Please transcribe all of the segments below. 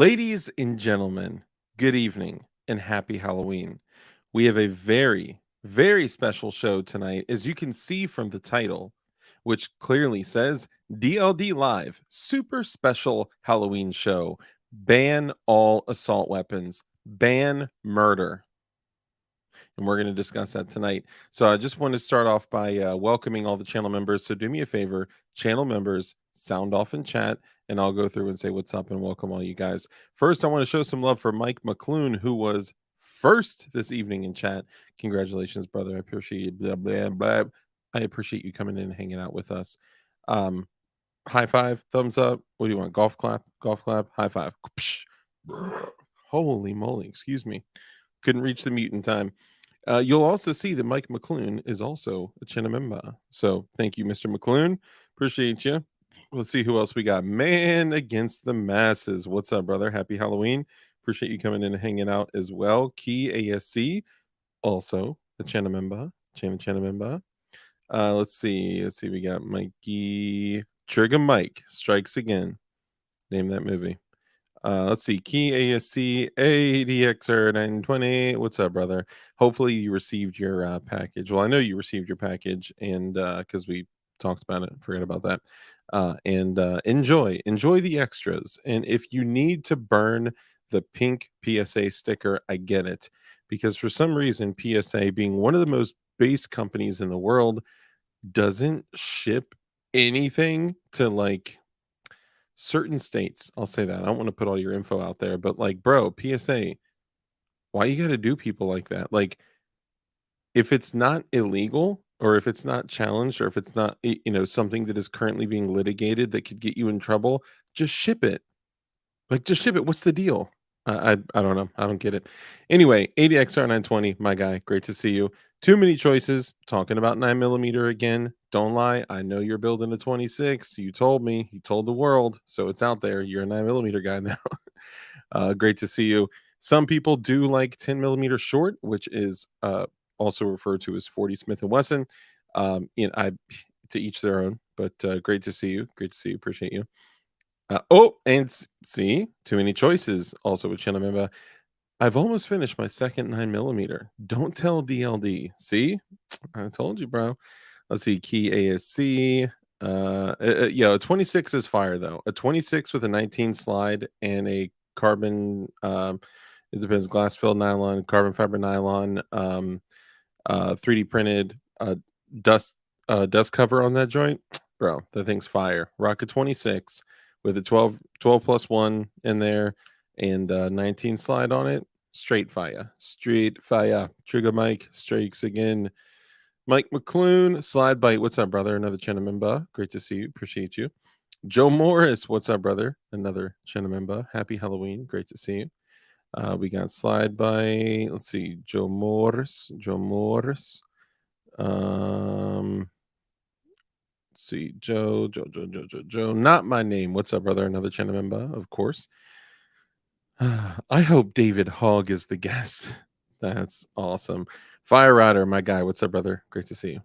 Ladies and gentlemen, good evening and happy Halloween. We have a very, very special show tonight, as you can see from the title, which clearly says DLD Live Super Special Halloween Show. Ban all assault weapons, ban murder. And we're going to discuss that tonight. So I just want to start off by welcoming all the channel members. So do me a favor, channel members, sound off in chat, and I'll go through and say what's up and welcome all you guys. First, I want to show some love for Mike McClune, who was first this evening in chat. Congratulations, brother. I appreciate you. Blah, blah, blah. I appreciate you coming in and hanging out with us. High five, thumbs up. What do you want? Golf clap, high five. Holy moly, excuse me. Couldn't reach the mute in time. You'll also see that Mike McClune is also a channel member. So thank you, Mr. McClune. Appreciate you. Let's see who else we got. Man Against the Masses. What's up, brother? Happy Halloween. Appreciate you coming in and hanging out as well. Key ASC, also a channel member. Channel member. Let's see. We got Mikey. Trigger Mike strikes again. Name that movie. Let's see. Key ASC ADXR 920. What's up, brother? Hopefully you received your package. Well, I know you received your package, and because we talked about it, forget about that. And enjoy the extras. And if you need to burn the pink PSA sticker, I get it, because for some reason PSA, being one of the most base companies in the world, doesn't ship anything to like certain states. I'll say that. I don't want to put all your info out there, but like, bro, PSA, why you got to do people like that? Like, if it's not illegal, or if it's not challenged, or if it's not, something that is currently being litigated that could get you in trouble, just ship it. Like, just ship it. What's the deal? I don't know. I don't get it. Anyway, ADXR 920, my guy. Great to see you. Too many choices. Talking about 9mm again. Don't lie. I know you're building a 26. You told me. You told the world. So it's out there. You're a 9mm guy now. Great to see you. Some people do like 10mm short, which is also referred to as 40 Smith & Wesson. To each their own. But great to see you. Great to see you. Appreciate you. See, too many choices. Also with channel member. I've almost finished my second 9mm. Don't tell DLD. See, I told you, bro. Let's see. Key ASC. A 26 is fire though. A 26 with a 19 slide and a carbon. It depends. Glass filled nylon, carbon fiber nylon. 3D printed. Dust cover on that joint, bro. That thing's fire. Rocket 26 with a 12 plus 1 in there and 19 slide on it. Straight fire. Trigger Mike streaks again. Mike McClune, slide bite. What's up, brother? Another channel member. Great to see you. Appreciate you. Joe Morris. What's up, brother? Another channel member. Happy Halloween. Great to see you. We got slide by. Let's see. Joe Morris. Let's see. Joe. Not my name. What's up, brother? Another channel member, of course. I hope David Hogg is the guest. That's awesome. Fire Rider, my guy. What's up, brother? Great to see you.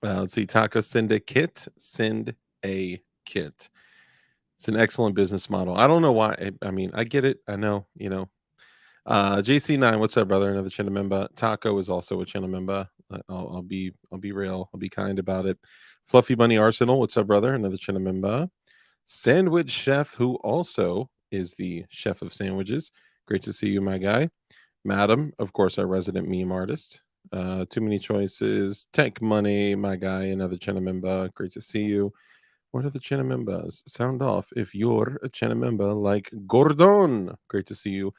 Let's see. Taco Syndicate. Send a kit. It's an excellent business model. I don't know why. I mean, I get it. I know, JC9, what's up, brother? Another channel member. Taco is also a channel member. I'll be real. I'll be kind about it. Fluffy Bunny Arsenal, what's up, brother? Another channel member. Sandwich Chef, who also is the chef of sandwiches. Great to see you, my guy. Madam, of course, our resident meme artist. Too many choices. Tech Money, my guy. Another channel member. Great to see you. What are the channel members? Sound off if you're a channel member like Gordon. Great to see you,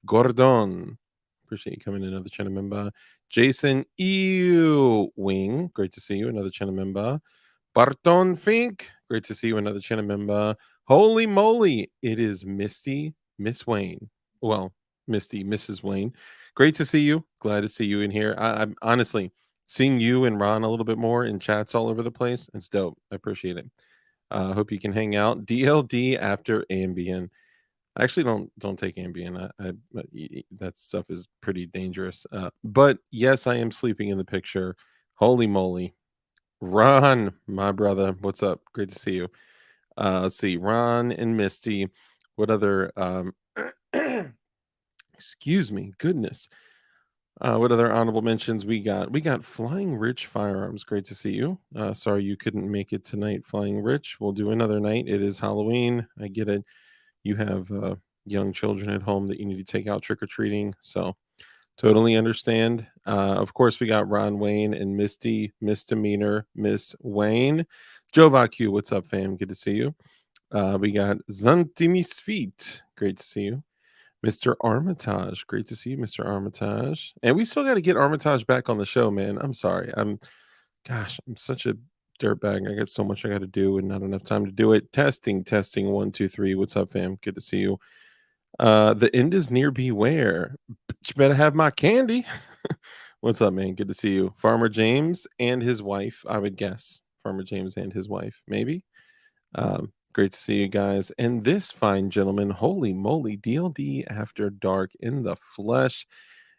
Gordon. Appreciate you coming in, another channel member. Jason Wing. Great to see you, another channel member. Barton Fink. Great to see you, another channel member. Holy moly, it is Misty, Miss Wayne. Well, Misty, Mrs. Wayne. Great to see you. Glad to see you in here. I'm honestly seeing you and Ron a little bit more in chats all over the place. It's dope. I appreciate it. Hope you can hang out. DLD after Ambien. I actually don't take Ambien. That stuff is pretty dangerous. But yes, I am sleeping in the picture. Holy moly. Ron, my brother, what's up? Great to see you. Let's see, Ron and Misty. What other Excuse me, goodness. What other honorable mentions we got? We got Flying Rich Firearms. Great to see you. Sorry you couldn't make it tonight, Flying Rich. We'll do another night. It is Halloween. I get it. You have young children at home that you need to take out trick or treating. So totally understand. Of course, we got Ron Wayne and Misty, Misdemeanor, Miss Wayne. Joe Vacu, what's up, fam? Good to see you. We got Zantimis Feet. Great to see you. Mr. Armitage. Great to see you, Mr. Armitage. And we still got to get Armitage back on the show, man. I'm sorry. I'm such a dirtbag. I got so much I got to do and not enough time to do it. Testing, testing. 1, 2, 3. What's up, fam? Good to see you. The end is near. Beware. Bitch better have my candy. What's up, man? Good to see you. Farmer James and his wife, I would guess. Farmer James and his wife, maybe. Great to see you guys. And this fine gentleman, holy moly, DLD After Dark in the flesh.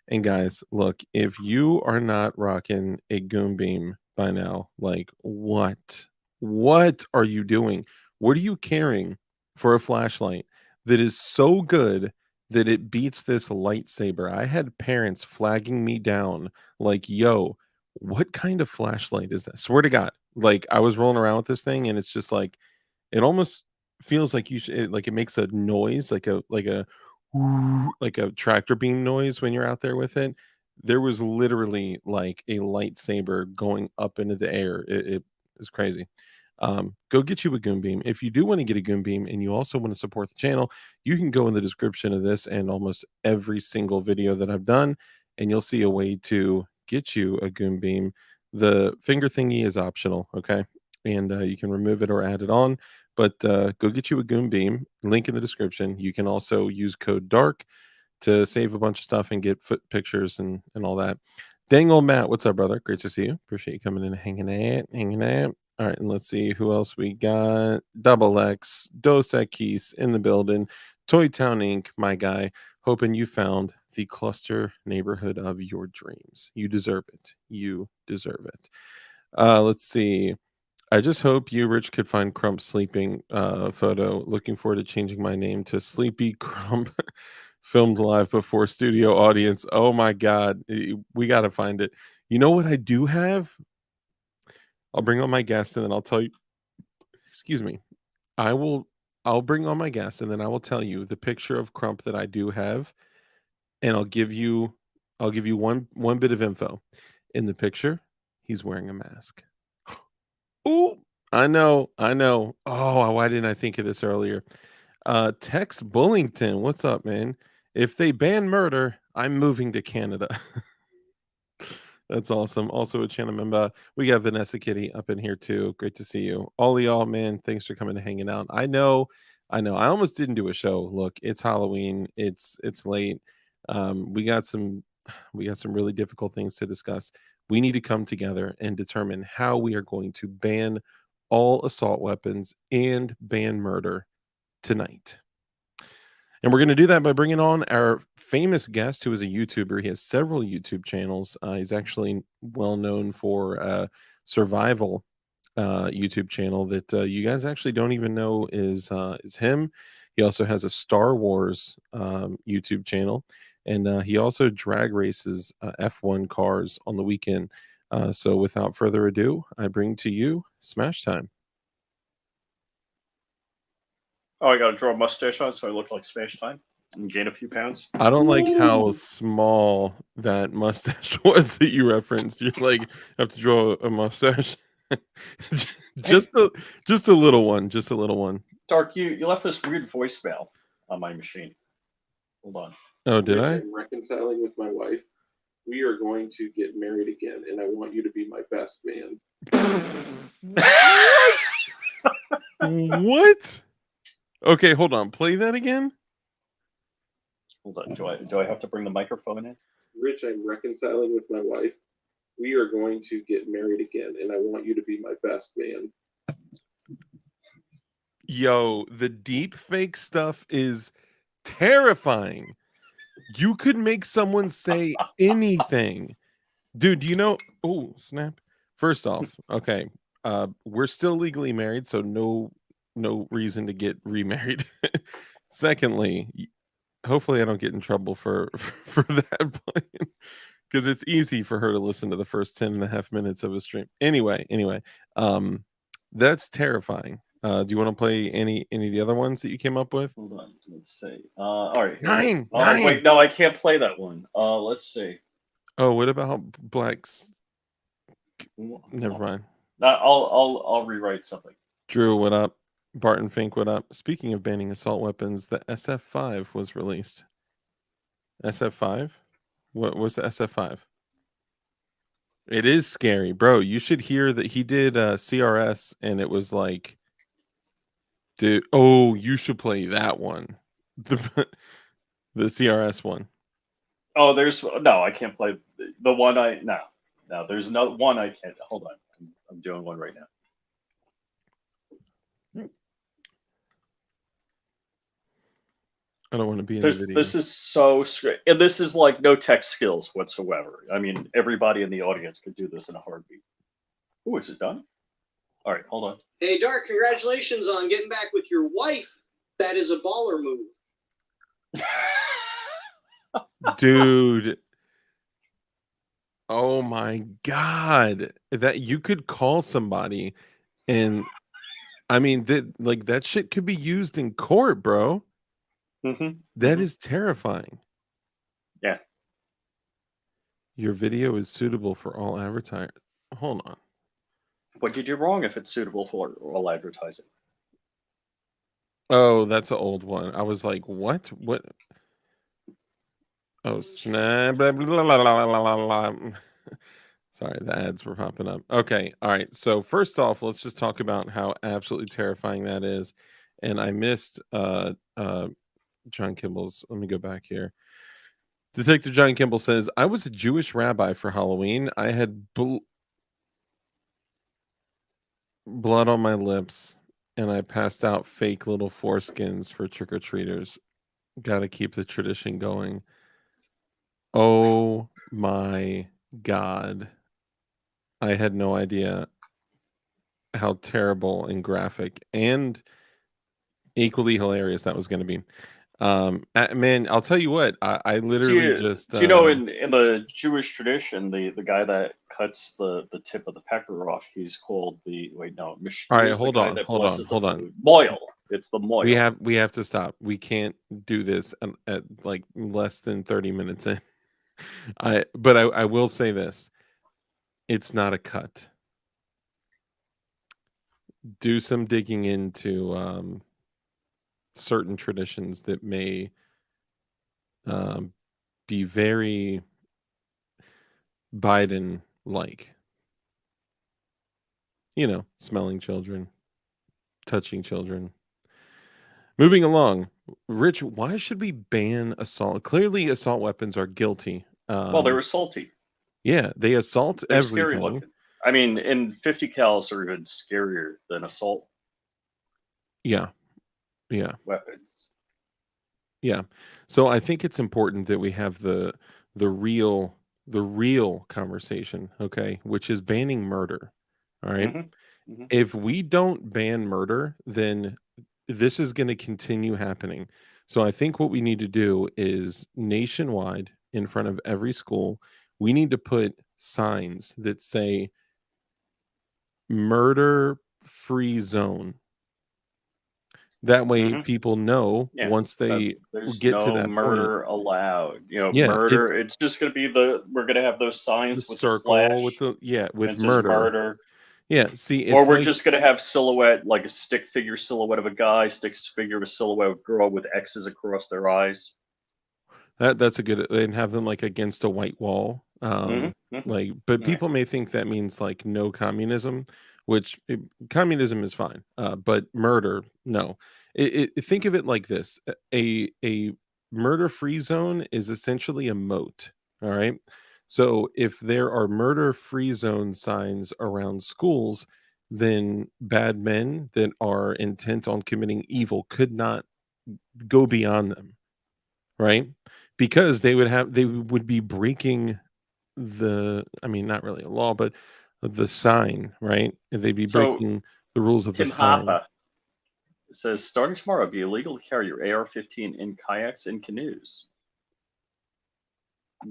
And guys, look, if you are not rocking a Goon Beam by now, like what? What are you doing? What are you carrying for a flashlight that is so good that it beats this lightsaber? I had parents flagging me down like, yo, what kind of flashlight is that? Swear to God. Like I was rolling around with this thing and it's just like it almost feels like you should like it makes a noise like a tractor beam noise when you're out there with it. There was literally like a lightsaber going up into the air. It is crazy. Go get you a Goon Beam. If you do want to get a Goon Beam and you also want to support the channel, you can go in the description of this and almost every single video that I've done, and you'll see a way to get you a Goon Beam. The finger thingy is optional, okay? And you can remove it or add it on. But go get you a Goon Beam. Link in the description. You can also use code DARK to save a bunch of stuff and get foot pictures and all that. Dang old Matt, what's up, brother? Great to see you. Appreciate you coming in and hanging out. All right, and let's see who else we got. Double X, Dos Equis in the building. Toy Town Inc., my guy. Hoping you found the cluster neighborhood of your dreams. You deserve it. You deserve it. Let's see. I just hope you, Rich, could find Crump sleeping photo. Looking forward to changing my name to Sleepy Crump. Filmed live before studio audience. Oh my God, we got to find it. You know what I do have? I'll bring on my guest and then I'll tell you. Excuse me. I will. I'll bring on my guest and then I will tell you the picture of Crump that I do have, and I'll give you. I'll give you one bit of info. In the picture, he's wearing a mask. Oh, I know, I know. Oh, why didn't I think of this earlier? Tex Bullington, what's up, man? If they ban murder, I'm moving to Canada. That's awesome. Also a channel member. We got Vanessa Kitty up in here too. Great to see you. All of y'all, man, thanks for coming and hanging out. I know. I almost didn't do a show. Look, it's Halloween. It's late. We got some really difficult things to discuss. We need to come together and determine how we are going to ban all assault weapons and ban murder tonight. And we're going to do that by bringing on our famous guest, who is a YouTuber. He has several YouTube channels. He's actually well known for survival YouTube channel that you guys actually don't even know is him. He also has a Star Wars YouTube channel, and he also drag races F1 cars on the weekend. So without further ado, I bring to you Smash Time. Oh, I got to draw a mustache on so I look like Smash Time and gain a few pounds. I don't like how small that mustache was that you referenced. You're like, have to draw a mustache. just a little one. Just a little one. Dark, you left this weird voicemail on my machine. Hold on. Oh, did I? I'm reconciling with my wife. We are going to get married again, and I want you to be my best man. What? Okay, hold on. Play that again. Hold on. Do I have to bring the microphone in? Rich, I'm reconciling with my wife. We are going to get married again, and I want you to be my best man. Yo, the deep fake stuff is terrifying. You could make someone say anything. Dude, do you know? Oh, snap. First off, okay. We're still legally married, so no reason to get remarried. Secondly, hopefully I don't get in trouble for that point, because it's easy for her to listen to the first 10.5 minutes of a stream. Anyway, that's terrifying. Do you want to play any of the other ones that you came up with? Hold on, let's see. All right, here it is. Nine. Oh wait, no, I can't play that one. Let's see. Oh, what about Black's? Never mind. I'll rewrite something. Drew, what up? Barton Fink, what up? Speaking of banning assault weapons, the SF5 was released. SF5? What was the SF5? It is scary, bro. You should hear that he did CRS, and it was like, dude. Oh, you should play that one, the CRS one. Oh, I can't play the one no. There's no one I can't. Hold on, I'm doing one right now. I don't want to be in the video. This is so straight, and this is like no tech skills whatsoever. I mean, everybody in the audience could do this in a heartbeat. Ooh, is it done? All right, hold on. Hey, Dark, congratulations on getting back with your wife. That is a baller move. Dude. Oh my God. That you could call somebody, and I mean that shit could be used in court, bro. That is terrifying. Yeah. Your video is suitable for all advertisers. Hold on. What did you wrong if it's suitable for all advertising? Oh, that's an old one. I was like, what? What? Oh, snap. Blah, blah, blah, blah, blah, blah. Sorry, the ads were popping up. Okay. All right. So first off, let's just talk about how absolutely terrifying that is. And I missed John Kimball's. Let me go back here. Detective John Kimball says, I was a Jewish rabbi for Halloween. I had blood on my lips, and I passed out fake little foreskins for trick-or-treaters. Got to keep the tradition going. Oh my God. I had no idea how terrible and graphic and equally hilarious that was going to be. Man, I'll tell you what, I literally just do you know in the Jewish tradition, the guy that cuts the tip of the pecker off, he's called all right, hold on. Moil. It's the moil. We have to stop. We can't do this at like less than 30 minutes in. But I will say this. It's not a cut. Do some digging into certain traditions that may be very Biden-like. You know, smelling children, touching children. Moving along, Rich, why should we ban assault? Clearly, assault weapons are guilty. Well, they're assaulty. Yeah, they assault They're everything. scary looking. I mean, and 50 cals are even scarier than assault. Yeah. Weapons. Yeah. So I think it's important that we have the real conversation, okay, which is banning murder. All right. If we don't ban murder, then this is going to continue happening. So I think what we need to do is nationwide, in front of every school, we need to put signs that say murder-free zone. That way people know once they get to that murder point, allowed. Murder. It's just going to be we're going to have those signs with circle with murder. Yeah, see, or we're just going to have silhouette, like a stick figure silhouette of a guy, stick figure of a silhouette of a girl with X's across their eyes. That's a good, and have them like against a white wall. But people may think that means like no communism, which communism is fine. But murder, no. Think of it like this: a murder-free zone is essentially a moat. All right. So if there are murder-free zone signs around schools, then bad men that are intent on committing evil could not go beyond them, right? Because they would be breaking not really a law, but the sign, right? They'd be breaking the rules of the sign. It says starting tomorrow, it'll be illegal to carry your AR-15 in kayaks and canoes.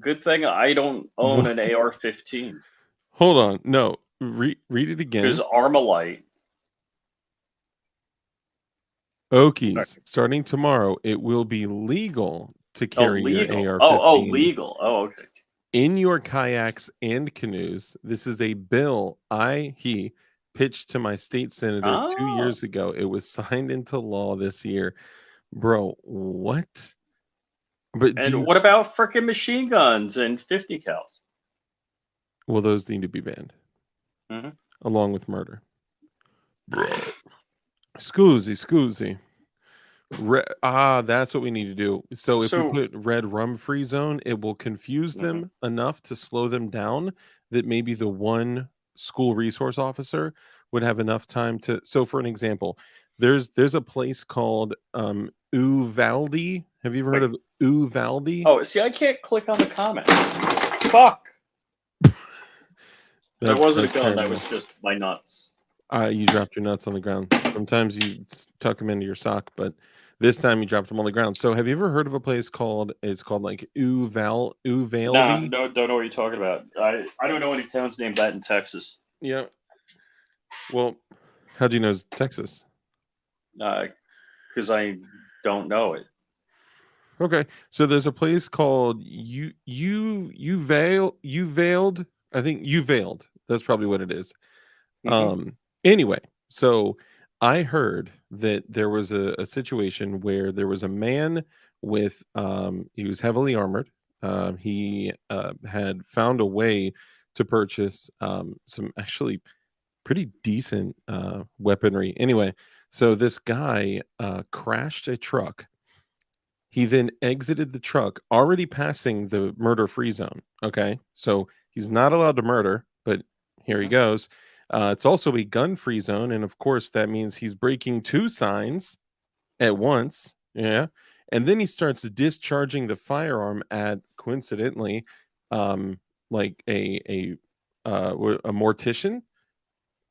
Good thing I don't own an AR-15 Hold on. No. Read it because again. Armalite. Okies. Starting tomorrow, it will be legal to carry your Legal. AR-15 legal. Oh, okay. in your kayaks and canoes. This is a bill he pitched to my state senator 2 Ah. years ago. It was signed into law this year. Bro, what? But And what about frickin' machine guns and 50 cals? well, those need to be banned Mhm. along with murder. Scoozy. That's what we need to do. So if we put red rum free zone, it will confuse them enough to slow them down that maybe the one school resource officer would have enough time to. So for an example, there's a place called Uvalde. Have you ever heard of Uvalde? Oh, see, I can't click on the comments. Fuck. That wasn't a gun. That was just my nuts. You dropped your nuts on the ground. Sometimes you tuck them into your sock, but this time you dropped them on the ground. So have you ever heard of a place called like Uvalde? Nah, no, don't know what you're talking about. I don't know any towns named that in Texas. Yeah. Well, how do you know it's Texas? Because I don't know it. Okay. So there's a place called Uvalde. I think Uvalde. That's probably what it is. Anyway, so I heard that there was a situation where there was a man with he was heavily armored. He had found a way to purchase some actually pretty decent weaponry. Anyway, so this guy crashed a truck. He then exited the truck, already passing the murder-free zone. Okay, so he's not allowed to murder, but here he goes. It's also a gun-free zone, and of course, that means he's breaking 2 signs at once. Yeah, and then he starts discharging the firearm at, coincidentally, like a mortician,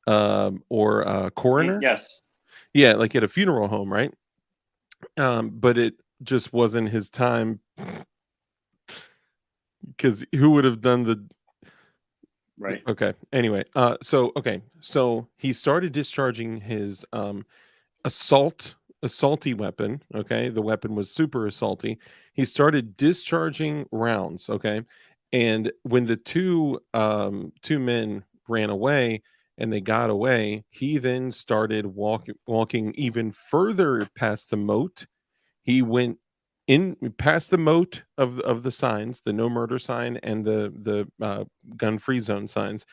or a coroner. Yes. Yeah, like at a funeral home, right? But it just wasn't his time, because who would have done the Right. okay. Anyway, so he started discharging his assaulty weapon. Okay, the weapon was super assaulty. He started discharging rounds. Okay, and when the two men ran away and they got away, he then started walking even further past the moat. He went in past the moat of the signs, the no murder sign and the gun free zone signs,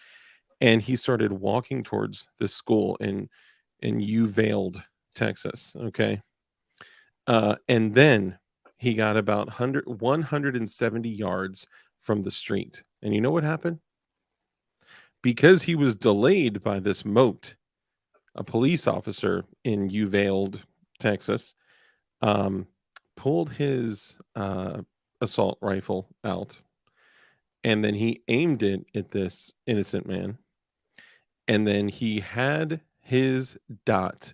and he started walking towards the school in Uvalde, Texas. Okay, and then he got about 170 yards from the street, and you know what happened? Because he was delayed by this moat, a police officer in Uvalde, Texas, pulled his assault rifle out, and then he aimed it at this innocent man, and then he had his dot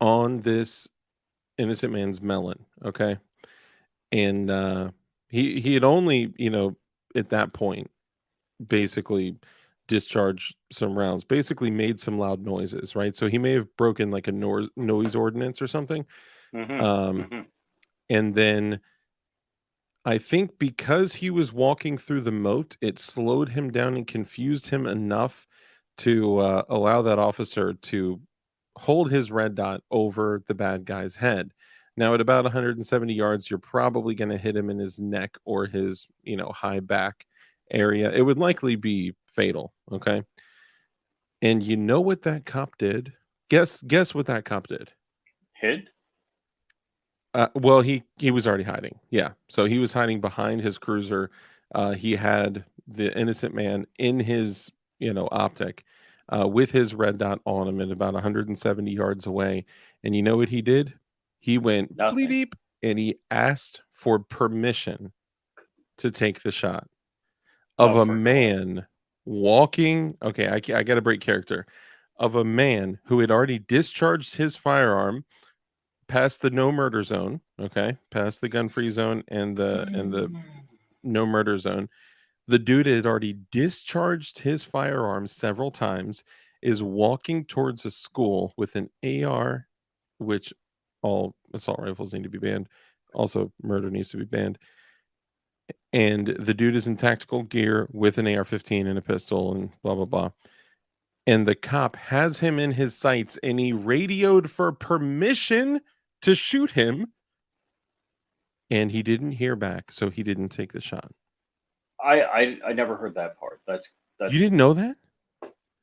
on this innocent man's melon. Okay, and he had only, at that point, basically discharged some rounds, basically made some loud noises, right? So he may have broken like a noise ordinance or something. And then I think because he was walking through the moat, it slowed him down and confused him enough to allow that officer to hold his red dot over the bad guy's head. Now, at about 170 yards, you're probably going to hit him in his neck or his, high back area. It would likely be fatal. Okay. And you know what that cop did? Guess what that cop did. Hid? Well, he was already hiding. Yeah. So he was hiding behind his cruiser. He had the innocent man in his, optic, with his red dot on him at about 170 yards away. And you know what he did? He went bleep, and he asked for permission to take the shot of a man walking. Okay, I got to break character. of a man who had already discharged his firearm past the no murder zone, okay, past the gun free zone and the no murder zone. The dude had already discharged his firearm several times, is walking towards a school with an AR, which all assault rifles need to be banned. Also, murder needs to be banned. And the dude is in tactical gear with an AR-15 and a pistol and blah, blah, blah. And the cop has him in his sights and he radioed for permission to shoot him. And he didn't hear back, so he didn't take the shot. I never heard that part. That's You didn't know that?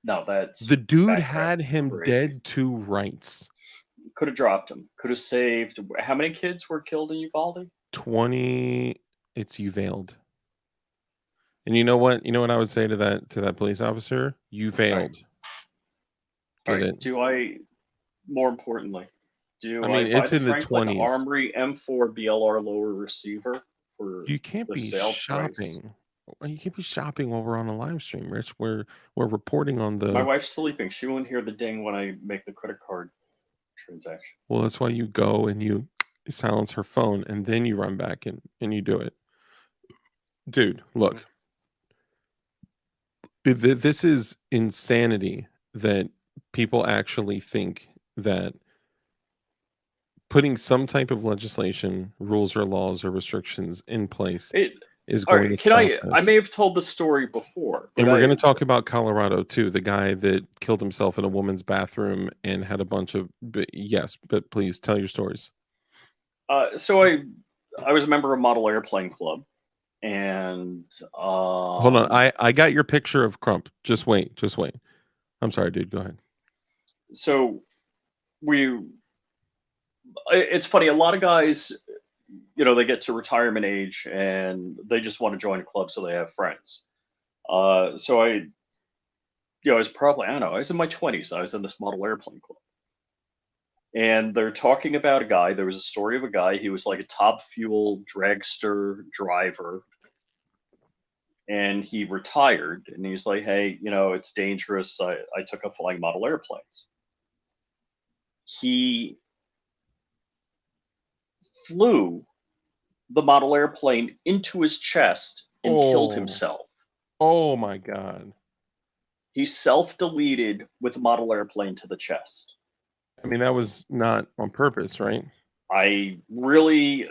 no, that's The dude background had him crazy. dead to rights. Could have dropped him. Could have saved. How many kids were killed in Uvalde? 20. It's Uvalde. And you know what? You know what I would say to that police officer? You failed. All Get right. it? Do I? More importantly, do I mean, buy it's the in the Franklin 20s. Armory M4 BLR lower receiver for You can't the be sale price? shopping. You can't be shopping while we're on a live stream, Rich. We're reporting on My the. wife's sleeping. She won't hear the ding when I make the credit card transaction. Well, that's why you go and you silence her phone and then you run back and you do it. Dude, look. This is insanity that people actually think that putting some type of legislation, rules or laws or restrictions in place is All going right, to can stop I this. may have told the story before, And but we're going to talk about Colorado too, the guy that killed himself in a woman's bathroom and had a bunch of. Yes, but please tell your stories. So I was a member of Model Airplane Club, and Hold on, I got your picture of Crump. Just wait. I'm sorry, dude. Go ahead. So it's funny. A lot of guys, they get to retirement age and they just want to join a club so they have friends. So I was probably, I don't know, I was in my 20s. I was in this Model Airplane Club. And they're talking about a guy. There was a story of a guy. He was like a Top Fuel dragster driver. And he retired. And he's like, hey, it's dangerous. I took up flying model airplanes. He flew the model airplane into his chest and killed himself. Oh my God. He self-deleted with a model airplane to the chest. I mean, that was not on purpose, right? I really,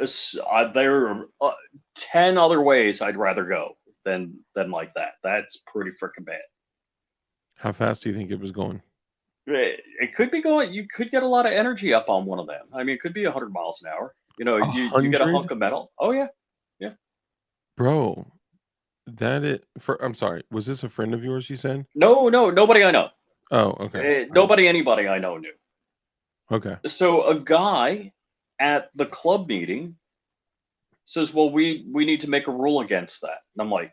there are 10 other ways I'd rather go than like that. That's pretty freaking bad. How fast do you think it was going? It could be going. You could get a lot of energy up on one of them. I mean, it could be 100 miles an hour. You get a 100? hunk of metal. Oh yeah, Bro, I'm sorry. Was this a friend of yours? You said? No, nobody I know. Oh, okay. Anybody I know knew. Okay. So a guy at the club meeting says, "Well, we need to make a rule against that." And I'm like,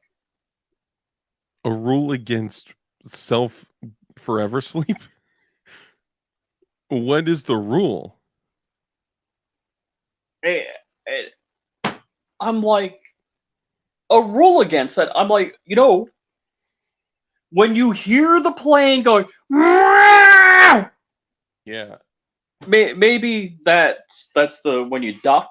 A rule against forever sleep? What is the rule? I'm like, a rule against that. I'm like, when you hear the plane going, Yeah. maybe that's the when you duck.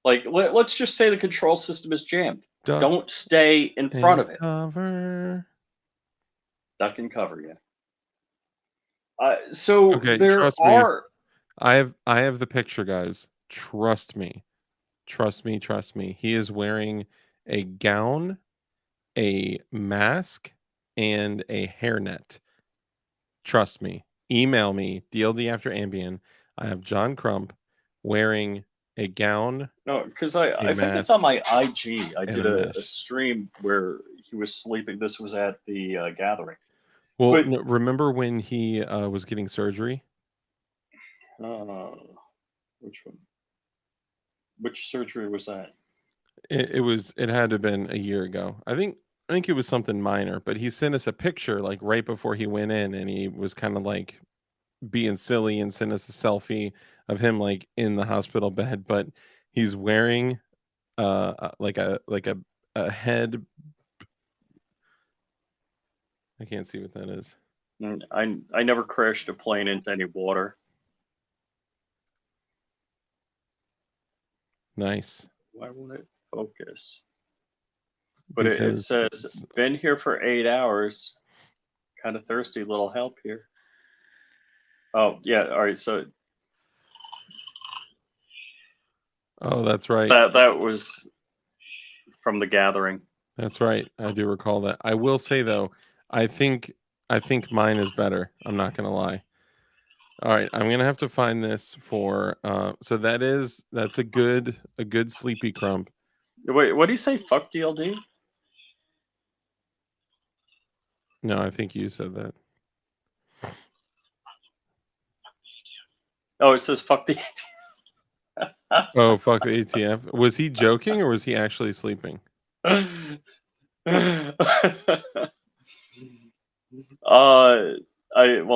Like, let's just say the control system is jammed. Don't stay in front of it. Cover. Duck and cover, yeah. So Okay, there trust me. are. I have the picture, guys. Trust me. He is wearing a gown, a mask, and a hairnet. Trust me. Email me, DLD after Ambien. I have John Crump wearing a gown. No, because I think it's on my IG. I did a mesh. stream where he was sleeping. This was at the gathering. Well, But- no, remember when he was getting surgery? Which one? Which surgery was that? It had to have been a year ago. I think it was something minor, but he sent us a picture like right before he went in, and he was kind of like being silly and sent us a selfie of him like in the hospital bed, but he's wearing like a head. I can't see what that is. I never crashed a plane into any water. Nice. Why won't it focus? But it Because says, it's- been here for 8 hours. Kind of thirsty. Little help here. Oh, yeah. All right. So oh, that's right. that was from The Gathering. That's right. I do recall that. I will say though, I think mine is better. I'm not gonna lie. All right, I'm gonna have to find this for so that's a good sleepy crump. Wait, what do you say? Fuck DLD? No, I think you said that. Oh, it says fuck the Oh, fuck the ATF. Was he joking or was he actually sleeping?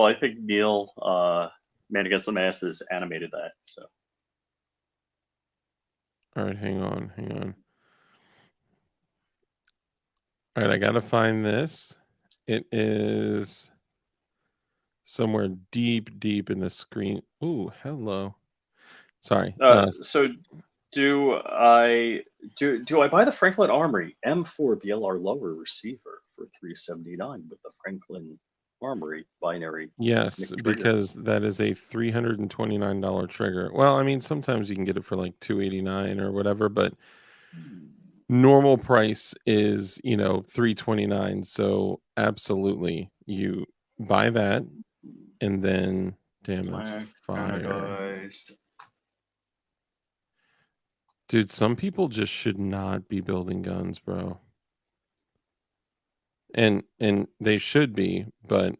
I think Neil, Man Against the Masses, animated that. So All right, hang on. All right, I gotta find this. It is somewhere deep in the screen. Ooh, hello. Sorry. so do I buy the Franklin Armory M4 BLR lower receiver for $379 with the Franklin Armory binary? Yes, trigger? because that is a $329 trigger. Well, I mean, sometimes you can get it for like $289 or whatever, but normal price is, $329. So absolutely, you buy that, and then damn, that's fire, Anodized. dude. Some people just should not be building guns, bro. And they should be, but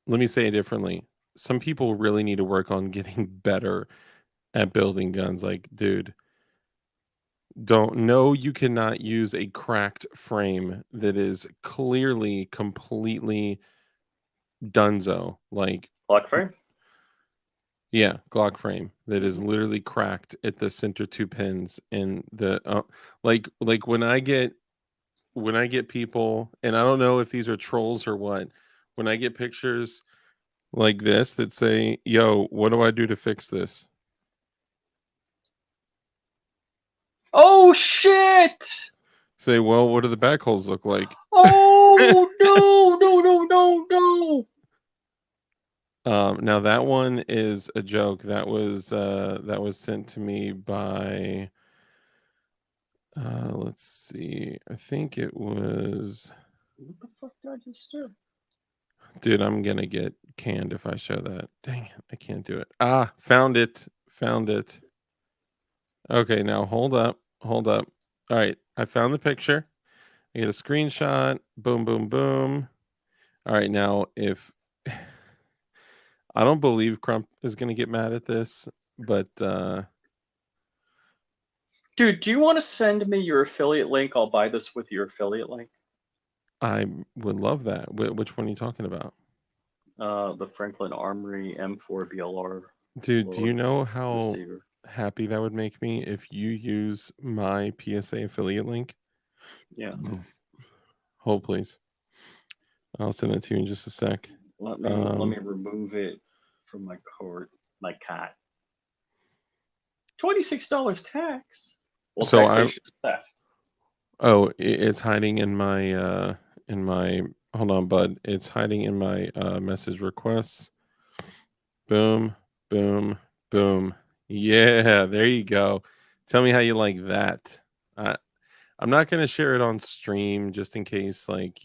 let me say it differently. Some people really need to work on getting better at building guns. Like, dude, you cannot use a cracked frame that is clearly completely dunzo. Like, Block frame? yeah, Glock frame that is literally cracked at the center two pins. And the like when I get people, and I don't know if these are trolls or what, when I get pictures like this that say, yo, what do I do to fix this? Oh shit! Say, well, what do the back holes look like? Oh no! Now that one is a joke. That was sent to me by let's see. I think it was, What the fuck did I just do? dude, I'm gonna get canned if I show that. Dang it, I can't do it. Ah, found it. Okay, now hold up. All right, I found the picture. I get a screenshot. Boom, boom, boom. All right, now if I don't believe Crump is gonna get mad at this, but Dude, do you want to send me your affiliate link? I'll buy this with your affiliate link. I would love that. Which one are you talking about? The Franklin Armory M4 BLR. Dude, do you know how receiver. happy that would make me if you use my PSA affiliate link? Yeah. Hold, please. I'll send it to you in just a sec. Let me remove it from my cart. My cat. $26 tax. Well, So taxation is theft. Oh, it's hiding in my hold on, bud. It's hiding in my message requests. Boom, boom, boom. Yeah, there you go. Tell me how you like that. I'm not gonna share it on stream just in case, like,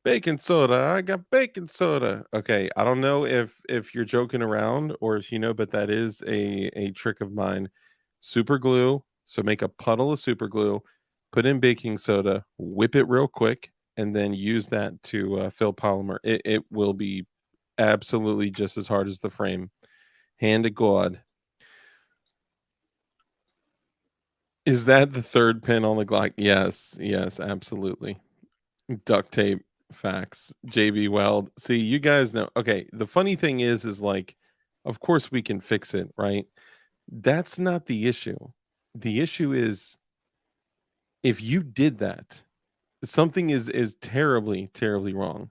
baking soda. I got baking soda. Okay, I don't know if you're joking around or if but that is a trick of mine. Super glue. So make a puddle of super glue, put in baking soda, whip it real quick, and then use that to fill polymer. It will be absolutely just as hard as the frame. Hand to God. Is that the third pin on the Glock? Yes, absolutely. Duct tape. Facts. JB Weld. See, you guys know. Okay, the funny thing is like, of course we can fix it, right? That's not the issue. The issue is if you did that, something is terribly, terribly wrong.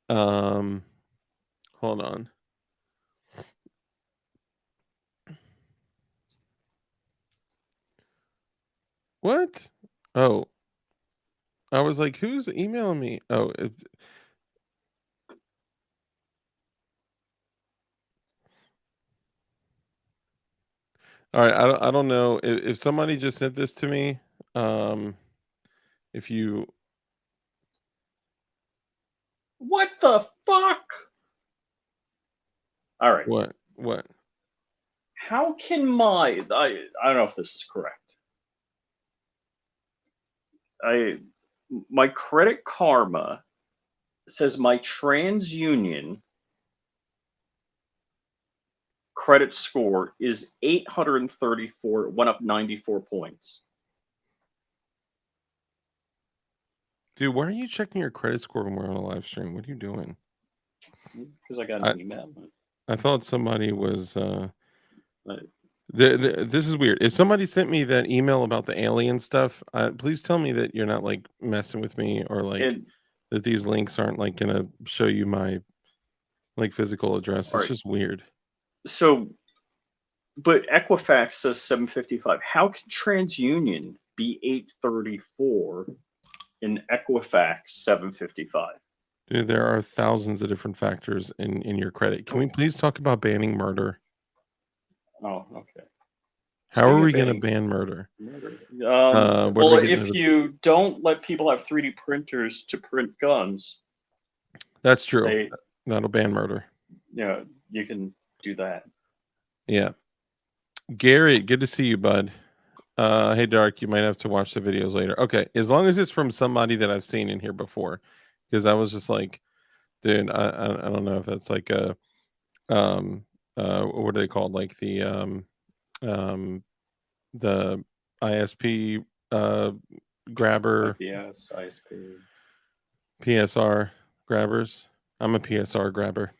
Hold on. What? Oh, I was like, who's emailing me? Oh, all right. I don't know if somebody just sent this to me. If you What the fuck? All right. what? How can my I don't know if this is correct. My Credit Karma says my TransUnion credit score is 834. It went up 94 points. Dude, why are you checking your credit score when we're on a live stream? What are you doing? Because I got an email. I thought somebody was Uh, this is weird. If somebody sent me that email about the alien stuff, please tell me that you're not like messing with me, or like and that these links aren't like gonna show you my like physical address. It's Alright. just weird. So, but Equifax says 755. How can TransUnion be 834 and Equifax 755? Dude, there are thousands of different factors in your credit. Can we please talk about banning murder? Oh, okay. How are Speaking we of gonna banning ban murder? murder, Where do well, we get into if you don't let people have 3D printers to print guns, That's true. they, That'll ban murder. you can do that. Yeah. Garrett, good to see you, bud. Hey Dark, you might have to watch the videos later. Okay, as long as it's from somebody that I've seen in here before, because I was just like, dude, I don't know if that's like a what are they called, like the ISP grabber, IPS, ISP. PSR grabbers. I'm a PSR grabber.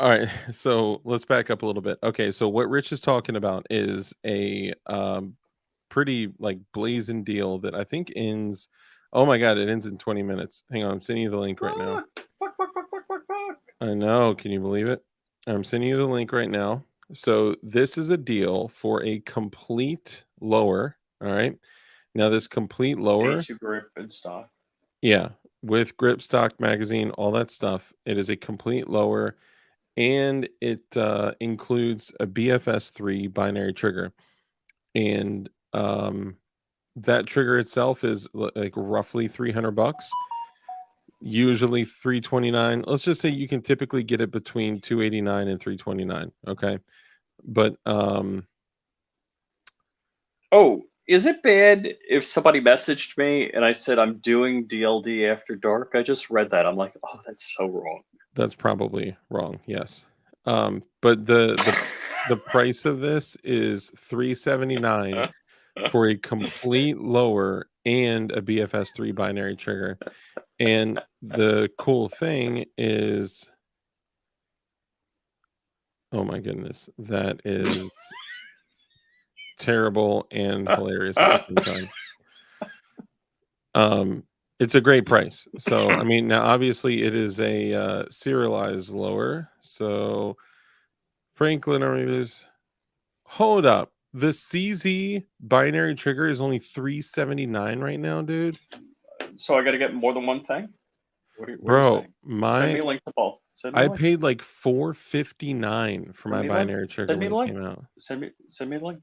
All right, so let's back up a little bit. Okay, so what Rich is talking about is a pretty like blazing deal that I think ends. Oh my god, it ends in 20 minutes. Hang on, I'm sending you the link right now. Fuck. I know, can you believe it? I'm sending you the link right now. So this is a deal for a complete lower. All right. Now this complete lower, A2 grip and stock. yeah, with grip, stock, magazine, all that stuff. It is a complete lower, and it includes a BFS3 binary trigger. And that trigger itself is like roughly $300, usually 329. Let's just say you can typically get it between 289 and 329. Okay, but Oh, is it bad if somebody messaged me and I said I'm doing DLD after dark? I just read that. I'm like, oh, that's so wrong. that's probably wrong. Yes, but the price of this is $379 for a complete lower and a BFS3 binary trigger. And the cool thing is, oh my goodness, that is terrible and hilarious at the same time. It's a great price. So I mean, now obviously it is a serialized lower. So Franklin, hold up. The CZ binary trigger is only $379 right now, dude. So I got to get more than one thing? What are you Bro, saying? Send me a link to both. Send me I a link. paid like $459 for Send my me a link. binary trigger Send me when a it link. came out. Send me a link.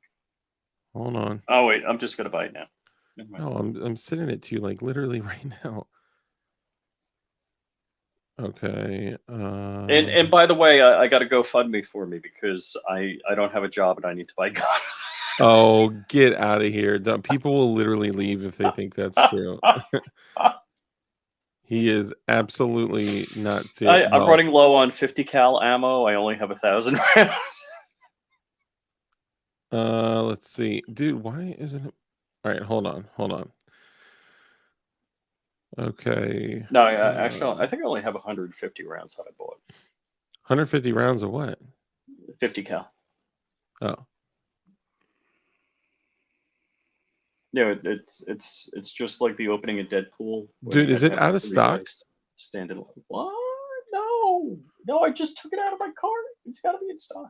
Hold on. Oh wait, I'm just gonna buy it now. Never mind. No, I'm sending it to you like literally right now. Okay. And by the way, I got to GoFundMe for me because I don't have a job and I need to buy guns. Oh, get out of here. People will literally leave if they think that's true. He is absolutely not serious. I'm running low on 50 cal ammo. I only have 1,000 rounds. Let's see. Dude, why isn't it? All right, hold on. Okay. No, actually, I think I only have 150 rounds that I bought. 150 rounds of what? 50 cal. Oh. Yeah, it's just like the opening of Deadpool. Where Dude, you is had to it have out the of three stock? guys stand in line. What? No, no, I just took it out of my cart. It's got to be in stock.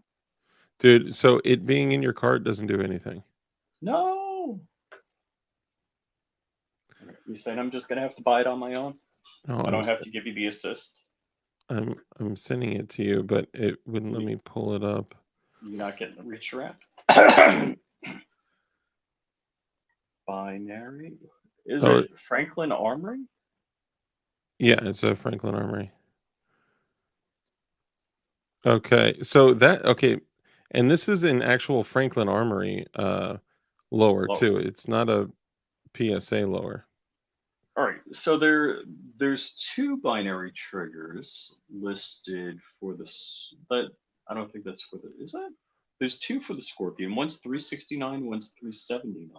Dude, so it being in your cart doesn't do anything. No. You saying I'm just gonna have to buy it on my own? No, I don't have to give you the assist. I'm sending it to you, but it wouldn't let me pull it up. You're not getting the reach around. Binary. Is Oh, it Franklin Armory? yeah, it's a Franklin Armory. Okay, so okay, and this is an actual Franklin Armory lower Lower. too. It's not a PSA lower. All right, so there's two binary triggers listed for this. But I don't think that's for the. Is that? There's two for the Scorpion. One's 369. One's 379.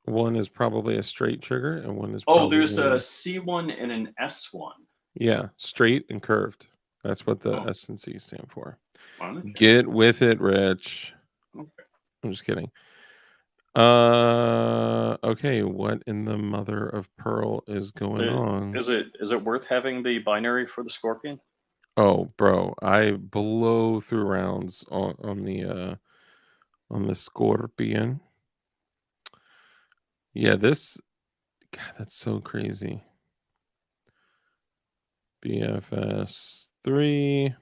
One is probably a straight trigger, and one is Oh, there's probably a C1 and an S1. yeah, straight and curved. That's what the Oh, S and C stand for. okay. Get with it, Rich. Okay. I'm just kidding. Okay, what in the mother of pearl is going on? Is it worth having the binary for the Scorpion? Oh, bro, I blow through rounds on the Scorpion. Yeah, this God, that's so crazy. BFS 3.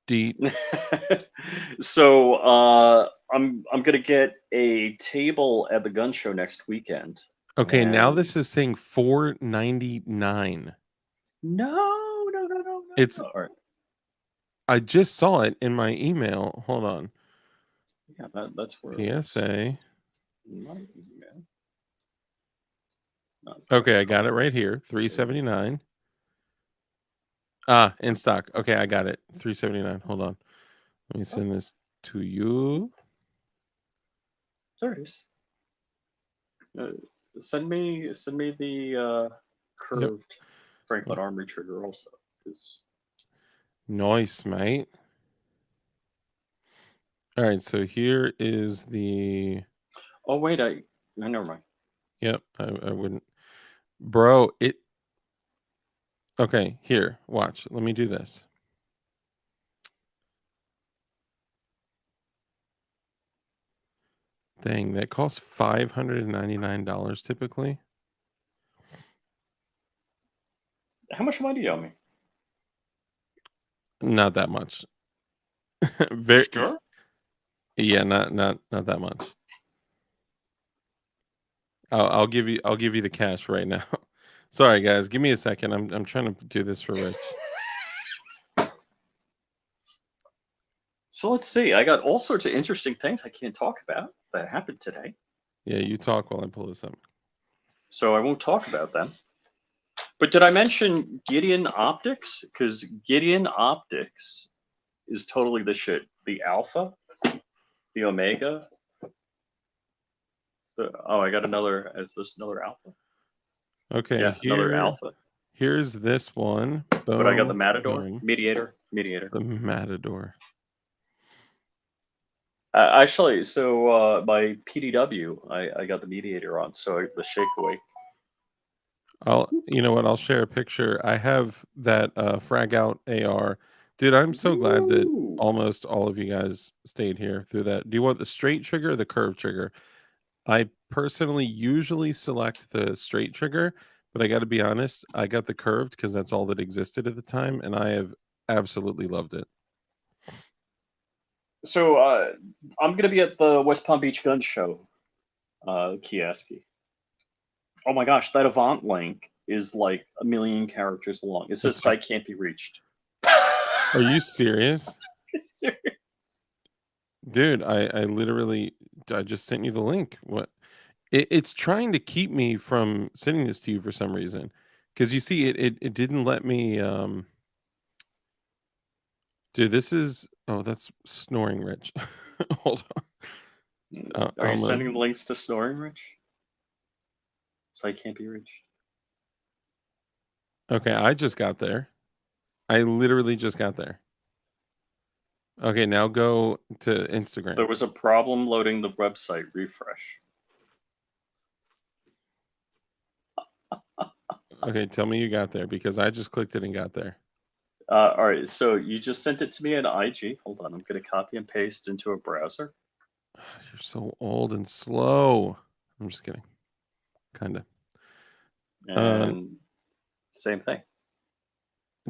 Deet. So I'm gonna get a table at the gun show next weekend. Okay, now And this is saying $4.99. no. It's All right. I just saw it in my email. Hold on. Yeah, that's where PSA. my email. Not Okay, I got it right here. $3.79. Ah, in stock. Okay, I got it. $3.79. Hold on. Let me send this to you. There it is. Send me the curved Franklin Armory trigger also, because Nice, mate. All right, so here is the. oh wait, never mind. Yep, I wouldn't. Bro, it. Okay, here, watch. Let me do this. Dang, that costs $599 typically. How much money do you owe me? Not that much. Very. Sure. Yeah, not that much. I'll give you the cash right now. Sorry guys, give me a second. I'm trying to do this for Rich. So let's see. I got all sorts of interesting things I can't talk about that happened today. Yeah, you talk while I pull this up. So I won't talk about them. But did I mention Gideon Optics? Because Gideon Optics is totally the shit. The Alpha, the Omega. I got another. Is this another Alpha? Okay, Yeah, another Alpha. Here's this one. But I got the Boom, Matador, boom. Mediator. The Matador. Actually, so my PDW, I got the Mediator on, so the Shake Awake. You know what? I'll share a picture. I have that frag out AR. Dude, I'm so glad that Ooh. almost all of you guys stayed here through that. Do you want the straight trigger or the curved trigger? I personally usually select the straight trigger, but I got to be honest, I got the curved because that's all that existed at the time, and I have absolutely loved it. So I'm gonna be at the West Palm Beach Gun Show, Kioski. Oh my gosh, that Avant link is like 1,000,000 characters long. It says site can't be reached. Are you serious? Serious? Dude, I literally I just sent you the link. What? It's trying to keep me from sending this to you for some reason. Because you see, it didn't let me. Dude, this is. Oh, that's Snoring Rich. Hold on. Are you sending the links to Snoring Rich? Site can't be reached. Okay, I just got there. I literally just got there. Okay, now go to There Instagram. was a problem loading the website. Refresh. Okay, tell me you got there because I just clicked it and got there. All right, so you just sent it to me in IG. Hold on, I'm going to copy and paste into a browser. You're so old and slow. I'm just kidding. Kind of. And same thing.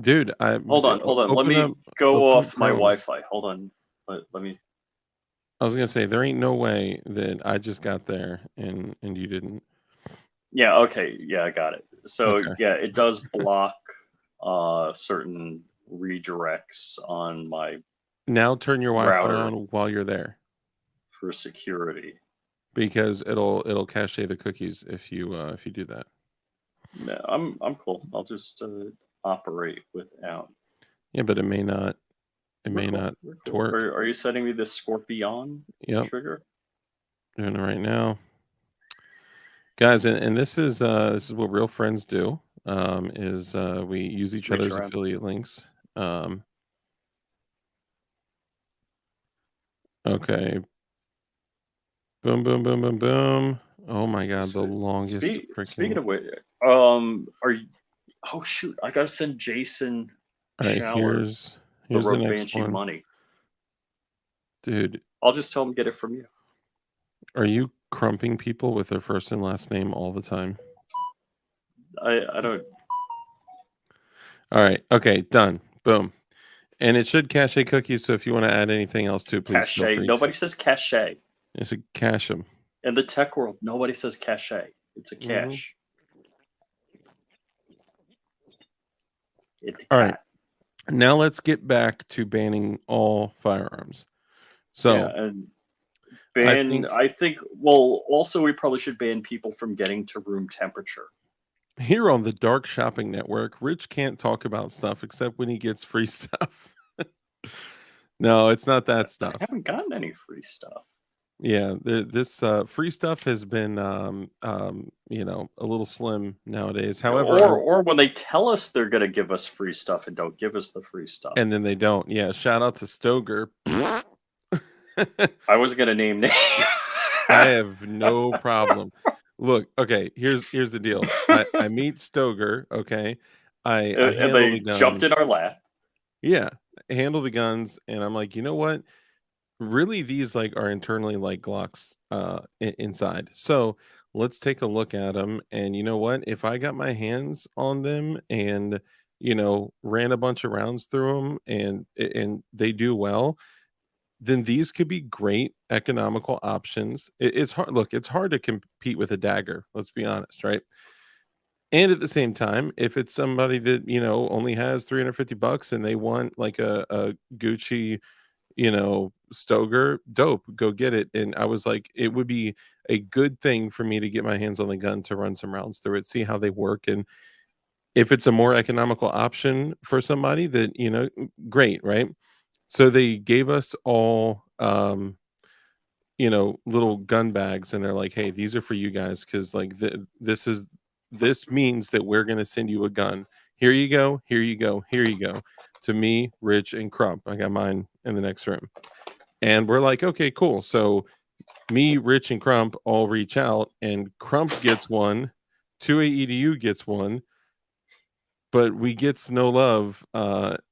Dude, Hold on. Let me go off my Wi-Fi. Hold on. Let me. I was gonna say there ain't no way that I just got there and you didn't. Yeah. Okay. Yeah, I got it. So Okay. yeah, it does block certain redirects on my Now turn your Wi-Fi router on while you're there for security. because it'll cache the cookies if you do that. No, I'm cool. I'll just operate without. Yeah, but it may not We're cool. work. Are you setting me the Scorpion Yep, trigger? doing it right now, guys. And this is what real friends do. Is we use each Reach other's around. affiliate links. Okay. Boom, boom, boom, boom, boom. Oh my god, the longest Speaking freaking. of which, are you? Oh shoot! I gotta send Jason All right, Shower here's the the Rogue next Banshee one, money. dude. I'll just tell him get it from you. Are you crumping people with their first and last name all the time? I don't. All right. Okay. Done. Boom. And it should cache cookies. So if you want to add anything else to it, please feel Cache. free Nobody to. says cache. It should cache them. In the tech world, nobody says cache. It's a Mhm. cache. It's a All cat. right. Now let's get back to banning all firearms. So Yeah, and ban. I think. Well, also we probably should ban people from getting to room temperature. here on the Dark Shopping Network, Rich can't talk about stuff except when he gets free stuff. No, it's not that I stuff. haven't gotten any free stuff. Yeah, this free stuff has been, you know, a little slim nowadays. However, Or when they tell us they're gonna give us free stuff and don't give us the free stuff. and then they don't. Yeah, shout out to Stoger. I was gonna name names. I have no problem. Look, okay, here's the deal. I meet Stoger, okay? I And handle the they jumped in guns. our lap. Yeah, I handle the guns, and I'm like, you know what? Really, these like are internally like Glocks inside. So let's take a look at them. And you know what? If I got my hands on them and ran a bunch of rounds through them and they do well, then these could be great economical options. It's hard. Look, it's hard to compete with a dagger. Let's be honest, right? And at the same time, if it's somebody that only has $350 and they want like a Gucci Stoger, dope, go get it. And I was like, it would be a good thing for me to get my hands on the gun to run some rounds through it, see how they work. And if it's a more economical option for somebody that, great, right? So they gave us all, little gun bags and they're like, hey, these are for you guys. Cause like this means that we're going to send you a gun. Here you go. Here you go. Here you go. To me, Rich and Crump. I got mine in the next room. And we're like, okay, cool. So me, Rich, and Crump all reach out, and Crump gets one, 2AEDU gets one, but we gets no love.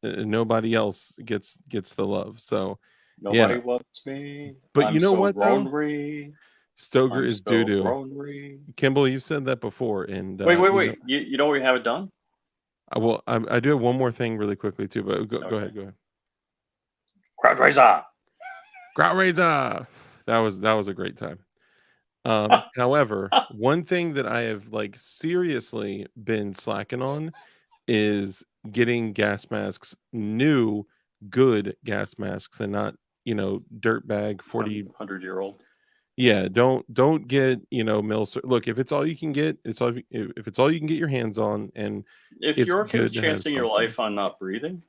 Nobody else gets the love. So Nobody yeah. wants me. But I'm you know so what though? lonely. Stoger I'm is so doo-doo. lonely. Kimball, you've said that before. And Wait. You know we haven't done? I do have one more thing really quickly too, but go Okay. ahead. Crowd Razor. Grout Razor. That was a great time. However, one thing that I have like seriously been slacking on is getting gas masks, new good gas masks, and not dirtbag 40. 100-year-old. Yeah, don't get look, if it's all you can get, if it's all you can get your hands on, and If it's you're okay with good to have chancing your something. life on not breathing,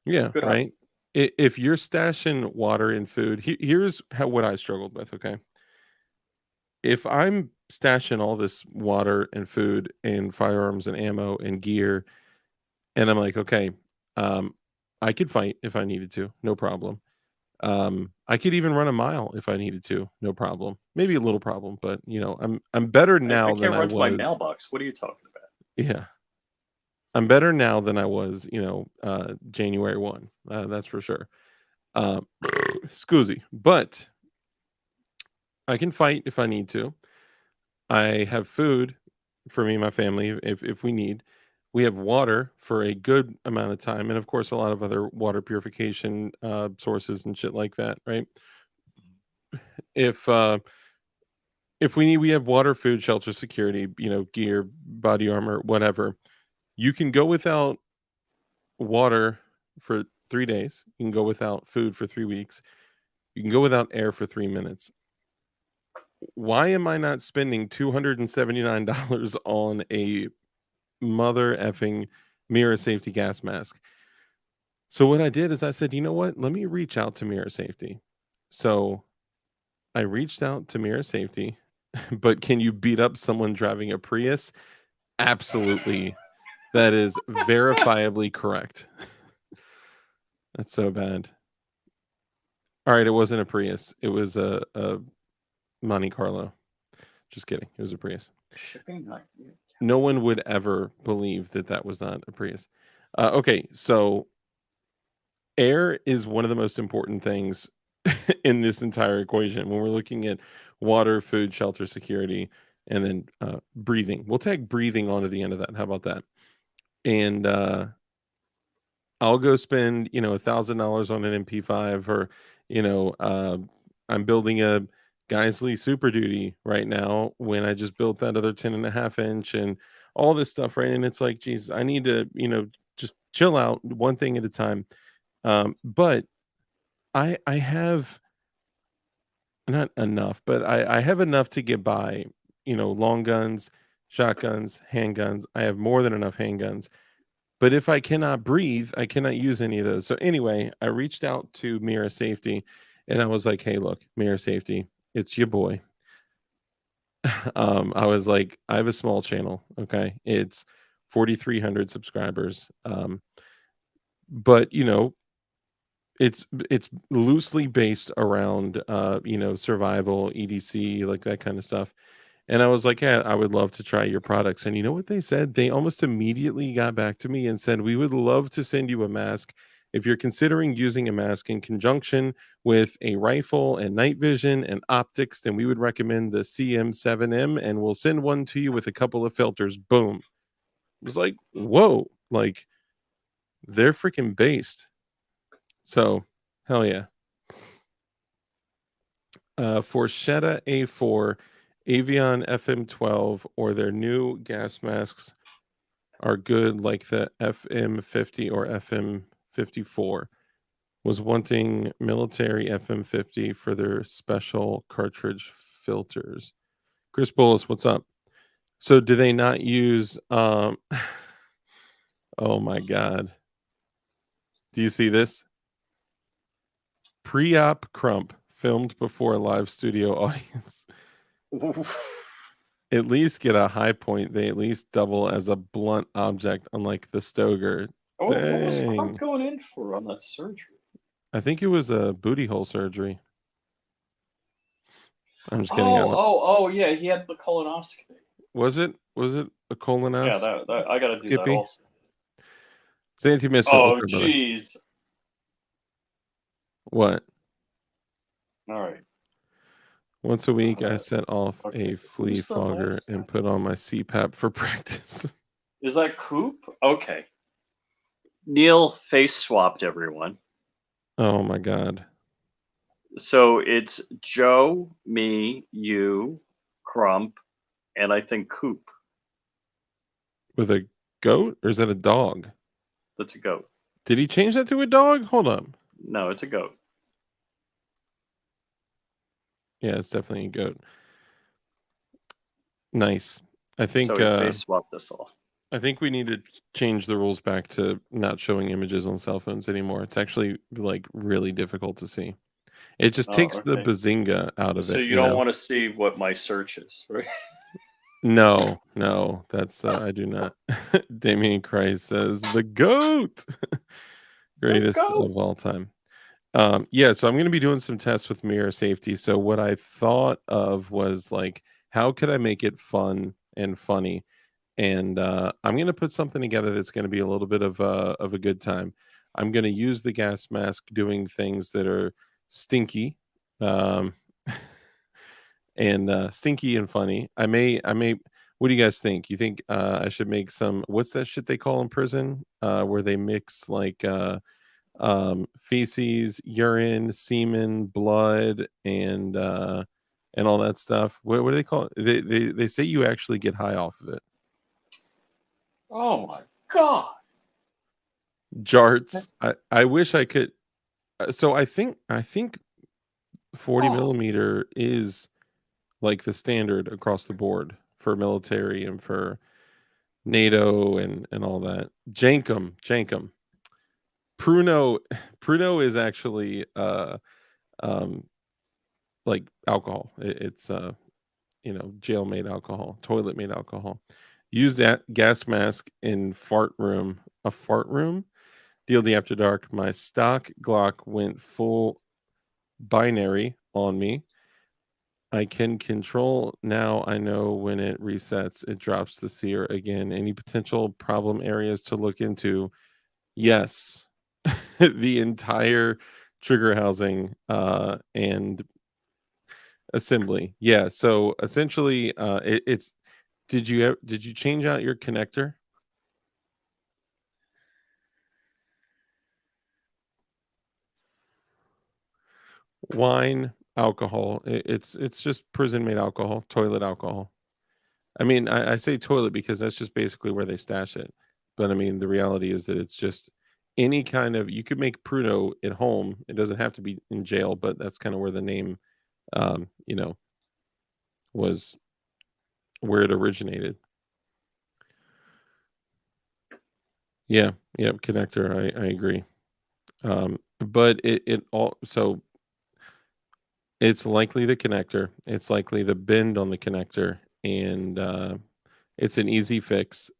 Yeah, good on right. If you're stashing water and food, here's what I struggled with. Okay, if I'm stashing all this water and food and firearms and ammo and gear, and I'm like, okay, um, I could fight if I needed to, no problem. I could even run a mile if I needed to, no problem. Maybe a little problem, but I'm better I now than can't I run to my was. mailbox. What are you talking about? Yeah, I'm better now than I was, January 1. That's for sure. Scusi, but I can fight if I need to. I have food for me and my family if we need. We have water for a good amount of time, and of course, a lot of other water purification sources and shit like that, right? If we need, we have water, food, shelter, security, gear, body armor, whatever. You can go without water for 3 days. You can go without food for 3 weeks. You can go without air for 3 minutes. Why am I not spending $279 on a mother effing mirror safety gas mask? So what I did is I said, you know what? Let me reach out to mirror safety. So I reached out to mirror safety, but can you beat up someone driving a Prius? Absolutely. That is verifiably correct. That's so bad. All right, it wasn't a Prius. It was a Monte Carlo. Just kidding. It was a Prius. Shipping? No one would ever believe that was not a Prius. Okay, so air is one of the most important things in this entire equation when we're looking at water, food, shelter, security, and then breathing. We'll tag breathing onto the end of that. How about that? And I'll go spend $1,000 on an MP5, or I'm building a Geisley Super Duty right now when I just built that other 10.5 inch and all this stuff, right? And it's like, geez, I need to just chill out, one thing at a time. But I have not enough, but I have enough to get by, long guns, shotguns, handguns. I have more than enough handguns. But if I cannot breathe, I cannot use any of those. So anyway, I reached out to Mirror Safety and I was like, hey, look, Mirror Safety, it's your boy. I was like, I have a small channel. Okay. It's 4,300 subscribers. But it's loosely based around survival, EDC, like that kind of stuff. And I was like, yeah, I would love to try your products. And you know what they said? They almost immediately got back to me and said, we would love to send you a mask. If you're considering using a mask in conjunction with a rifle and night vision and optics, then we would recommend the CM7M, and we'll send one to you with a couple of filters. Boom. It was like, whoa, like they're freaking based. So, hell yeah. Forchetta A4, Avion FM12, or their new gas masks are good, like the FM50 or FM54. Was wanting military FM50 for their special cartridge filters. Chris Bullis, what's up? So do they not use oh my god. Do you see this? Pre-op crump filmed before a live studio audience. At least get a high point. They at least double as a blunt object, unlike the Stoger. What was Dang. Crump going in for on that surgery? I think it was a booty hole surgery. I'm just kidding. Oh, yeah, he had the colonoscopy. Was it a colonoscopy? Yeah, that I gotta do that also. Santy Misfit. Oh, jeez. What? All right. Once a week, I set off a flea fogger and put on my CPAP for practice. Is that Coop? Okay. Neil face swapped everyone. Oh my god. So it's Joe, me, you, Crump, and I think Coop. With a goat? Or is that a dog? That's a goat. Did he change that to a dog? Hold up. No, it's a goat. Yeah, it's definitely a goat. Nice. I think so we face swapped this all. I think we need to change the rules back to not showing images on cell phones anymore. It's actually like really difficult to see. It just takes the bazinga out of it. So you don't want to see what my search is, right? No, that's I do not. Damien Christ says the goat. Greatest go. of all time. Yeah, so I'm going to be doing some tests with mirror safety. So what I thought of was like, how could I make it fun and funny? And I'm going to put something together that's going to be a little bit of a good time. I'm going to use the gas mask doing things that are stinky, um, and stinky and funny. I may. What do you guys think? You think I should make some? What's that shit they call in prison? Where they mix like feces, urine, semen, blood, and all that stuff. What do they call it? They say you actually get high off of it. Oh my god. Jarts. I wish I could. So I think 40 Oh. millimeter is like the standard across the board for military and for NATO and all that. Jankum. Pruno Pruno is actually um like alcohol. It's jail made alcohol, toilet made alcohol. Use that gas mask in fart room. A fart room? DLD After Dark. My stock Glock went full binary on me. I can control now. I know when it resets, it drops the sear again. Any potential problem areas to look into? Yes. The entire trigger housing and assembly. Yeah. So essentially, it's. Did you change out your connector? Wine, alcohol. It's just prison made alcohol, toilet alcohol. I mean, I say toilet because that's just basically where they stash it. But I mean, the reality is that it's just any kind of you could make Pruno at home. It doesn't have to be in jail, but that's kind of where the name, um, you know, was where it originated. Yeah, yeah, connector. I agree. But it all so it's likely the connector. It's likely the bend on the connector, and it's an easy fix.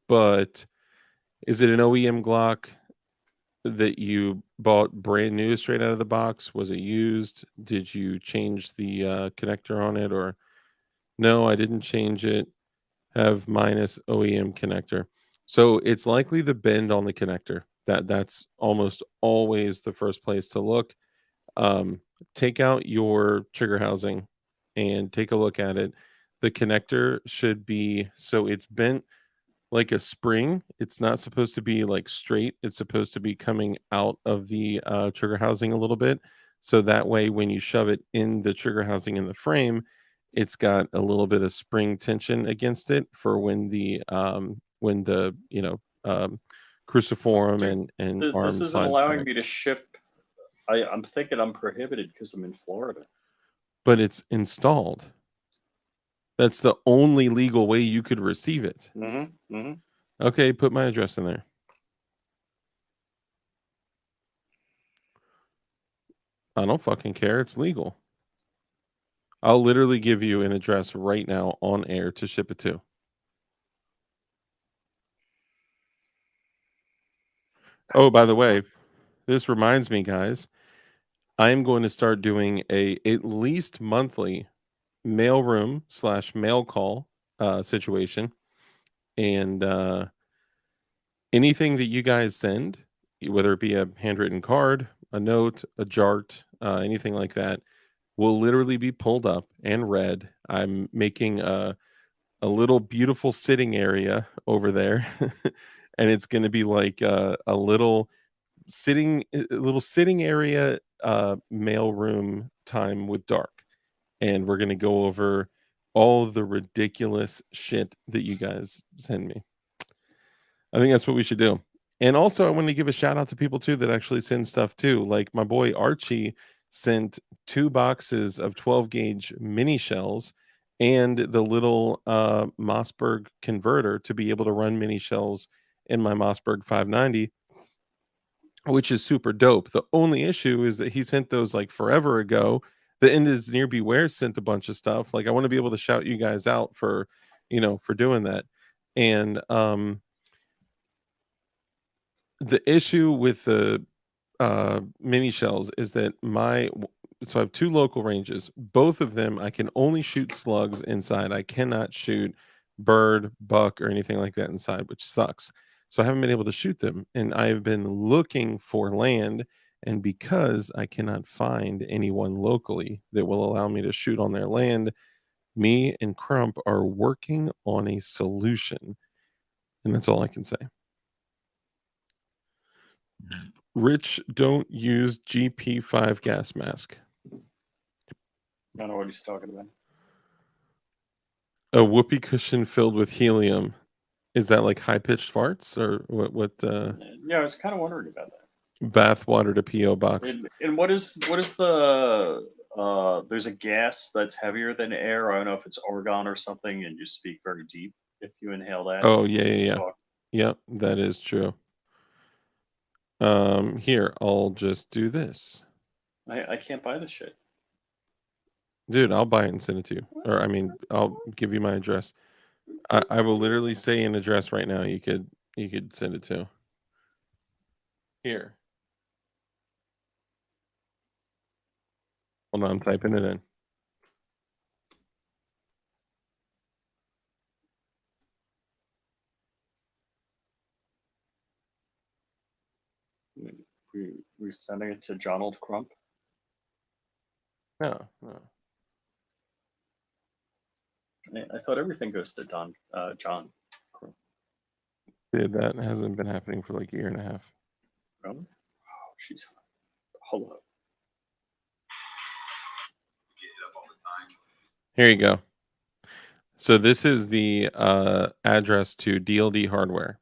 But is it an OEM Glock that you bought brand new straight out of the box? Was it used? Did you change the connector on it, or no? I didn't change it. Have minus OEM connector. So it's likely the bend on the connector. That's almost always the first place to look. Um, take out your trigger housing and take a look at it. The connector should be so it's bent like a spring. It's not supposed to be like straight. It's supposed to be coming out of the trigger housing a little bit. So that way, when you shove it in the trigger housing in the frame, it's got a little bit of spring tension against it for when the cruciform Dude, and this arm isn't slides allowing back. me to ship. I'm thinking I'm prohibited because I'm in Florida. But it's installed. That's the only legal way you could receive it. Mm-hmm. Mm-hmm. Okay, put my address in there. I don't fucking care. It's legal. I'll literally give you an address right now on air to ship it to. Oh, by the way, this reminds me, guys, I am going to start doing a at least monthly mailroom / mail call situation. And anything that you guys send, whether it be a handwritten card, a note, a jart, anything like that, will literally be pulled up and read. I'm making a little beautiful sitting area over there, and it's going to be like a little sitting area, mail room time with Dark, and we're going to go over all the ridiculous shit that you guys send me. I think that's what we should do. And also, I want to give a shout out to people too that actually send stuff too. Like my boy Archie sent 2 boxes of 12 gauge mini shells and the little Mossberg converter to be able to run mini shells in my Mossberg 590, which is super dope. The only issue is that he sent those like forever ago. The end is near beware sent a bunch of stuff. Like I want to be able to shout you guys out for doing that. And the issue with the mini shells is that so I have 2 local ranges. Both of them I can only shoot slugs inside. I cannot shoot bird, buck, or anything like that inside, which sucks. So I haven't been able to shoot them, and I've been looking for land, and because I cannot find anyone locally that will allow me to shoot on their land, me and Crump are working on a solution, and that's all I can say. Rich, don't use GP5 gas mask. I don't know what he's talking about. A whoopee cushion filled with helium. Is that like high pitched farts or what Yeah, I was kind of wondering about that. bath water to PO box? And what is the there's a gas that's heavier than air. I don't know if it's argon or something, and you speak very deep if you inhale that. Oh yeah. Talk. Yep, that is true. Here, I'll just do this. I can't buy this shit. Dude, I'll buy it and send it to you. Or I mean, I'll give you my address. I will literally say an address right now you could send it to. Here. Hold on, I'm typing it in. We sending it to Donald Crump. No. I thought everything goes to John Crump. Dude, that hasn't been happening for like a year and a half. Really? Oh, she's hello. Here you go. So this is the address to DLD hardware.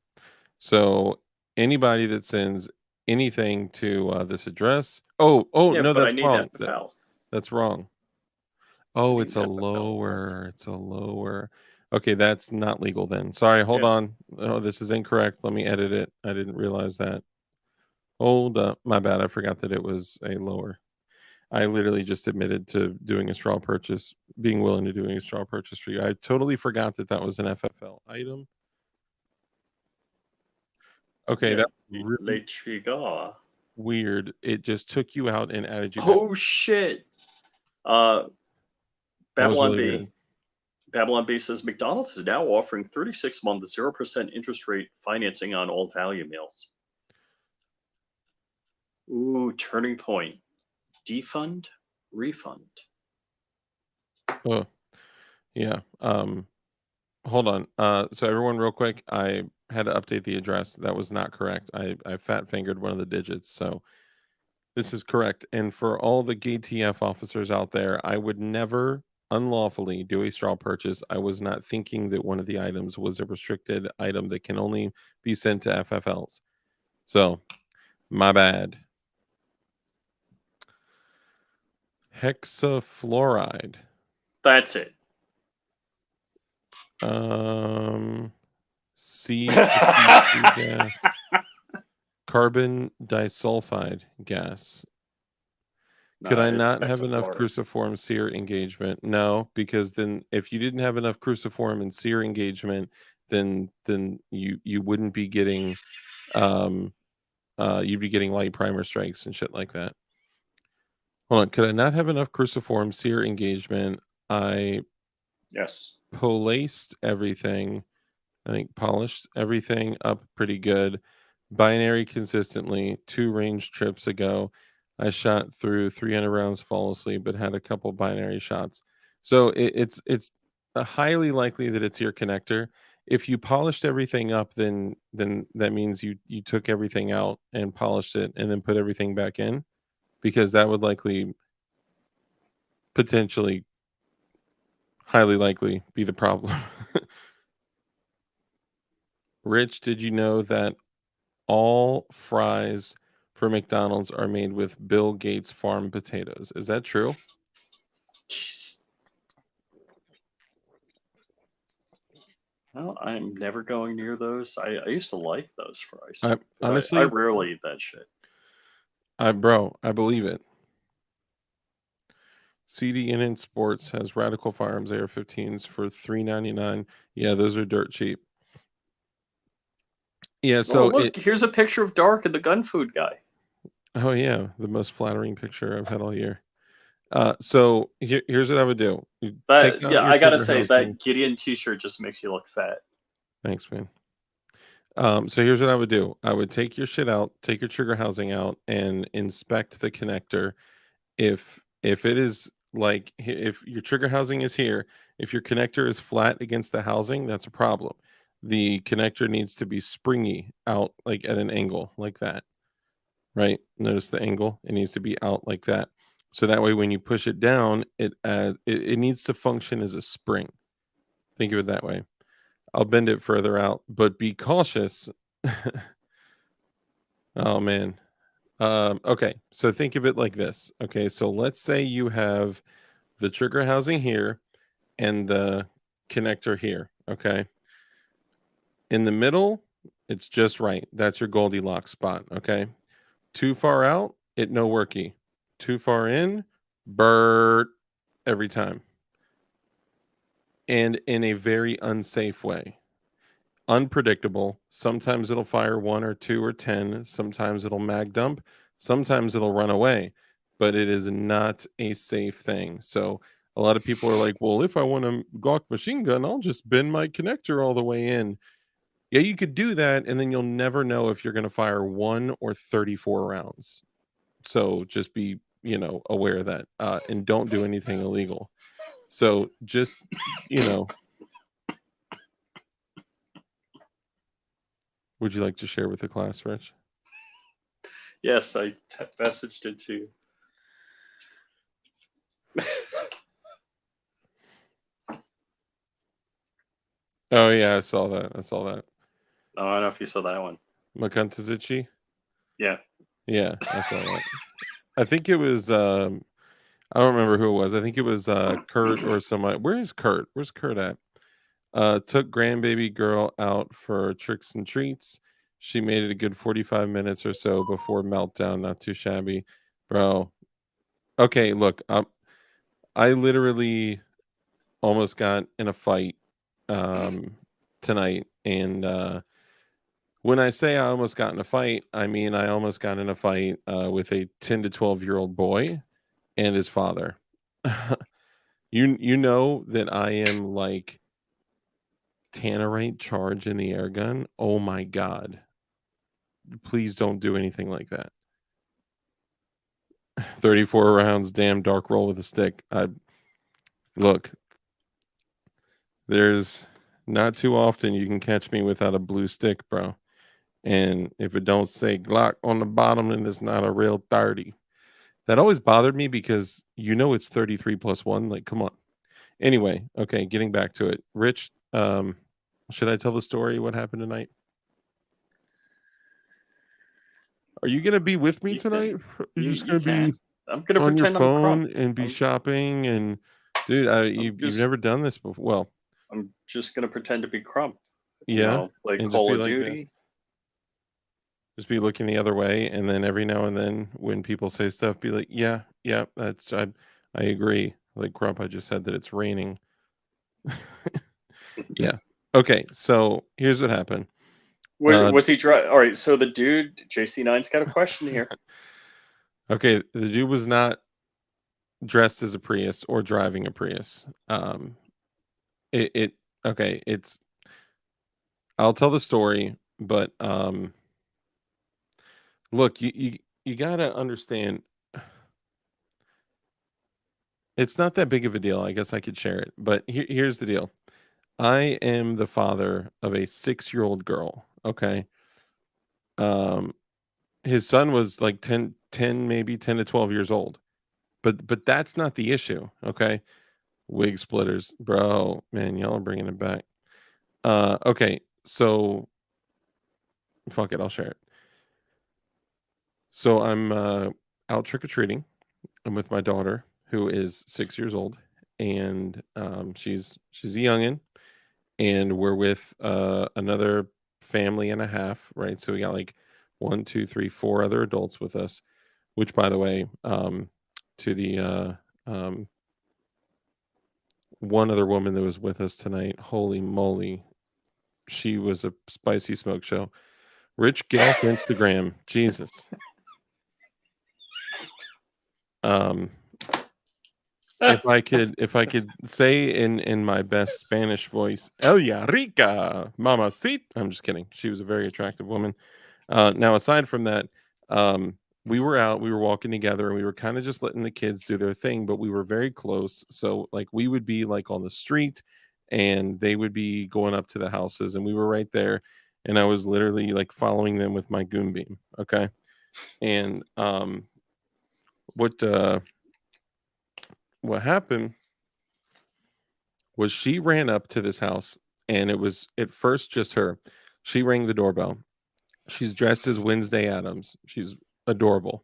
So anybody that sends anything to this address. Oh, Yeah, no, but I that's need wrong. FFL. That's wrong. Oh, need it's a FFL lower. It's a lower. Okay, that's not legal then. Sorry, hold Yeah. on. Oh, this is incorrect. Let me edit it. I didn't realize that. Hold up. My bad. I forgot that it was a lower. I literally just admitted to doing a straw purchase, being willing to doing a straw purchase for you. I totally forgot that was an FFL item. Okay, Yeah, that's really late Chigar. weird. It just took you out and added you back. Oh shit. That was Babylon really B. weird. Babylon B says McDonald's is now offering 36-month 0% interest rate financing on all value meals. Ooh, turning point. Defund, refund. Oh, yeah. Hold on. So everyone, real quick, I had to update the address. That was not correct. I fat fingered one of the digits. So this is correct. And for all the GTF officers out there, I would never unlawfully do a straw purchase. I was not thinking that one of the items was a restricted item that can only be sent to FFLs. So, my bad. Hexafluoride. That's it. C52 gas. Carbon disulfide gas. Could I not have enough cruciform sear engagement? No, because then if you didn't have enough cruciform and sear engagement, then you wouldn't be getting you'd be getting light primer strikes and shit like that. Hold on, could I not have enough cruciform sear engagement? Yes. Policed everything. I think polished everything up pretty good. Binary consistently. 2 range trips ago, I shot through 300 rounds flawlessly, but had a couple binary shots. So it's highly likely that it's your connector. If you polished everything up, then that means you took everything out and polished it and then put everything back in, because that would likely, potentially, highly likely be the problem. Rich, did you know that all fries for McDonald's are made with Bill Gates farm potatoes? Is that true? Jeez. Well, I'm never going near those. I used to like those fries. Honestly, I rarely eat that shit. I believe it. CDN Sports has Radical Firearms AR-15s for $3.99. Yeah, those are dirt cheap. Yeah, so look, here's a picture of Dark and the gun food guy. Oh yeah, the most flattering picture I've had all year. So here's what I would do. You take out your I gotta trigger say housing. that Gideon T-shirt just makes you look fat. Thanks, man. So here's what I would do. I would take your shit out, take your trigger housing out, and inspect the connector. If it is like if your trigger housing is here, if your connector is flat against the housing, that's a problem. The connector needs to be springy out like at an angle like that, right? Notice the angle. It needs to be out like that. So that way when you push it down, it needs to function as a spring. Think of it that way. I'll bend it further out, but be cautious. Oh man. Okay, so think of it like this. Okay, so let's say you have the trigger housing here and the connector here. Okay, in the middle, it's just right. That's your Goldilocks spot. Okay, too far out, it no worky. Too far in, bird every time, and in a very unsafe way. Unpredictable. Sometimes it'll fire 1 or 2 or 10. Sometimes it'll mag dump. Sometimes it'll run away. But it is not a safe thing. So a lot of people are like, well, if I want a Glock machine gun, I'll just bend my connector all the way in. Yeah, you could do that, and then you'll never know if you're going to fire 1 or 34 rounds. So just be, aware of that, and don't do anything illegal. So just, would you like to share with the class, Rich? Yes, I messaged it to you. Oh yeah, I saw that. I don't know if you saw that one. Makantazichi? Yeah. Yeah, I saw that. I think it was I don't remember who it was. I think it was Kurt or somebody. Where is Kurt? Where's Kurt at? Took grandbaby girl out for tricks and treats. She made it a good 45 minutes or so before meltdown. Not too shabby. Bro. Okay, look, I literally almost got in a fight tonight, and when I say I almost got in a fight, I mean I almost got in a fight with a 10 to 12-year-old boy and his father. You know that I am like Tannerite charge in the air gun. Oh my god. Please don't do anything like that. 34 rounds, damn dark roll with a stick. Look, there's not too often you can catch me without a blue stick, bro. And if it don't say Glock on the bottom, then it's not a real 30. That always bothered me because it's 33 plus 1. Like, come on. Anyway, okay, getting back to it. Rich, should I tell the story what happened tonight? Are you gonna be with me You tonight? can. You're just You gonna be can. I'm gonna on your pretend I'm phone Crump. and be shopping and dude, you've never done this before. Well, I'm just gonna pretend to be Crump. yeah, Play and just Call be of like Duty. this. Just be looking the other way, and then every now and then when people say stuff, be like, yeah, that's I agree. Like Grump, I just said that it's raining. Yeah. Okay, so here's what happened. Was he All right, so the dude JC9's got a question here. Okay, the dude was not dressed as a Prius or driving a Prius. Okay, I'll tell the story, but look, you gotta understand. It's not that big of a deal. I guess I could share it, but here's the deal. I am the father of a 6-year-old girl. Okay. His son was like 10, maybe 10 to 12 years old. But that's not the issue. Okay. Wig splitters, bro. Man, y'all are bringing it back. Okay. So fuck it. I'll share it. So I'm out trick or treating. I'm with my daughter, who is 6 years old, and she's a youngin', and we're with another family and a half, right? So we got like 1, 2, 3, 4 other adults with us. Which, by the way, to the one other woman that was with us tonight, holy moly, she was a spicy smoke show. Rich, get off Instagram, Jesus. if I could say in my best Spanish voice, Elia Rica, mamacita. I'm just kidding. She was a very attractive woman. Now, aside from that, we were walking together, and we were kind of just letting the kids do their thing, but we were very close. So, like, we would be like on the street, and they would be going up to the houses, and we were right there. And I was literally like following them with my goon beam. Okay. And what happened was she ran up to this house, and it was at first just her. She rang the doorbell. She's dressed as Wednesday Addams. She's adorable.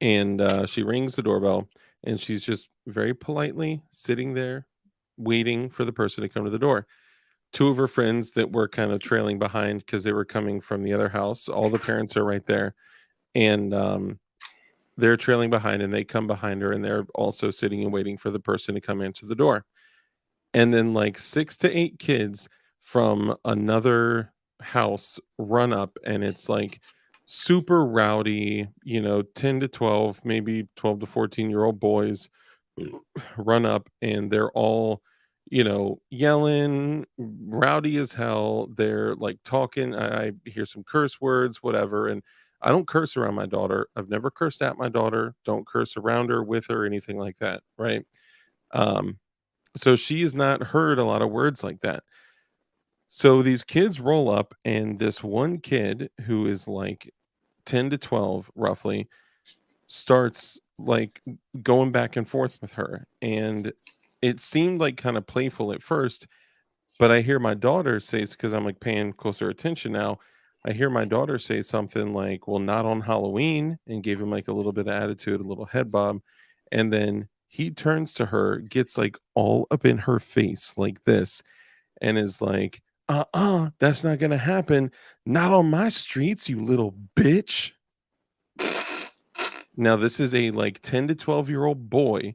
And she rings the doorbell, and she's just very politely sitting there waiting for the person to come to the door. Two of her friends that were kind of trailing behind because they were coming from the other house. All the parents are right there. And they're trailing behind, and they come behind her, and they're also sitting and waiting for the person to come into the door. And then like 6 to 8 kids from another house run up, and it's like super rowdy, 10 to 12, maybe 12 to 14-year-old boys run up, and they're all, yelling, rowdy as hell. They're like talking. I hear some curse words, whatever. And I don't curse around my daughter. I've never cursed at my daughter. Don't curse around her, with her, anything like that. Right. Um, so she has not heard a lot of words like that. So these kids roll up, and this one kid who is like 10 to 12 roughly starts like going back and forth with her. And it seemed like kind of playful at first, but I hear my daughter say, because I'm like paying closer attention now, I hear my daughter say something like, well, not on Halloween, and gave him like a little bit of attitude, a little head bob. And then he turns to her, gets like all up in her face like this, and is like, that's not gonna happen. Not on my streets, you little bitch. Now, this is a like 10 to 12-year-old boy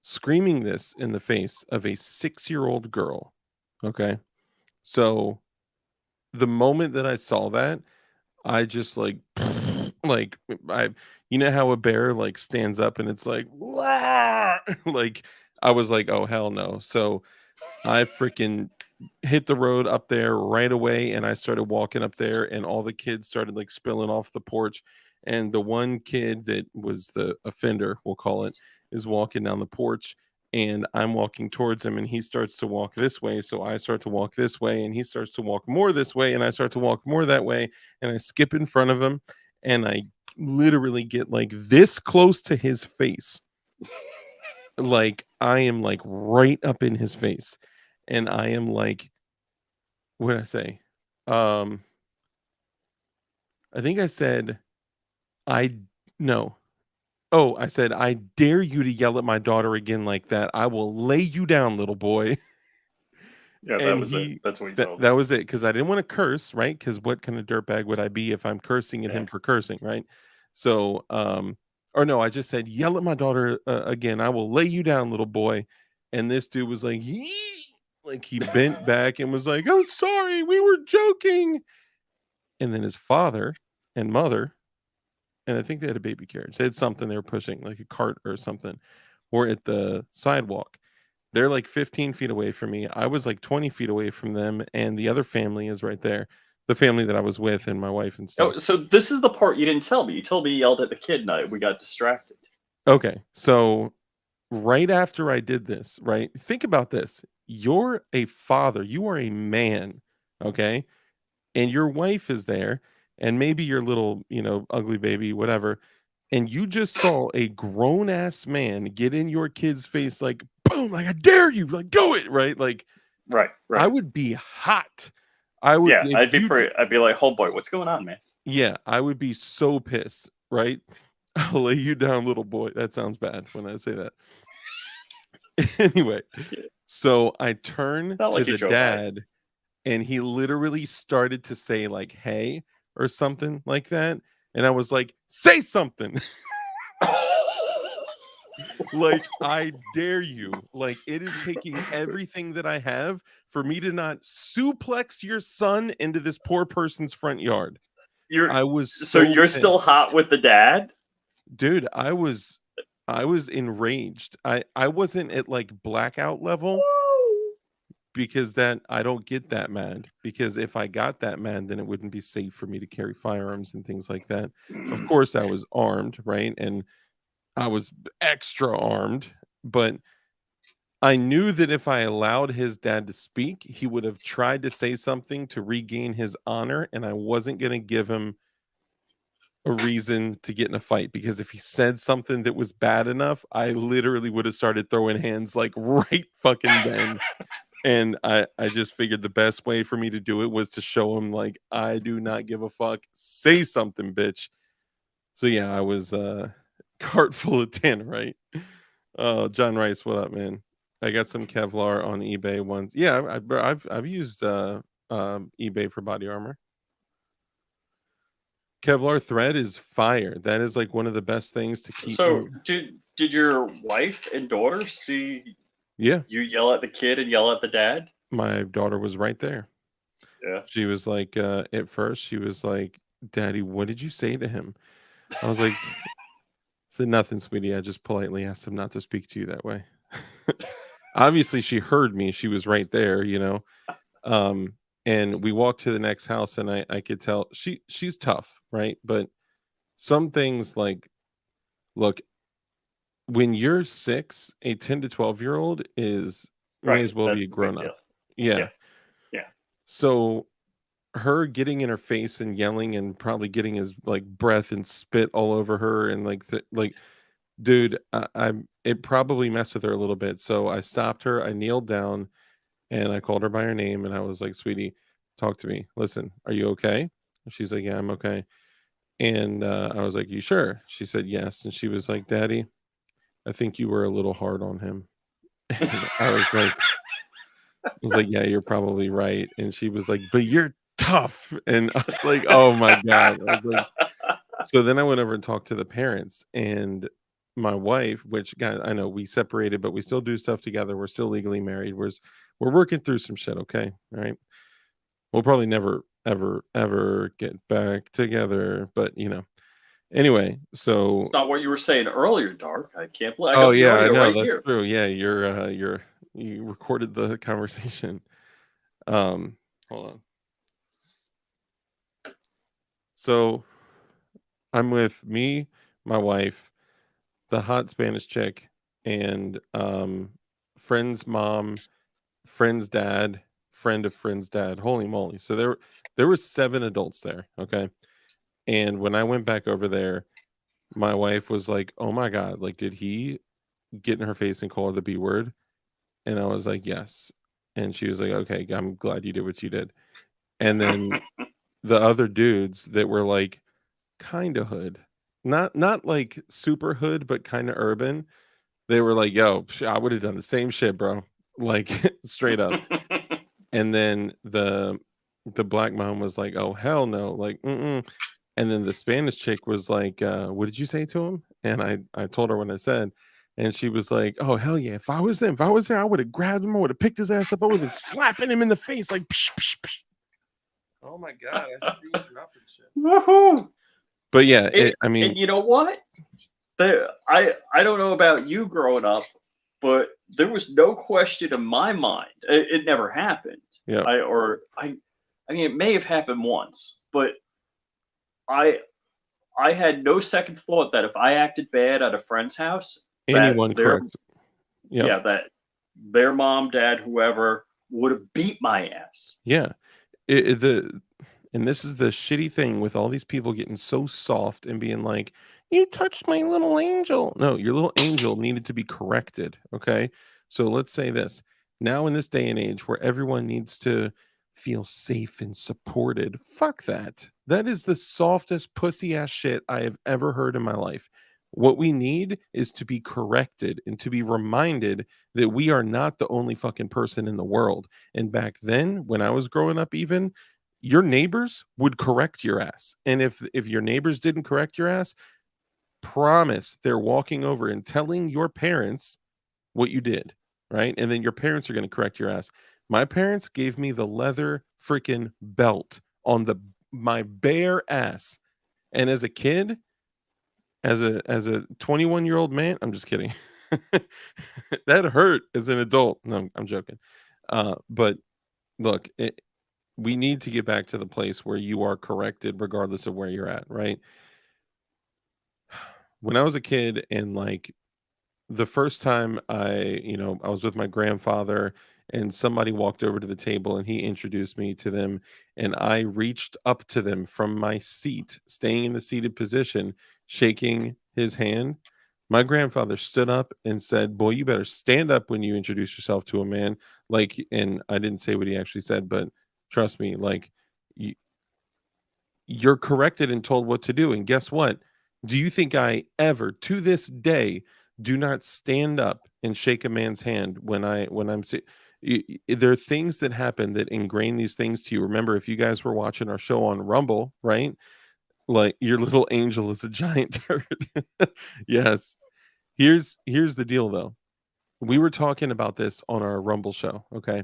screaming this in the face of a 6-year-old girl. Okay. So the moment that I saw that, I just like, like, how a bear like stands up and it's like, "Wah!" Like, I was like, oh, hell no. So I freaking hit the road up there right away, and I started walking up there, and all the kids started like spilling off the porch. And the one kid that was the offender, we'll call it, is walking down the porch, and I'm walking towards him, and he starts to walk this way. So I start to walk this way, and he starts to walk more this way, and I start to walk more that way, and I skip in front of him, and I literally get like this close to his face. Like, I am like right up in his face. And I am like, what did I say? I think I said, no. Oh, I said, I dare you to yell at my daughter again like that. I will lay you down, little boy. Yeah, that And was it. That's what he told me. that was it. Because I didn't want to curse, right? Because what kind of dirtbag would I be if I'm cursing at Yeah. him for cursing, right? So, or no, I just said, yell at my daughter again. I will lay you down, little boy. And this dude was like, yee! Like he bent back and was like, "Oh, sorry, we were joking." And then his father and mother, and I think they had a baby carriage. They had something they were pushing, like a cart or something, were at the sidewalk. They're like 15 feet away from me. I was like 20 feet away from them, and the other family is right there. The family that I was with, and my wife and stuff. Oh, so this is the part you didn't tell me. You told me you yelled at the kid, and we got distracted. Okay, so right after I did this, right? Think about this. You're a father. You are a man, okay? And your wife is there, and maybe your little, ugly baby, whatever. And you just saw a grown ass man get in your kid's face, like, boom, like, I dare you, like, go it, right? Like, Right. I would be hot. I would, Yeah, if you I'd be like, oh boy, what's going on, man? yeah, I would be so pissed, right? I'll lay you down, little boy. That sounds bad when I say that. Anyway, so I turn Not to like you the drove by. dad, and he literally started to say like, hey, or something like that. And I was like, say something. Like, I dare you. Like, it is taking everything that I have for me to not suplex your son into this poor person's front yard. I was so you're still pissed. hot with the dad? Dude, I was I was enraged. I wasn't at like blackout level because that I don't get that mad, because if I got that mad, then it wouldn't be safe for me to carry firearms and things like that. Of course, I was armed, right? And I was extra armed, but I knew that if I allowed his dad to speak, he would have tried to say something to regain his honor, and I wasn't going to give him a reason to get in a fight, because if he said something that was bad enough, I literally would have started throwing hands like right fucking then. And I just figured the best way for me to do it was to show him like I do not give a fuck. Say something, bitch. So yeah, I was cart full of tin, right? Oh, John Rice, what up, man? I got some Kevlar on eBay once. Yeah, I've used eBay for body armor. Kevlar thread is fire. That is like one of the best things to keep. So did your wife and daughter see Yeah, you yell at the kid and yell at the dad? my daughter was right there. Yeah. She was like, at first, she was like, "Daddy, what did you say to him?" I was like, "Said nothing, sweetie. I just politely asked him not to speak to you that way." Obviously, she heard me. She was right there, you know. Um, and we walked to the next house, and I could tell she's tough, right? But some things like, look, when you're 6, a 10 to 12-year-old is may Right. as well be a That's a big grown up. deal. Yeah. Yeah. Yeah. So her getting in her face and yelling and probably getting his like breath and spit all over her and like dude, I'm it probably messed with her a little bit. So I stopped her, I kneeled down, and I called her by her name, and I was like, "Sweetie, talk to me. Listen, are you okay?" She's like, "Yeah, I'm okay." And I was like, "You sure?" She said, "Yes." And she was like, "Daddy, I think you were a little hard on him." And I was like, "Yeah, you're probably right." And she was like, "But you're tough." And I was like, "Oh my God." I was like, so then I went over and talked to the parents, and my wife, which guys, I know we separated, but we still do stuff together. We're still legally married. We're working through some shit, okay? All right. We'll probably never, ever, ever get back together, but you know. Anyway, It's so not what you were saying earlier, Dark. I can't believe I oh got the yeah, I audio know right that's here. true. Yeah, you recorded the conversation. Hold on. So I'm with me, my wife, the hot Spanish chick, and friend's mom, friend's dad, friend of friend's dad. Holy moly. So there were 7 adults there, okay? And when I went back over there, my wife was like, "Oh my God, like did he get in her face and call her the B word?" And I was like, "Yes." And she was like, "Okay, I'm glad you did what you did." And then the other dudes that were like kind of hood, not like super hood, but kind of urban. They were like, "Yo, I would have done the same shit, bro." Like straight up. And then the black mom was like, "Oh hell no!" Like, mm-mm. And then the Spanish chick was like, "What did you say to him?" And I told her what I said, and she was like, "Oh hell yeah! If I was there, I would have grabbed him. I would have picked his ass up. I would have been slapping him in the face like." Psh, psh, psh. Oh my God! I see you dropping shit. Woohoo! But yeah, I mean, And you know what? I don't know about you growing up, but there was no question in my mind. It never happened. yeah, I mean, it may have happened once, but I I had no second thought that if I acted bad at a friend's house, that anyone their correct? Yeah, yeah, that their mom, dad, whoever would have beat my ass. yeah. And this is the shitty thing with all these people getting so soft and being like, "You touched my little angel." No, your little angel needed to be corrected. Okay. So let's say this now in this day and age where everyone needs to feel safe and supported. Fuck that. That is the softest pussy ass shit I have ever heard in my life. What we need is to be corrected and to be reminded that we are not the only fucking person in the world. And back then, when I was growing up, even your neighbors would correct your ass. And if your neighbors didn't correct your ass, promise they're walking over and telling your parents what you did, right? And then your parents are going to correct your ass. My parents gave me the leather freaking belt on my bare ass. And as a kid, as a 21-year-old man, I'm just kidding. That hurt as an adult. No, I'm joking. But look, we need to get back to the place where you are corrected regardless of where you're at, right? When I was a kid and like the first time I was with my grandfather and somebody walked over to the table and he introduced me to them and I reached up to them from my seat, staying in the seated position, shaking his hand. My grandfather stood up and said, "Boy, you better stand up when you introduce yourself to a man." Like, and I didn't say what he actually said, but trust me, like, you, you're corrected and told what to do. And guess what? Do you think I ever, to this day, do not stand up and shake a man's hand when I'm there are things that happen that ingrain these things to you. Remember, if you guys were watching our show on Rumble, right? Like your little angel is a giant turd. Yes. Here's the deal though. We were talking about this on our Rumble show, okay?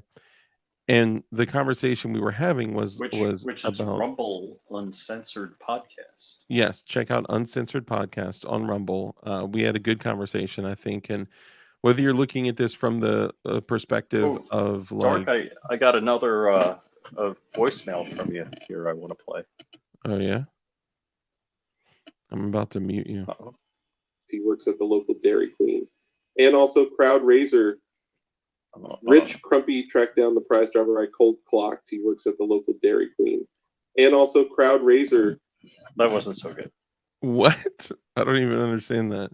And the conversation we were having was which is about Rumble Uncensored Podcast. yes, check out Uncensored Podcast on Rumble. We had a good conversation, I think, and whether you're looking at this from the perspective Oh, of Dark, like, I got another a voicemail from you here I want to play. oh yeah, I'm about to mute you. Uh-oh. He works at the local Dairy Queen. And also Crowd Raiser. Uh-oh. Rich Crumpy tracked down the prize driver I cold clocked. He works at the local Dairy Queen. And also Crowd Raiser. That wasn't so good. What? I don't even understand that.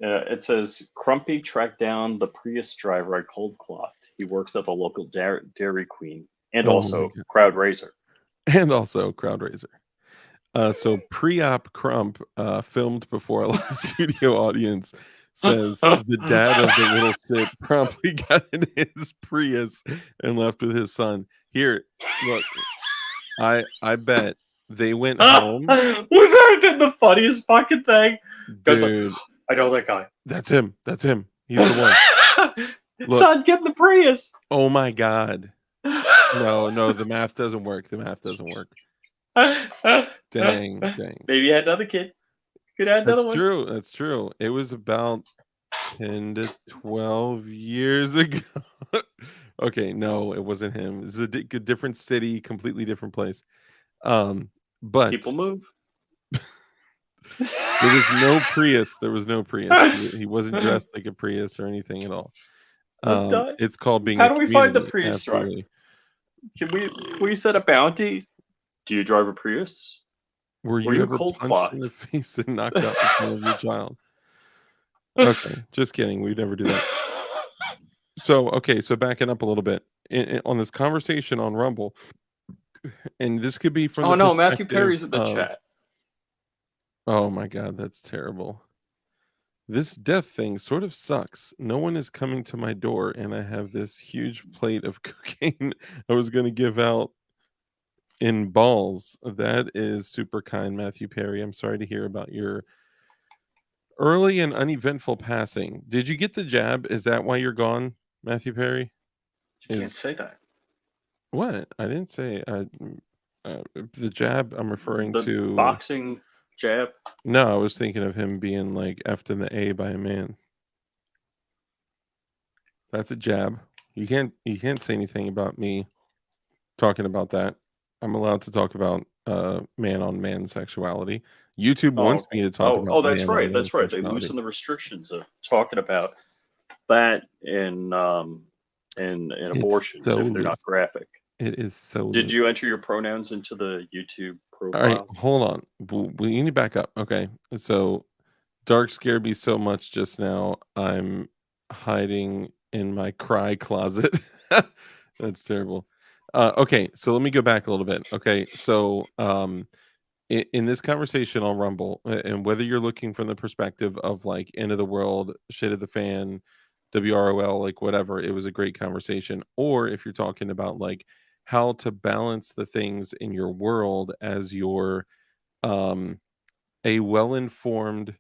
It says Crumpy tracked down the Prius driver I cold clocked. He works at the local Dairy Queen and Oh also my God. Crowd Raiser. And also Crowd Raiser. So pre-op Crump filmed before a live studio audience says the dad of the little shit promptly got in his Prius and left with his son. Here, look, I bet they went home. We never did the funniest fucking thing. Guys like, Dude, I know that guy. that's him. That's him. He's the one. Look. Son, get in the Prius. Oh my God. No, the math doesn't work. The math doesn't work. Dang. Maybe you had another kid. Could have another That's one. true. That's true. It was about 10 to 12 years ago. Okay, no, it wasn't him. This is a different city, completely different place. But People move. there was no Prius. There was no Prius. He wasn't dressed like a Prius or anything at all. It's called being. How a do we find the community, Prius driver? absolutely. Can we set a bounty? Do you drive a Prius? Were you you ever cold punched in the face and knocked out in front of your child? Okay, just kidding. We'd never do that. So backing up a little bit on this conversation on Rumble, and this could be from Oh the no, Matthew perspective Perry's in the of- chat. Oh my God, that's terrible. This death thing sort of sucks. No one is coming to my door, and I have this huge plate of cocaine I was going to give out in balls. That is super kind, Matthew Perry. I'm sorry to hear about your early and uneventful passing. Did you get the jab? Is that why you're gone, Matthew Perry? You can't say that. What? I didn't say the jab. I'm referring The to boxing jab. No, I was thinking of him being like effed in the A by a man. That's a jab. You can't say anything about me talking about that. I'm allowed to talk about man on man sexuality. YouTube wants me to talk about. Oh, that's man on right. man That's right. They sexuality. loosen the restrictions of talking about that and abortions so if they're not loose. graphic. It is so. Did loose. you enter your pronouns into the YouTube profile? All right, hold on. We need to back up. Okay, so Dark scared me so much just now. I'm hiding in my cry closet. That's terrible. Okay, so let me go back a little bit. Okay, so in this conversation on Rumble, and whether you're looking from the perspective of like end of the world, shit of the fan, WROL, like whatever, it was a great conversation. Or if you're talking about like how to balance the things in your world as you're a well-informed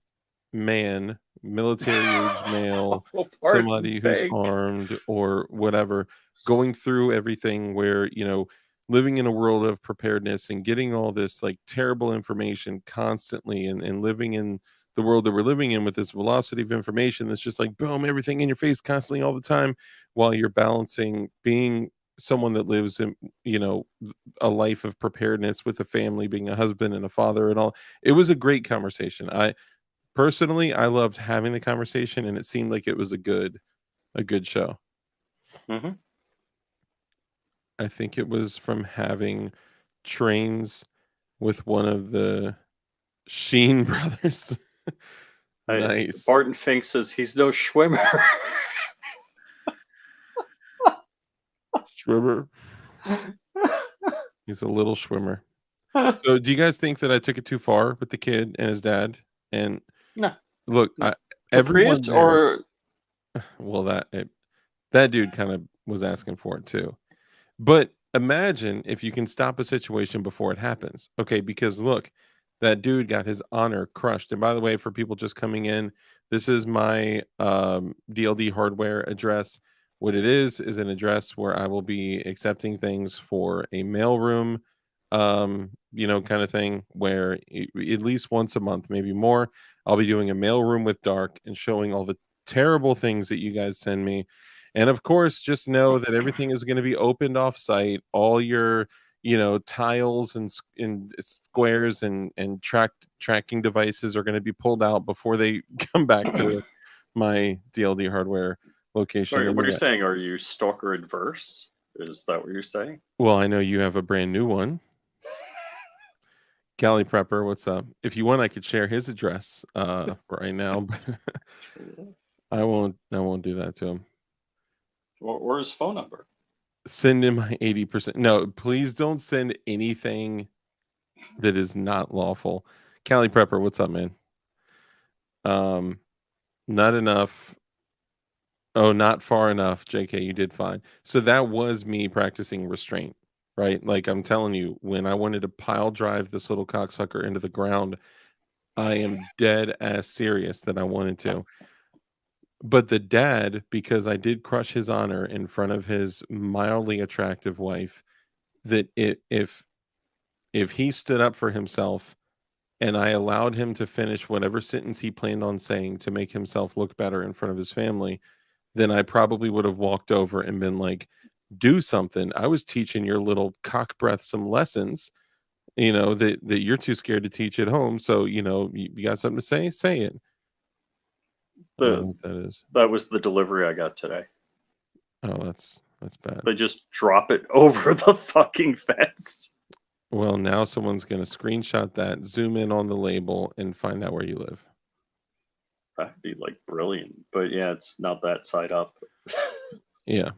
man, military age male, somebody who's armed or whatever, going through everything where, living in a world of preparedness and getting all this like terrible information constantly and living in the world that we're living in with this velocity of information that's just like boom, everything in your face constantly all the time, while you're balancing being someone that lives in, you know, a life of preparedness with a family, being a husband and a father and all. It was a great conversation. I personally, I loved having the conversation, and it seemed like it was a good show. Hmm. I think it was from having trains with one of the Sheen brothers. Nice. Barton Fink says he's no schwimmer. Schwimmer. He's a little schwimmer. So do you guys think that I took it too far with the kid and his dad? And No. look, The everyone Prius there, or well, that dude kind of was asking for it too. But imagine if you can stop a situation before it happens. Okay, because look, that dude got his honor crushed. And by the way, for people just coming in, this is my DLD hardware address. What it is an address where I will be accepting things for a mailroom, you know, kind of thing, where at least once a month, maybe more, I'll be doing a mailroom with Dark and showing all the terrible things that you guys send me. And of course, just know that everything is going to be opened off site. All your, you know, tiles and squares and tracking devices are going to be pulled out before they come back to my DLD hardware location. what are you Yeah. saying? Are you stalker adverse? Is that what you're saying? Well, I know you have a brand new one. Cali Prepper, what's up? If you want, I could share his address right now, but I won't do that to him. Or his phone number? Send him my 80%. No, please don't send anything that is not lawful. Cali Prepper, what's up, man? Not enough. Oh, not far enough. JK, you did fine. So that was me practicing restraint, right? Like I'm telling you, when I wanted to pile drive this little cocksucker into the ground, I am dead ass serious that I wanted to. But the dad, because I did crush his honor in front of his mildly attractive wife, that if he stood up for himself and I allowed him to finish whatever sentence he planned on saying to make himself look better in front of his family, then I probably would have walked over and been like, do something. I was teaching your little cock breath some lessons, you know, that you're too scared to teach at home. So, you know, you got something to say? Say it. I don't know what that is. That was the delivery I got today. Oh, that's bad. They just drop it over the fucking fence. Well, now someone's going to screenshot that, zoom in on the label, and find out where you live. That'd be like brilliant. But yeah, it's not that side up. Yeah.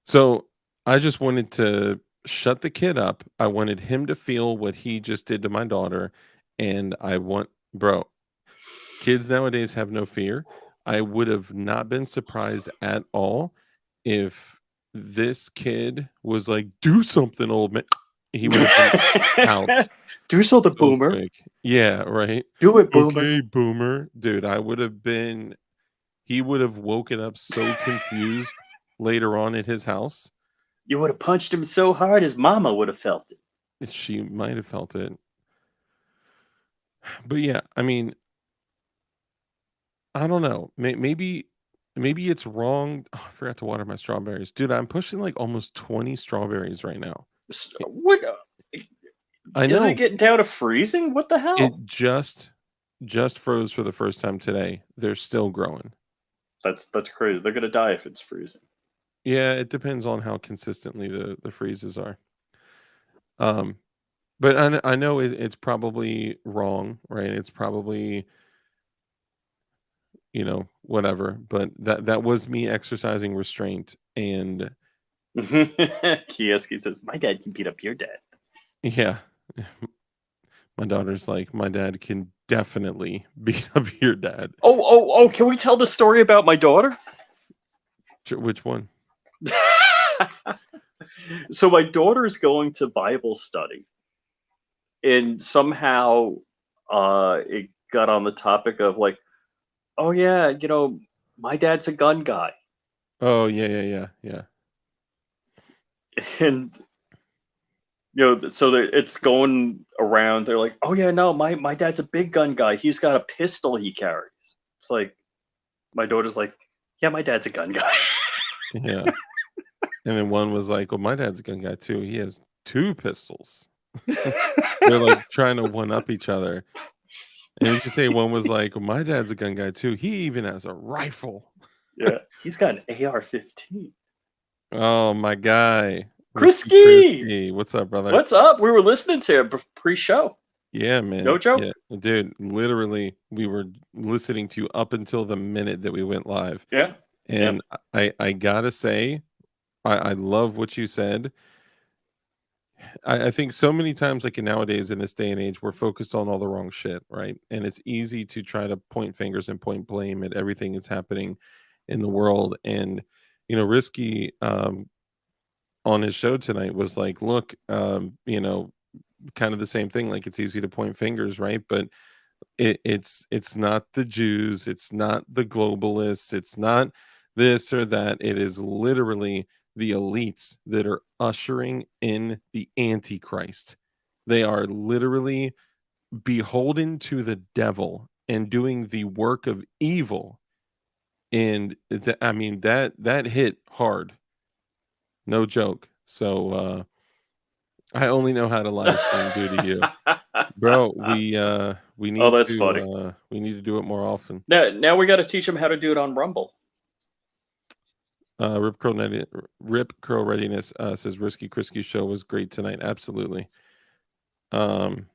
So I just wanted to shut the kid up. I wanted him to feel what he just did to my daughter. And bro, kids nowadays have no fear. I would have not been surprised at all if this kid was like, do something, old man. He would have been out. Do so, the so boomer. quick. Yeah, right. Do it, boomer. Okay, boomer. Dude, he would have woken up so confused later on at his house. You would have punched him so hard his mama would have felt it. She might have felt it. But yeah, I mean, I don't know. Maybe it's wrong. Oh, I forgot to water my strawberries. Dude, I'm pushing like almost 20 strawberries right now. What? I know. Isn't it getting down to freezing? What the hell? It just froze for the first time today. They're still growing. That's crazy. They're gonna die if it's freezing. Yeah, it depends on how consistently the freezes are. But I know it's probably wrong, right? It's probably, you know, whatever. But that was me exercising restraint, and Kieski says, "My dad can beat up your dad." yeah, my daughter's like, my dad can definitely beat up your dad. Oh! Can we tell the story about my daughter? Which one? So my daughter's going to Bible study, and somehow it got on the topic of like, oh yeah, you know, my dad's a gun guy. Oh yeah. And so it's going around. They're like, oh yeah, no, my dad's a big gun guy. He's got a pistol he carries. It's like my daughter's like, yeah, my dad's a gun guy. Yeah. And then one was like, well, my dad's a gun guy too. He has 2 pistols. They're like trying to one up each other. And you should say one was like, well, my dad's a gun guy too. He even has a rifle. Yeah, he's got an AR-15. Oh, my guy. Krisky! What's up, brother? What's up? We were listening to it pre-show. Yeah, man. No joke? Yeah. Dude, literally, we were listening to you up until the minute that we went live. Yeah. And I gotta say, I love what you said. I think so many times, like nowadays in this day and age, we're focused on all the wrong shit, right? And it's easy to try to point fingers and point blame at everything that's happening in the world. And Risky on his show tonight was like, look, kind of the same thing. Like it's easy to point fingers, right? But it's not the Jews, it's not the globalists, it's not this or that. It is literally the elites that are ushering in the Antichrist. They are literally beholden to the devil and doing the work of evil. And I mean that hit hard. No joke. So I only know how to live stream due to you. Bro, we need that's to funny. We need to do it more often. Now we got to teach them how to do it on Rumble. Rip Curl Readiness says Risky Krisky show was great tonight. Absolutely. Where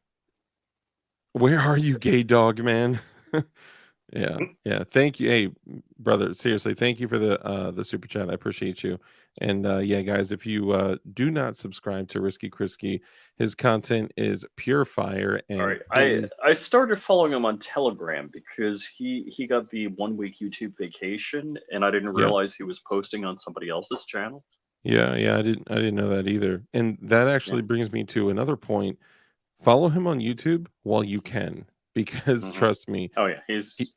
are you, gay dog man? Yeah. Thank you. Hey, brother, seriously, thank you for the super chat. I appreciate you. And yeah, guys, if you do not subscribe to Risky Krisky, his content is pure fire. And All right, I started following him on Telegram because he got the 1 week YouTube vacation, and I didn't realize he was posting on somebody else's channel. Yeah, I didn't know that either. And that actually brings me to another point. Follow him on YouTube while you can, because trust me, oh yeah,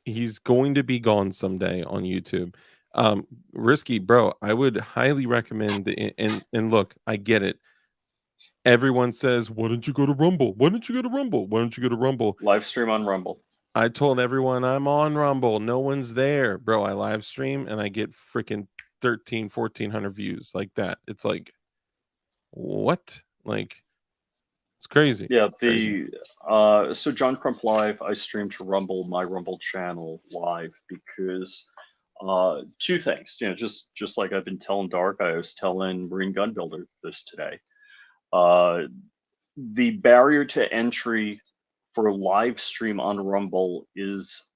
he's going to be gone someday on YouTube. Risky, bro, I would highly recommend and look, I get it. Everyone says, why don't you go to Rumble? Why don't you go to Rumble? Why don't you go to Rumble? Live stream on Rumble. I told everyone I'm on Rumble. No one's there. Bro, I live stream and I get freaking 1,400 views like that. It's like, what? Like, it's crazy. Yeah, Crazy. So John Crump Live, I stream to Rumble, my Rumble channel live because 2 things. Just like I've been telling Dark, I was telling Marine Gun Builder this today. The barrier to entry for live stream on Rumble is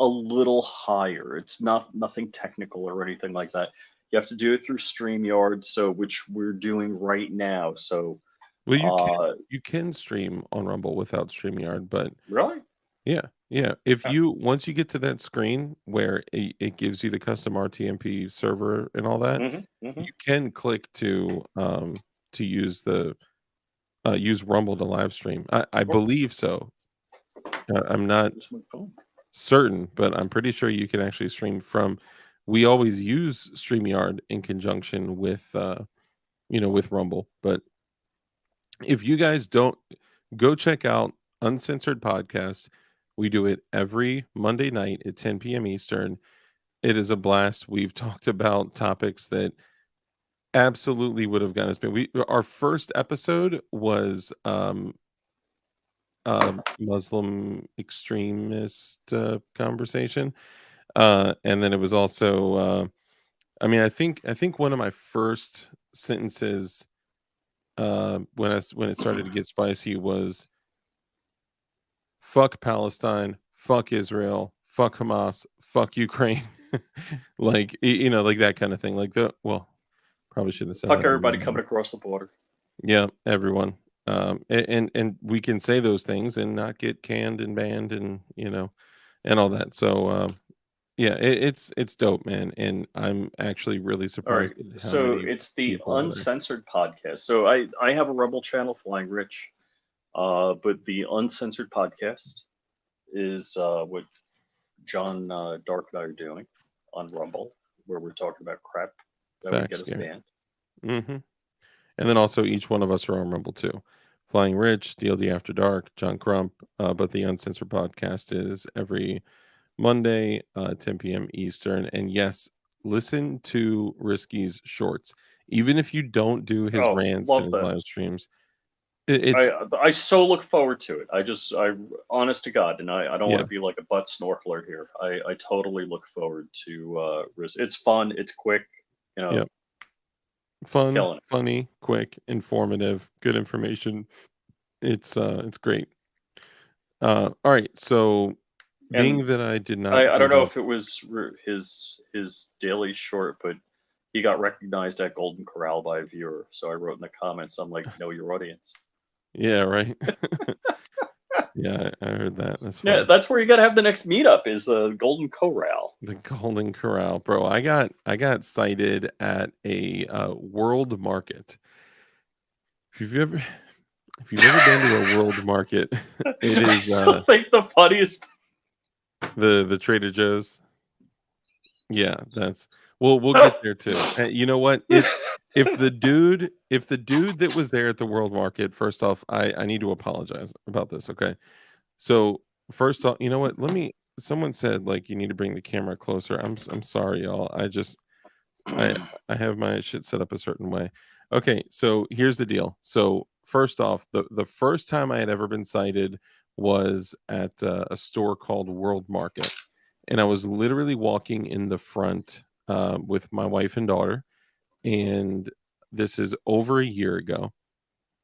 a little higher. It's nothing technical or anything like that. You have to do it through StreamYard, which we're doing right now. So well, you can stream on Rumble without StreamYard, but really? Yeah. If once you get to that screen where it gives you the custom RTMP server and all that, you can click to use use Rumble to live stream. I believe so. I'm not certain, but I'm pretty sure you can actually stream from. We always use StreamYard in conjunction with with Rumble, but if you guys don't, go check out Uncensored Podcast. We do it every Monday night at 10 p.m. Eastern. It is a blast. We've talked about topics that absolutely would have gotten us. Our first episode was Muslim extremist conversation, and then it was also. I think one of my first sentences when it started to get spicy was fuck Palestine, fuck Israel, fuck Hamas, fuck Ukraine. Like like that kind of thing. Like probably shouldn't have said Fuck that. everybody coming across the border. Yeah, everyone. And we can say those things and not get canned and banned and and all that. So yeah, it's dope, man. And I'm actually really surprised at how so many it's the people are there. Uncensored Podcast. So I have a Rumble channel, Flying Rich, but the Uncensored Podcast is what John Dark and I are doing on Rumble, where we're talking about crap that would get us banned. And then also each one of us are on Rumble too. Flying Rich, DLD After Dark, John Crump, but the Uncensored podcast is every Monday, 10 p.m. Eastern. And yes, listen to Risky's shorts. Even if you don't do his Oh, rants and love his them. live streams, it's I so look forward to it. I honest to God, and I don't want Yeah. to be like a butt snorkeler here. I totally look forward to it's fun, it's quick, you know. Yep. Fun, Killing it. funny, quick, informative, good information. It's great. All right, so being And that I did not I don't know give if it was his daily short, but he got recognized at Golden Corral by a viewer. So I wrote in the comments, I'm like, know your audience. Yeah, right. Yeah, I heard that. That's Yeah, funny. that's where you got to have the next meetup is the Golden Corral. The Golden Corral, bro. I got cited at a world market. If you've ever been to a world market, it I is still think the funniest. the Trader Joe's. Yeah, that's we'll get there too. You know what? If the dude that was there at the world market, first off, I need to apologize about this, okay? So first off, you know what? Someone said like you need to bring the camera closer. I'm sorry, y'all. I have my shit set up a certain way. Okay, so here's the deal. So first off, the first time I had ever been cited was at a store called World Market, and I was literally walking in the front with my wife and daughter, and this is over a year ago,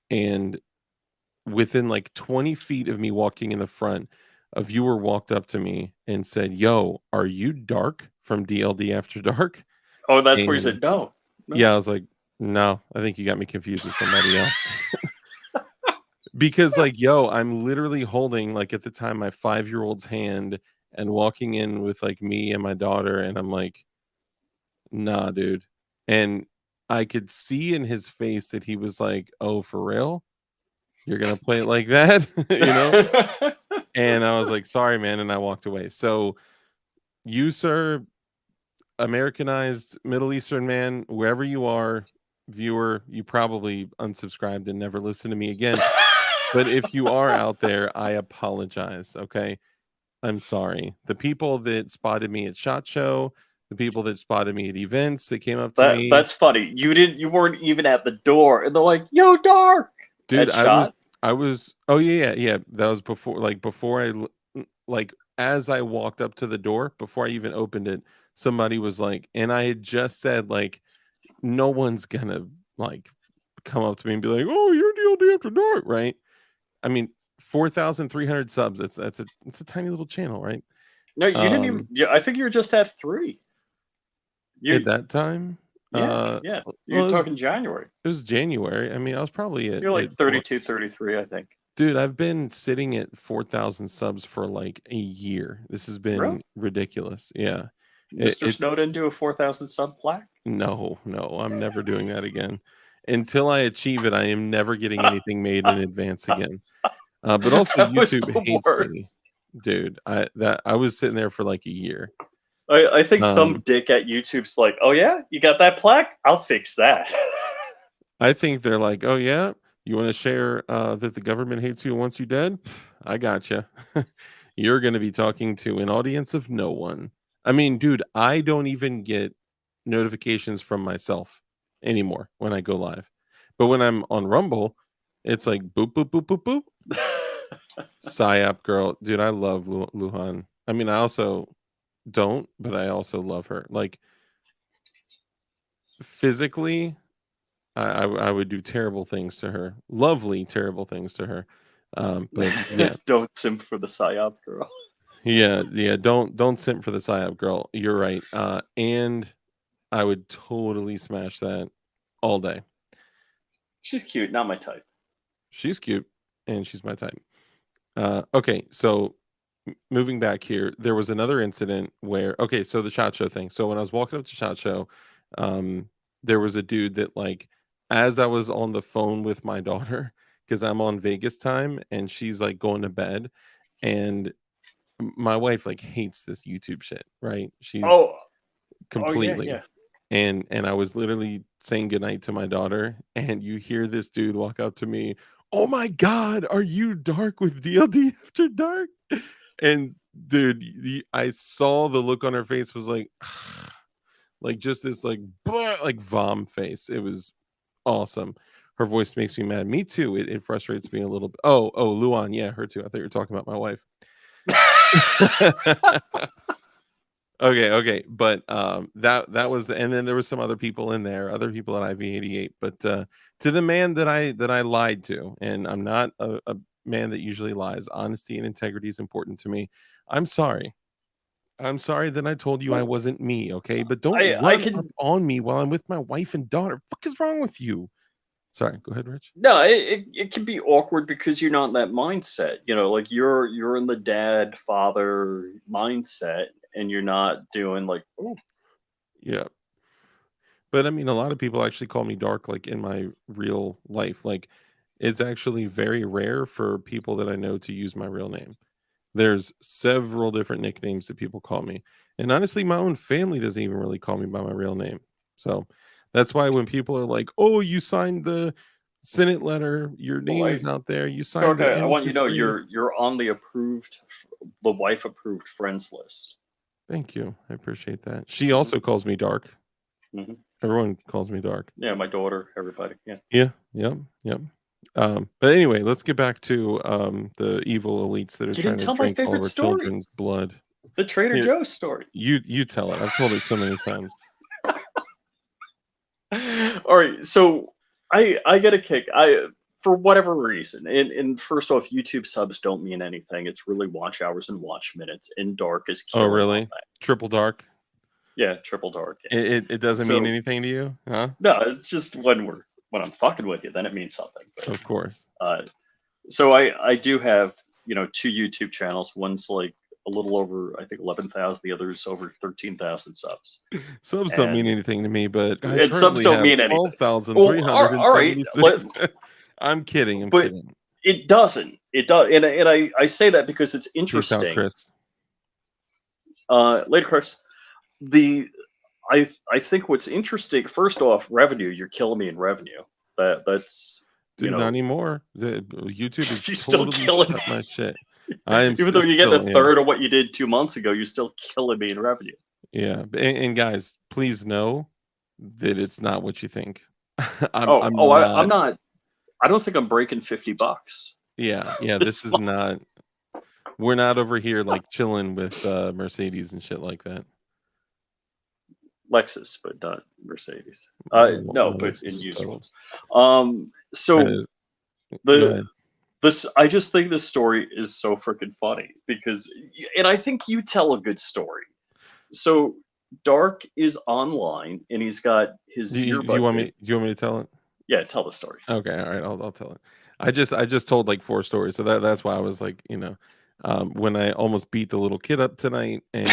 and within like 20 feet of me walking in the front, a viewer walked up to me and said, "Yo, are you Dark from DLD After Dark?" Oh, that's where you And said no. yeah, I was like, "No, I think you got me confused with somebody else." Because like, yo, I'm literally holding like at the time my 5-year-old's hand and walking in with like me and my daughter, and I'm like, "Nah, dude." And I could see in his face that he was like, "Oh, for real? You're gonna play it like that?" You know? And I was like, "Sorry, man," and I walked away. So you, sir, Americanized Middle Eastern man, wherever you are, viewer, you probably unsubscribed and never listened to me again. But if you are out there, I apologize. Okay. I'm sorry. The people that spotted me at SHOT Show, the people that spotted me at events that came up to me. That's funny. You weren't even at the door, and they're like, "Yo, Dark." Dude, At Shot? I was oh yeah. That was before like as I walked up to the door, before I even opened it, somebody was like, and I had just said like no one's gonna like come up to me and be like, "Oh, you're DLD After Dark," right? I mean, 4,300 subs. It's a tiny little channel, right? No, you didn't even. Yeah, I think you were just at 3. At that time, Yeah. well, You're talking January. it was January. I mean, I was probably You're like at 32, 33, I think. Dude, I've been sitting at 4,000 subs for like a year. This has been Really? ridiculous. Yeah. Mr. Snow didn't do a 4,000 sub plaque. No, I'm never doing that again. Until I achieve it, I am never getting anything made in advance again. But also That was YouTube the hates me, worst. dude. I was sitting there for like a year. I think some dick at YouTube's like, "Oh yeah, you got that plaque? I'll fix that." I think they're like, "Oh yeah, you want to share that the government hates you and wants you dead? I gotcha. You're going to be talking to an audience of no one." I mean, dude, I don't even get notifications from myself anymore when I go live. But when I'm on Rumble, it's like boop boop boop boop boop. PSYOP girl, dude, I love Luhan. I mean, I also don't, but I also love her. Like physically, I would do terrible things to her. Lovely, terrible things to her. But yeah, Don't simp for the psyop girl. yeah. Don't simp for the PSYOP girl. You're right. And I would totally smash that all day. She's cute, not my type. She's cute, and she's my type. Okay, so moving back here, there was another incident where so the SHOT Show thing. So when I was walking up to SHOT Show, there was a dude that like as I was on the phone with my daughter because I'm on Vegas time and she's like going to bed, and my wife like hates this YouTube shit, right? She's Oh, completely. yeah. And I was literally saying goodnight to my daughter, and you hear this dude walk up to me. Oh my God, are you Dark with DLD After Dark? And dude, I saw the look on her face was like, like just this like like vom face. It was awesome. Her voice makes me mad. Me too. It frustrates me a little bit. Oh, Luan, yeah, her too. I thought you were talking about my wife. Okay, but that was, and then there was some other people in there, other people at IV88. But to the man that I lied to, and I'm not a man that usually lies. Honesty and integrity is important to me. I'm sorry. I'm sorry that I told you I wasn't me. Okay, but don't I run can up on me while I'm with my wife and daughter. Fuck is wrong with you? Sorry, go ahead, Rich. No, it can be awkward because you're not in that mindset. You know, like you're in the dad father mindset, and you're not doing like, oh, Yeah. But I mean, a lot of people actually call me Dark, like in my real life. Like, it's actually very rare for people that I know to use my real name. There's several different nicknames that people call me. And honestly, my own family doesn't even really call me by my real name. So that's why when people are like, oh, you signed the Senate letter, your name is out there, you signed okay, the I want you to know NPC. you're on the wife approved friends list. Thank you. I appreciate that. She also calls me Dark. Mhm. Everyone calls me Dark. Yeah, my daughter, everybody. Yeah. Yeah. Yep. But anyway, let's get back to the evil elites that are You trying didn't to tell my drink all of favorite our story, children's blood. the Trader Here, Joe's story. you tell it. I've told it so many times. All right, so I get a kick. For whatever reason, and first off, YouTube subs don't mean anything. It's really watch hours and watch minutes, and Dark is Oh, killing all really? that. Triple Dark? Yeah, triple Dark. Yeah. It doesn't mean So anything to you, huh? no, it's just when I'm fucking with you, then it means something. But, Of course. so I do have, you know, 2 YouTube channels. One's like a little over, I think, 11,000. The other's over 13,000 subs. Subs don't mean And anything to me, but I and subs currently don't have mean anything. Well, all right, 12,376. I'm kidding. I'm but kidding. it doesn't. It does, and I say that because it's Peace out, interesting. Chris. Later, Chris. I think what's interesting. First off, revenue. You're killing me in revenue. That's Dude, you not know. anymore. The YouTube is You're still totally killing shut me. my shit. I am Even though you're getting still, a third of what you did 2 months ago, you're still killing me in revenue. yeah. And guys, please know that it's not what you think. I'm not. I don't think I'm breaking $50. Yeah. This This is not. We're not over here like chilling with Mercedes and shit like that. Lexus, but not Mercedes. No, No, my but Lexus in is used totaled. ones. That So is- Go the ahead. this I just think this story is so freaking funny because, and I think you tell a good story. So Dark is online and he's got his Do you earbud. want me? Do you want me to tell it? Yeah, tell the story. Okay, all right, I'll tell it. I just told like 4 stories, so that's why I was like, when I almost beat the little kid up tonight, and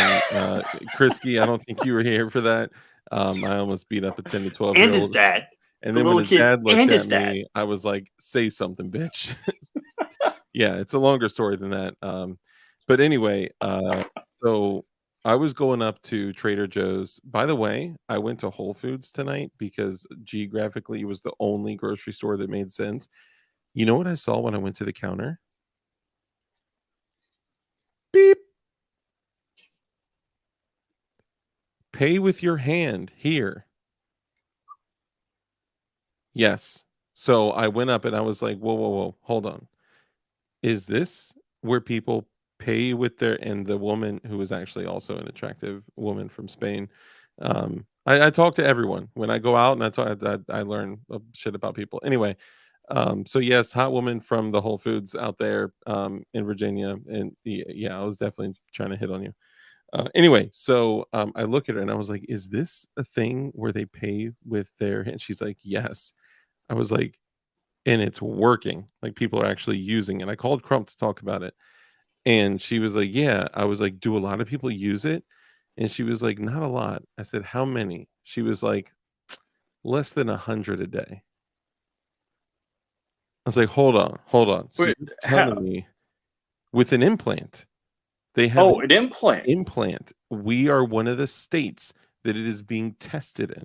Krisky, I don't think you were here for that. I almost beat up a 10 to 12 And year his old, dad. and The then when little his kid dad looked and his at dad. me, I was like, "Say something, bitch." Yeah, it's a longer story than that. But anyway, so I was going up to Trader Joe's. By the way, I went to Whole Foods tonight because geographically it was the only grocery store that made sense. You know what I saw when I went to the counter? Beep. Pay with your hand here. Yes. So I went up and I was like, whoa, hold on. Is this where people pay with their, and the woman who was actually also an attractive woman from Spain. I talk to everyone when I go out, and I learn shit about people. Anyway, so yes, hot woman from the Whole Foods out there in Virginia, and yeah, I was definitely trying to hit on you. Anyway, so I look at her and I was like, "Is this a thing where they pay with their hand?" She's like, "Yes." I was like, "And it's working. Like people are actually using it." I called Crump to talk about it, and she was like, "Yeah." I was like, "Do a lot of people use it?" And she was like, "Not a lot." I said, "How many?" She was like, "Less than 100 a day." I was like, hold on. So Wait, you're telling me with an implant, they have an implant. implant. We are one of the states that it is being tested in.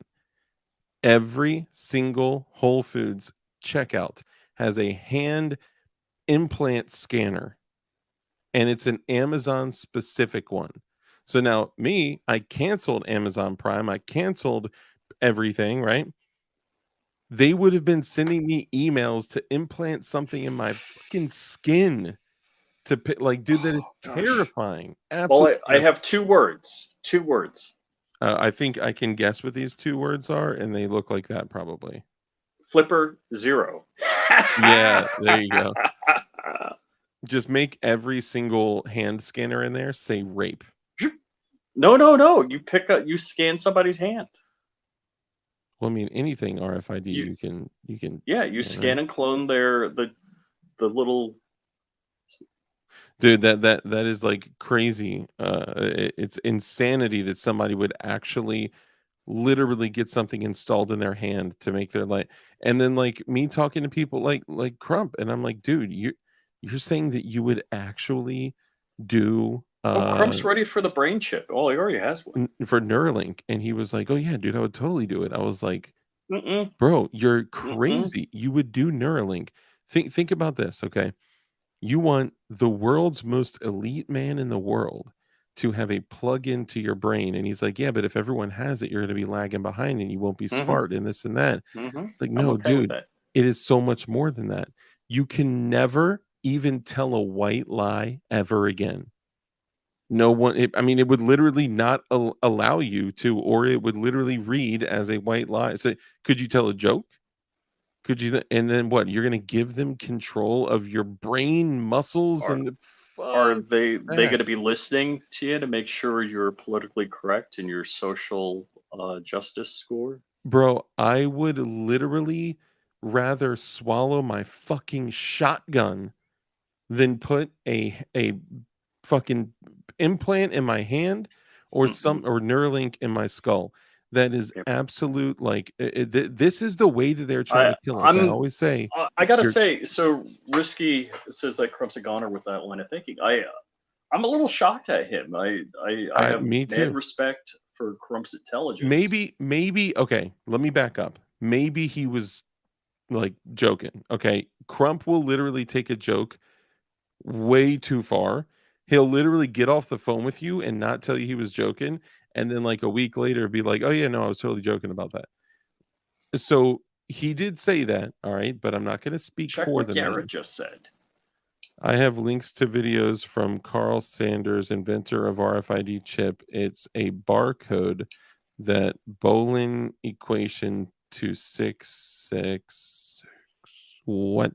Every single Whole Foods checkout has a hand implant scanner, and it's an Amazon specific one. So now me, I canceled Amazon Prime. I canceled everything, right? They would have been sending me emails to implant something in my fucking skin to pick, like, dude, that is Gosh. terrifying. Well, Absolutely. I have 2 words. 2 words. I think I can guess what these 2 words are, and they look like that probably. Flipper 0. Yeah, there you go. Just make every single hand scanner in there say rape. No. You scan somebody's hand. Well, I mean, anything RFID you can Yeah, you scan, scan right? and clone the little. Dude, that is like crazy. It's insanity that somebody would actually literally get something installed in their hand to make their life. And then like me talking to people like Crump, and I'm like, dude, you're saying that you would actually do Crump's ready for the brain chip. Oh, he already has one. for Neuralink, and he was like, oh yeah, dude, I would totally do it. I was like, Mm-mm. bro, you're crazy. You would do Neuralink. Think about this, okay? You want the world's most elite man in the world to have a plug into your brain. And he's like, yeah, but if everyone has it, you're going to be lagging behind and you won't be smart and this and that. It's like, I'm no, okay with dude, that. it is so much more than that. You can never even tell a white lie ever again. No one, I mean, it would literally not allow you to, or it would literally read as a white lie. So, could you tell a joke? Could you and then what? You're gonna give them control of your brain muscles Are and the are fuck they that. going to be listening to you to make sure you're politically correct in your social justice score? Bro, I would literally rather swallow my fucking shotgun than put a fucking implant in my hand or or Neuralink in my skull. That is Yep. absolute like this is the way that they're trying to kill us. I always say I gotta you're say, so Risky says that Crump's a goner with that line of thinking. I'm a little shocked at him. I have me mad too. respect for Crump's intelligence. Maybe okay, let me back up. Maybe he was like joking. Okay. Crump will literally take a joke way too far. He'll literally get off the phone with you and not tell you he was joking, and then like a week later be like, "Oh yeah, no, I was totally joking about that." So he did say that, all right, but I'm not going to speak Check for what the Garrett man. just said. I have links to videos from Carl Sanders, inventor of RFID chip. It's a barcode that Bolin equation to 666. What?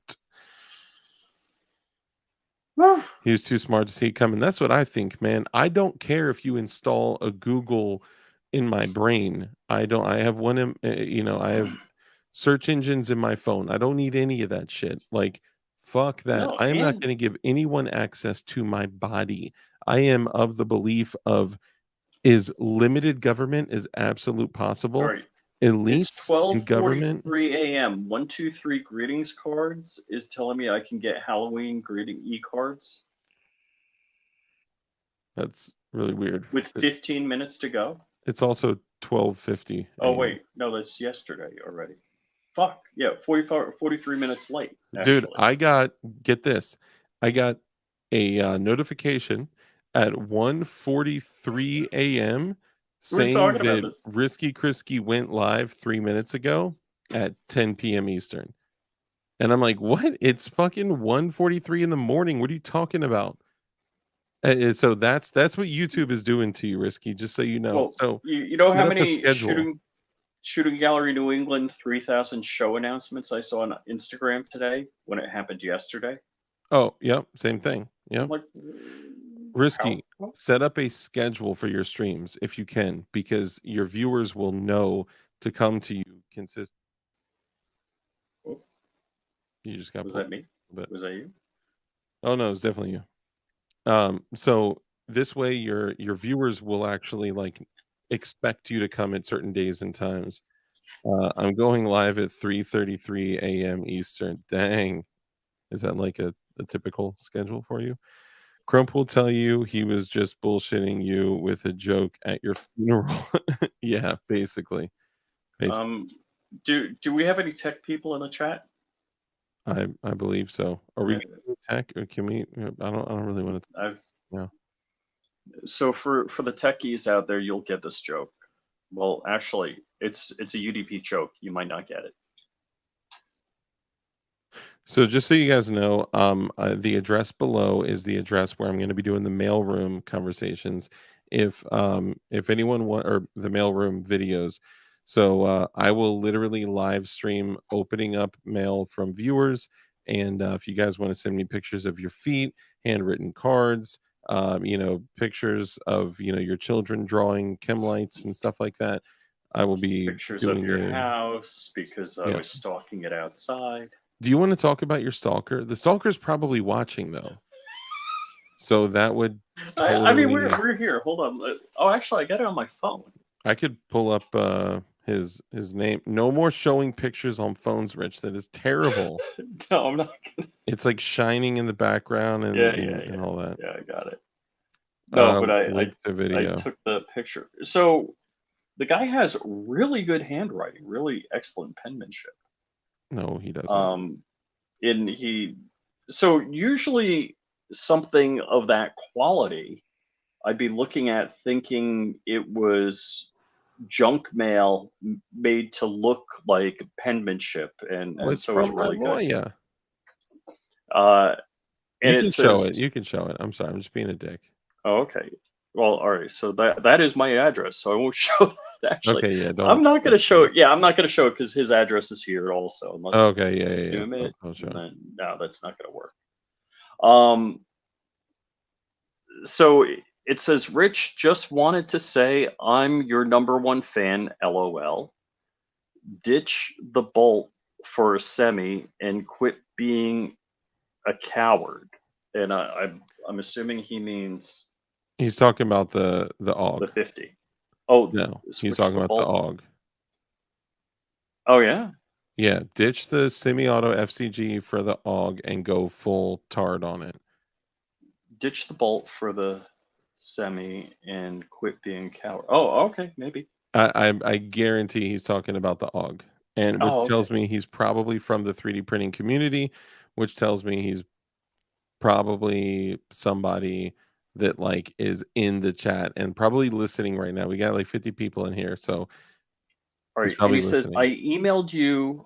He was too smart to see it coming. That's what I think, man. I don't care if you install a Google in my brain. I don't. I have one. I have search engines in my phone. I don't need any of that shit. Like, fuck that. No, I am not and going to give anyone access to my body. I am of the belief of is limited government is absolute all possible. right. It's Elites in government. 12:43 a.m. 123 greetings cards is telling me I can get Halloween greeting e-cards That's really weird. with 15 minutes to go. It's also 12:50. Oh wait, no, that's yesterday already. Fuck yeah, 43 minutes late. Dude, Actually, get this. I got a notification at 1:43 a.m. we were saying talking about that this. Risky Krisky went live 3 minutes ago at 10 p.m. Eastern. And I'm like, what? It's fucking 1:43 in the morning. What are you talking about? So that's what YouTube is doing to you, Risky, just so you know. Well, So you know how set up a many schedule. shooting gallery New England 3,000 show announcements I saw on Instagram today when it happened yesterday? Oh, yep, same thing. I'm Yep. like, Risky, how? set up a schedule for your streams if you can, because your viewers will know to come to you consist. Oh, You just got was pulled that me? a bit. Was that you? Oh no, it's definitely you. So this way your viewers will actually like expect you to come at certain days and times. I'm going live at 3:33 a.m. Eastern. Dang. Is that like a typical schedule for you? Crump will tell you he was just bullshitting you with a joke at your funeral. Yeah, basically. Um, Do we have any tech people in the chat? I believe so. Are we Uh, gonna do tech or can we? I don't really want to. I've Yeah. So for the techies out there, you'll get this joke. Well, actually, it's a UDP joke. You might not get it. So just so you guys know, the address below is the address where I'm going to be doing the mailroom conversations. If anyone want or the mailroom videos, so I will literally live stream opening up mail from viewers, and if you guys want to send me pictures of your feet, handwritten cards, pictures of your children drawing chem lights and stuff like that, I will be Pictures of doing your a house because I yeah. was stalking it outside. Do you want to talk about your stalker? The stalker's probably watching though. So that would I mean, totally we're here. Hold on. Oh, actually, I got it on my phone. I could pull up his name. No more showing pictures on phones, Rich. That is terrible. No, I'm not. It's like shining in the background Yeah, and all that. yeah. I got it. No, but Link to I video. took the picture. So the guy has really good handwriting, really excellent penmanship. No, he doesn't. And so usually something of that quality, I'd be looking at thinking it was junk mail made to look like penmanship, Oh, and it's so it's from my really good. lawyer. And You it can show says, it. You can show it. I'm sorry. I'm just being a dick. oh, okay. Well, all right. So that is my address. So I won't show that actually. Okay, yeah, I'm don't. not going to show it. Yeah, I'm not going to show it because his address is here also. Unless Okay, I yeah. zoom it, I'll show and it. then no, that's not going to work. So it says, Rich, just wanted to say I'm your #1 fan. LOL. Ditch the bolt for a semi and quit being a coward. And I'm assuming he means He's talking about the the AUG. 50. Oh, No, he's switch talking the about the bolt. AUG. Oh yeah. Yeah, ditch the semi-auto FCG for the AUG and go full tard on it. Ditch the bolt for the semi and quit being a coward. Oh, okay, maybe. I guarantee he's talking about the AUG, and which Oh, okay. tells me he's probably from the 3D printing community, which tells me he's probably somebody that like is in the chat and probably listening right now. We got like 50 people in here, so All he's right. And probably he says, listening. I emailed you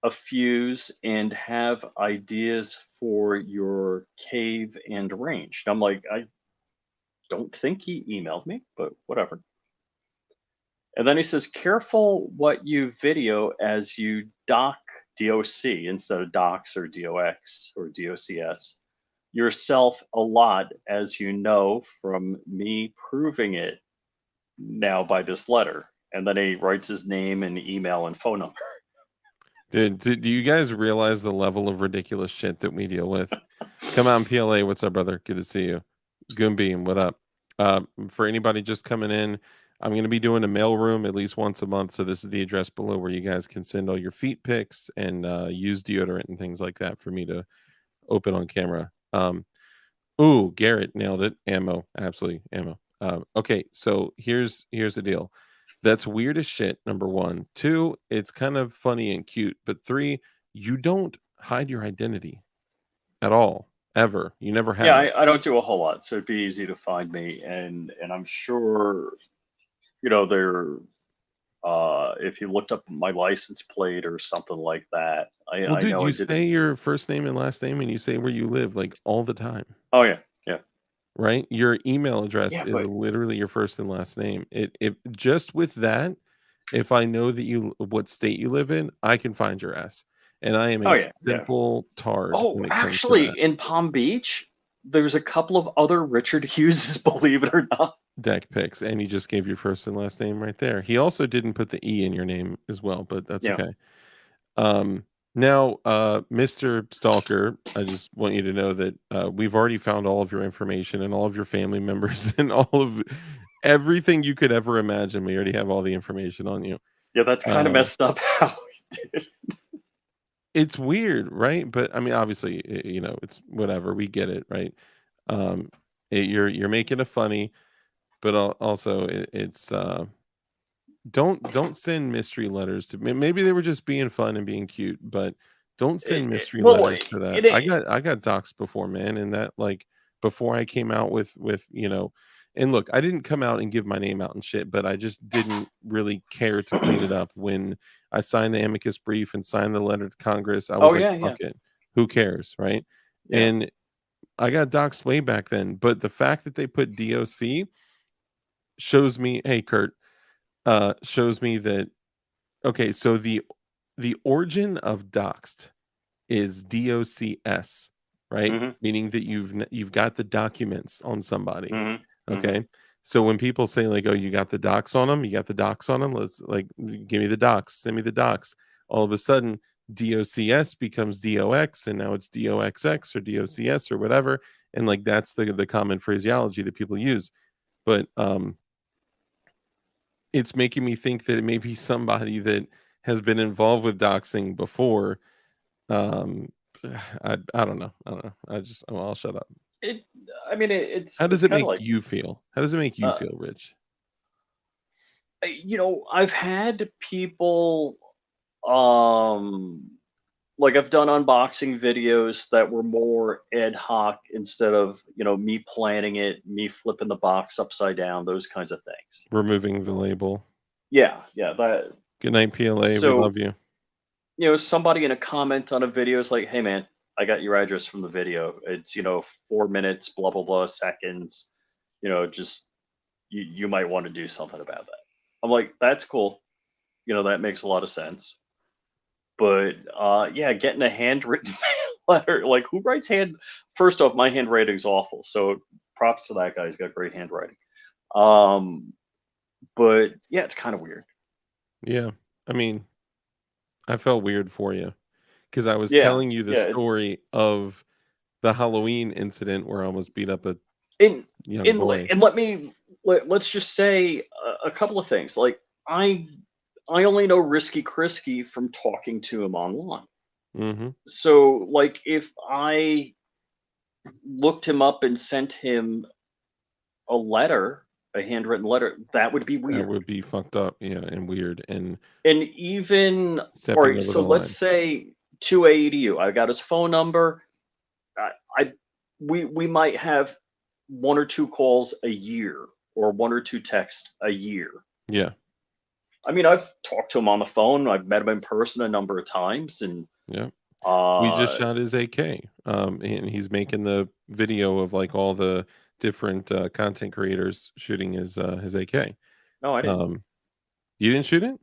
a fuse and have ideas for your cave and range. And I'm like, I don't think he emailed me, but whatever. And then he says, careful what you video as you doc DOC instead of docs or DOX or DOCS yourself a lot, as you know from me proving it now by this letter. And then he writes his name and email and phone number. Do you guys realize the level of ridiculous shit that we deal with? Come on, PLA. What's up, brother? Good to see you. Goombeam, what up? For anybody just coming in, I'm going to be doing a mail room at least once a month. So this is the address below where you guys can send all your feet pics and use deodorant and things like that for me to open on camera. Ooh, Garrett nailed it. Ammo, absolutely ammo. Okay, so here's the deal. That's weird as shit. Number one. Two, it's kind of funny and cute. But three, you don't hide your identity at all, ever. You never have. Yeah, I don't do a whole lot, so it'd be easy to find me, and I'm sure, there. If you looked up my license plate or something like that, Well, I dude, know you I did it. say your first name and last name, and you say where you live like all the time, Oh yeah, yeah, right? Your email address yeah. is But literally your first and last name. It just with that, if I know that what state you live in, I can find your ass. And I am oh a yeah, yeah. simple tard Oh, when it comes to actually, that. in Palm Beach, there's a couple of other Richard Hugheses, believe it or not. Deck picks, and you just gave your first and last name right there. He also didn't put the E in your name as well, but that's Yeah. okay. Now, Mr. Stalker, I just want you to know that we've already found all of your information and all of your family members and all of everything you could ever imagine. We already have all the information on you. Yeah, that's kind of messed up how he did. It's weird, right? But I mean, obviously, it's whatever. We get it, right? You're making it funny, but also it's don't send mystery letters to me. Maybe they were just being fun and being cute, but don't send mystery well, letters to that. it, I got doxxed before, man, and that like before I came out with and look, I didn't come out and give my name out and shit, but I just didn't really care to clean it up when I signed the amicus brief and signed the letter to Congress. I was oh like, yeah, yeah, fuck it. Who cares, right? yeah. And I got doxxed way back then, but the fact that they put DOC shows me, hey Kurt, shows me that okay, so the origin of doxed is DOCS, right? hmm Meaning that you've got the documents on somebody. hmm hmm Okay. So when people say like, "Oh, you got the docs on them," you got the docs on them. Let's like give me the docs, send me the docs. All of a sudden, DOCS becomes DOX, and now it's DOXX or DOCS or whatever. And like that's the common phraseology that people use. But it's making me think that it may be somebody that has been involved with doxing before. Um, I don't know. I don't know. I'll shut up. It, I mean, How does it's it kind of make like, you feel? How does it make you uh, feel, Rich? I've had people, um, like I've done unboxing videos that were more ad hoc instead of me planning it, me flipping the box upside down, those kinds of things. Removing the label. Yeah, yeah. That Good night, PLA. We so love you. somebody in a comment on a video is like, "Hey man, I got your address from the video. It's 4 minutes, blah blah blah seconds. Just you might want to do something about that." I'm like, "That's cool. That makes a lot of sense." But yeah, getting a handwritten letter, like who writes hand? First off, my handwriting's awful, so props to that guy. He's got great handwriting. Um, but yeah, it's kind of weird. Yeah. I mean, I felt weird for you because I was Yeah, telling you the yeah. story of the Halloween incident where I almost beat up a And young boy. and let's just say a couple of things. Like I only know Risky Krisky from talking to him online. Mm-hmm. So like if I looked him up and sent him a letter, a handwritten letter, that would be That weird. would be fucked up, yeah, and weird and And even all stepping right, over so the let's line. say 2AEDU. I got his phone number. I we might have one or two calls a year or one or two texts a year. Yeah, I mean, I've talked to him on the phone. I've met him in person a number of times, and yeah. We just uh, shot his AK, and he's making the video of like all the different content creators shooting his AK. no, I didn't. Um, you didn't shoot it?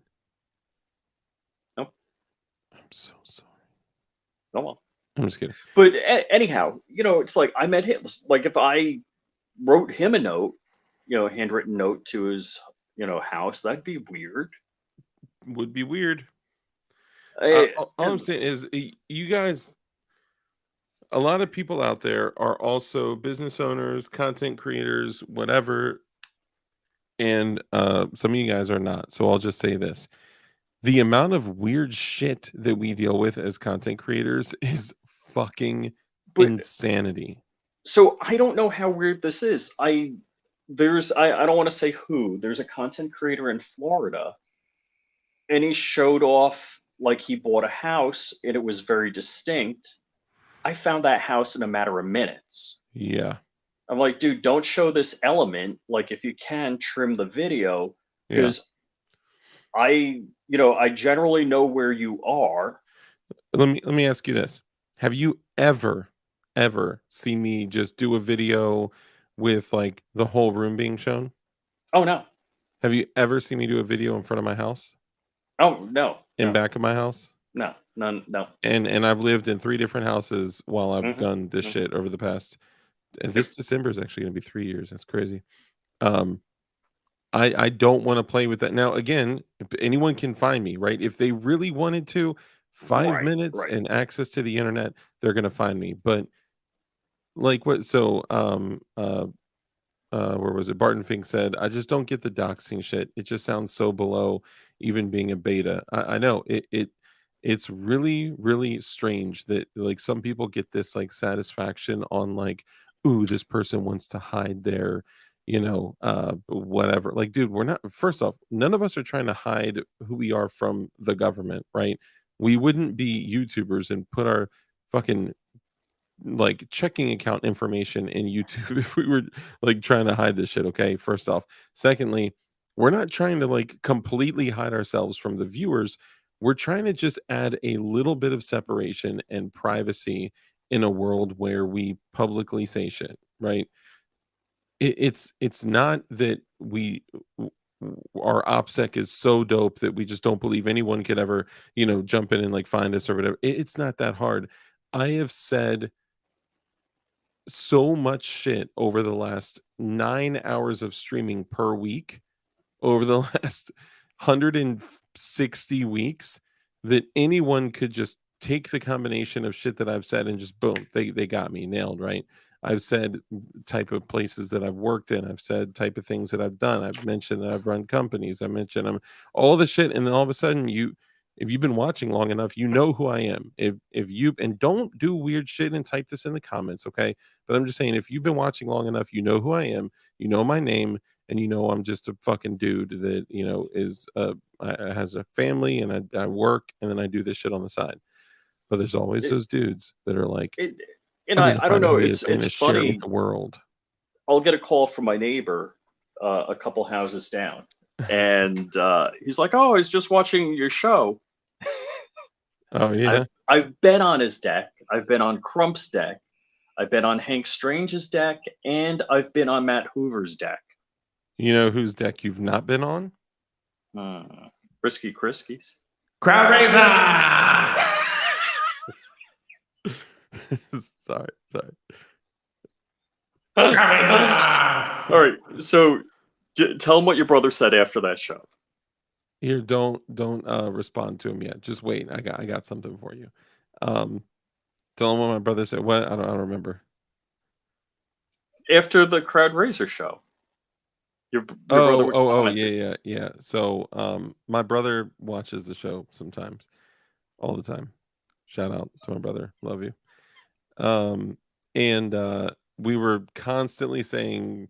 Nope. I'm so sorry. No, well. I'm just kidding. But anyhow, it's like I met him. Like if I wrote him a note, a handwritten note to his, house, that'd be weird. Would be weird. I, All I'm saying is, you guys, a lot of people out there are also business owners, content creators, whatever, and some of you guys are not. So I'll just say this: the amount of weird shit that we deal with as content creators is fucking but insanity. so I don't know how weird this is. I don't want to say who. There's a content creator in Florida, and he showed off like he bought a house and it was very distinct. I found that house in a matter of minutes. Yeah, I'm like, dude, don't show this element. Like, if you can, trim the video yeah. because I generally know where you are. Let me ask you this: have you ever seen me just do a video with like the whole room being shown? Oh no, Have you ever seen me do a video in front of my house, oh no, in no, back of my house? no, none, no. And I've lived in 3 different houses while I've hmm done this hmm shit over the past Yep. this December is actually gonna be 3 years. That's crazy. Um, I don't wanna play with that. Now, again, if anyone can find me, right? If they really wanted to, 5 Right, minutes right. and access to the internet, they're gonna find me. But, like, what so, where was it? Barton Fink said, "I just don't get the doxing shit. It just sounds so below even being a beta." I know it's really really strange that like some people get this like satisfaction on like, ooh, this person wants to hide their whatever. Like, dude, we're not. First off, none of us are trying to hide who we are from the government, right? We wouldn't be YouTubers and put our fucking like checking account information in YouTube if we were like trying to hide this shit. Okay, first off. Secondly, we're not trying to like completely hide ourselves from the viewers. We're trying to just add a little bit of separation and privacy in a world where we publicly say shit, right? It's not that our OPSEC is so dope that we just don't believe anyone could ever, jump in and like find us or whatever. It's not that hard. I have said so much shit over the last 9 hours of streaming per week, over the last 160 weeks, that anyone could just take the combination of shit that I've said and just boom, they got me nailed, right? I've said type of places that I've worked in. I've said type of things that I've done. I've mentioned that I've run companies. I mentioned all the shit, and then all of a sudden if you've been watching long enough, you know who I am. If you and don't do weird shit and type this in the comments, okay? But I'm just saying, if you've been watching long enough, you know who I am. You know my name, and you know I'm just a fucking dude that is has a family, and I work, and then I do this shit on the side. But there's always those dudes that are like, And I'm gonna I don't find out know. who he is. I'm It's gonna share it with funny. the world. I'll get a call from my neighbor a couple houses down, and he's like, "Oh, I was just watching your show." Oh yeah. I've been on his deck. I've been on Crump's deck. I've been on Hank Strange's deck, and I've been on Matt Hoover's deck. You know whose deck you've not been on? Risky Kriskies. Crowd Raiser! sorry. All right, so tell him what your brother said after that show. Here, don't respond to him yet. Just wait. I got something for you. Tell him what my brother said. What? I don't remember. After the Crowd Raiser show. Your brother would comment. Yeah. So, my brother watches the show sometimes, all the time. Shout out to my brother. Love you. And we were constantly saying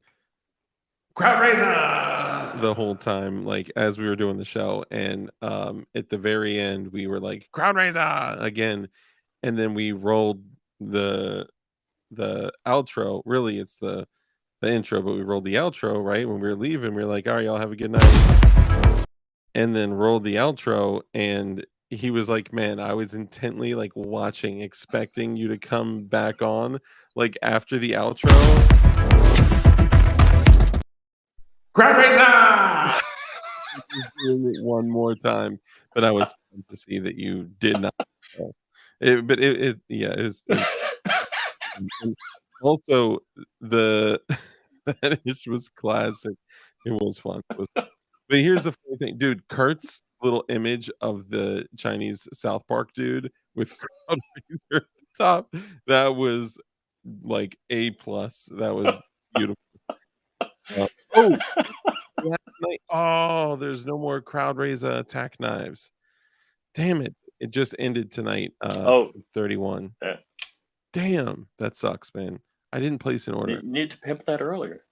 Crowd Raiser the whole time, like as we were doing the show. And at the very end, we were like Crowd Raiser again, and then we rolled the outro. Really, it's the intro, but we rolled the outro right when we were leaving. We were like, all right, y'all have a good night, and then rolled the outro. And he was like, man, I was intently like watching, expecting you to come back on like after the outro. Crowd Raiser! Doing it one more time, but I was sad to see that you did not. It was also the that was classic. It was fun. But here's the funny thing, dude. Kurt's little image of the Chinese South Park dude with Crowd Raiser at the top, that was like A+. That was beautiful. There's no more Crowd Raiser attack knives. Damn it. It just ended tonight. 31. Yeah. Damn, that sucks, man. I didn't place an order. You need to pimp that earlier.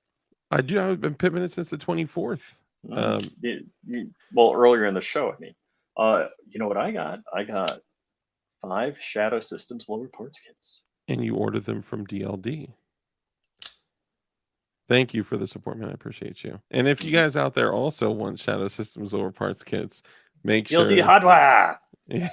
I do. I've been pimping it since the 24th. Well, earlier in the show, I mean. You know what I got? I got 5 Shadow Systems lower parts kits. And you ordered them from DLD. Thank you for the support, man. I appreciate you. And if you guys out there also want Shadow Systems lower parts kits, make sure DLD hardware. Yeah,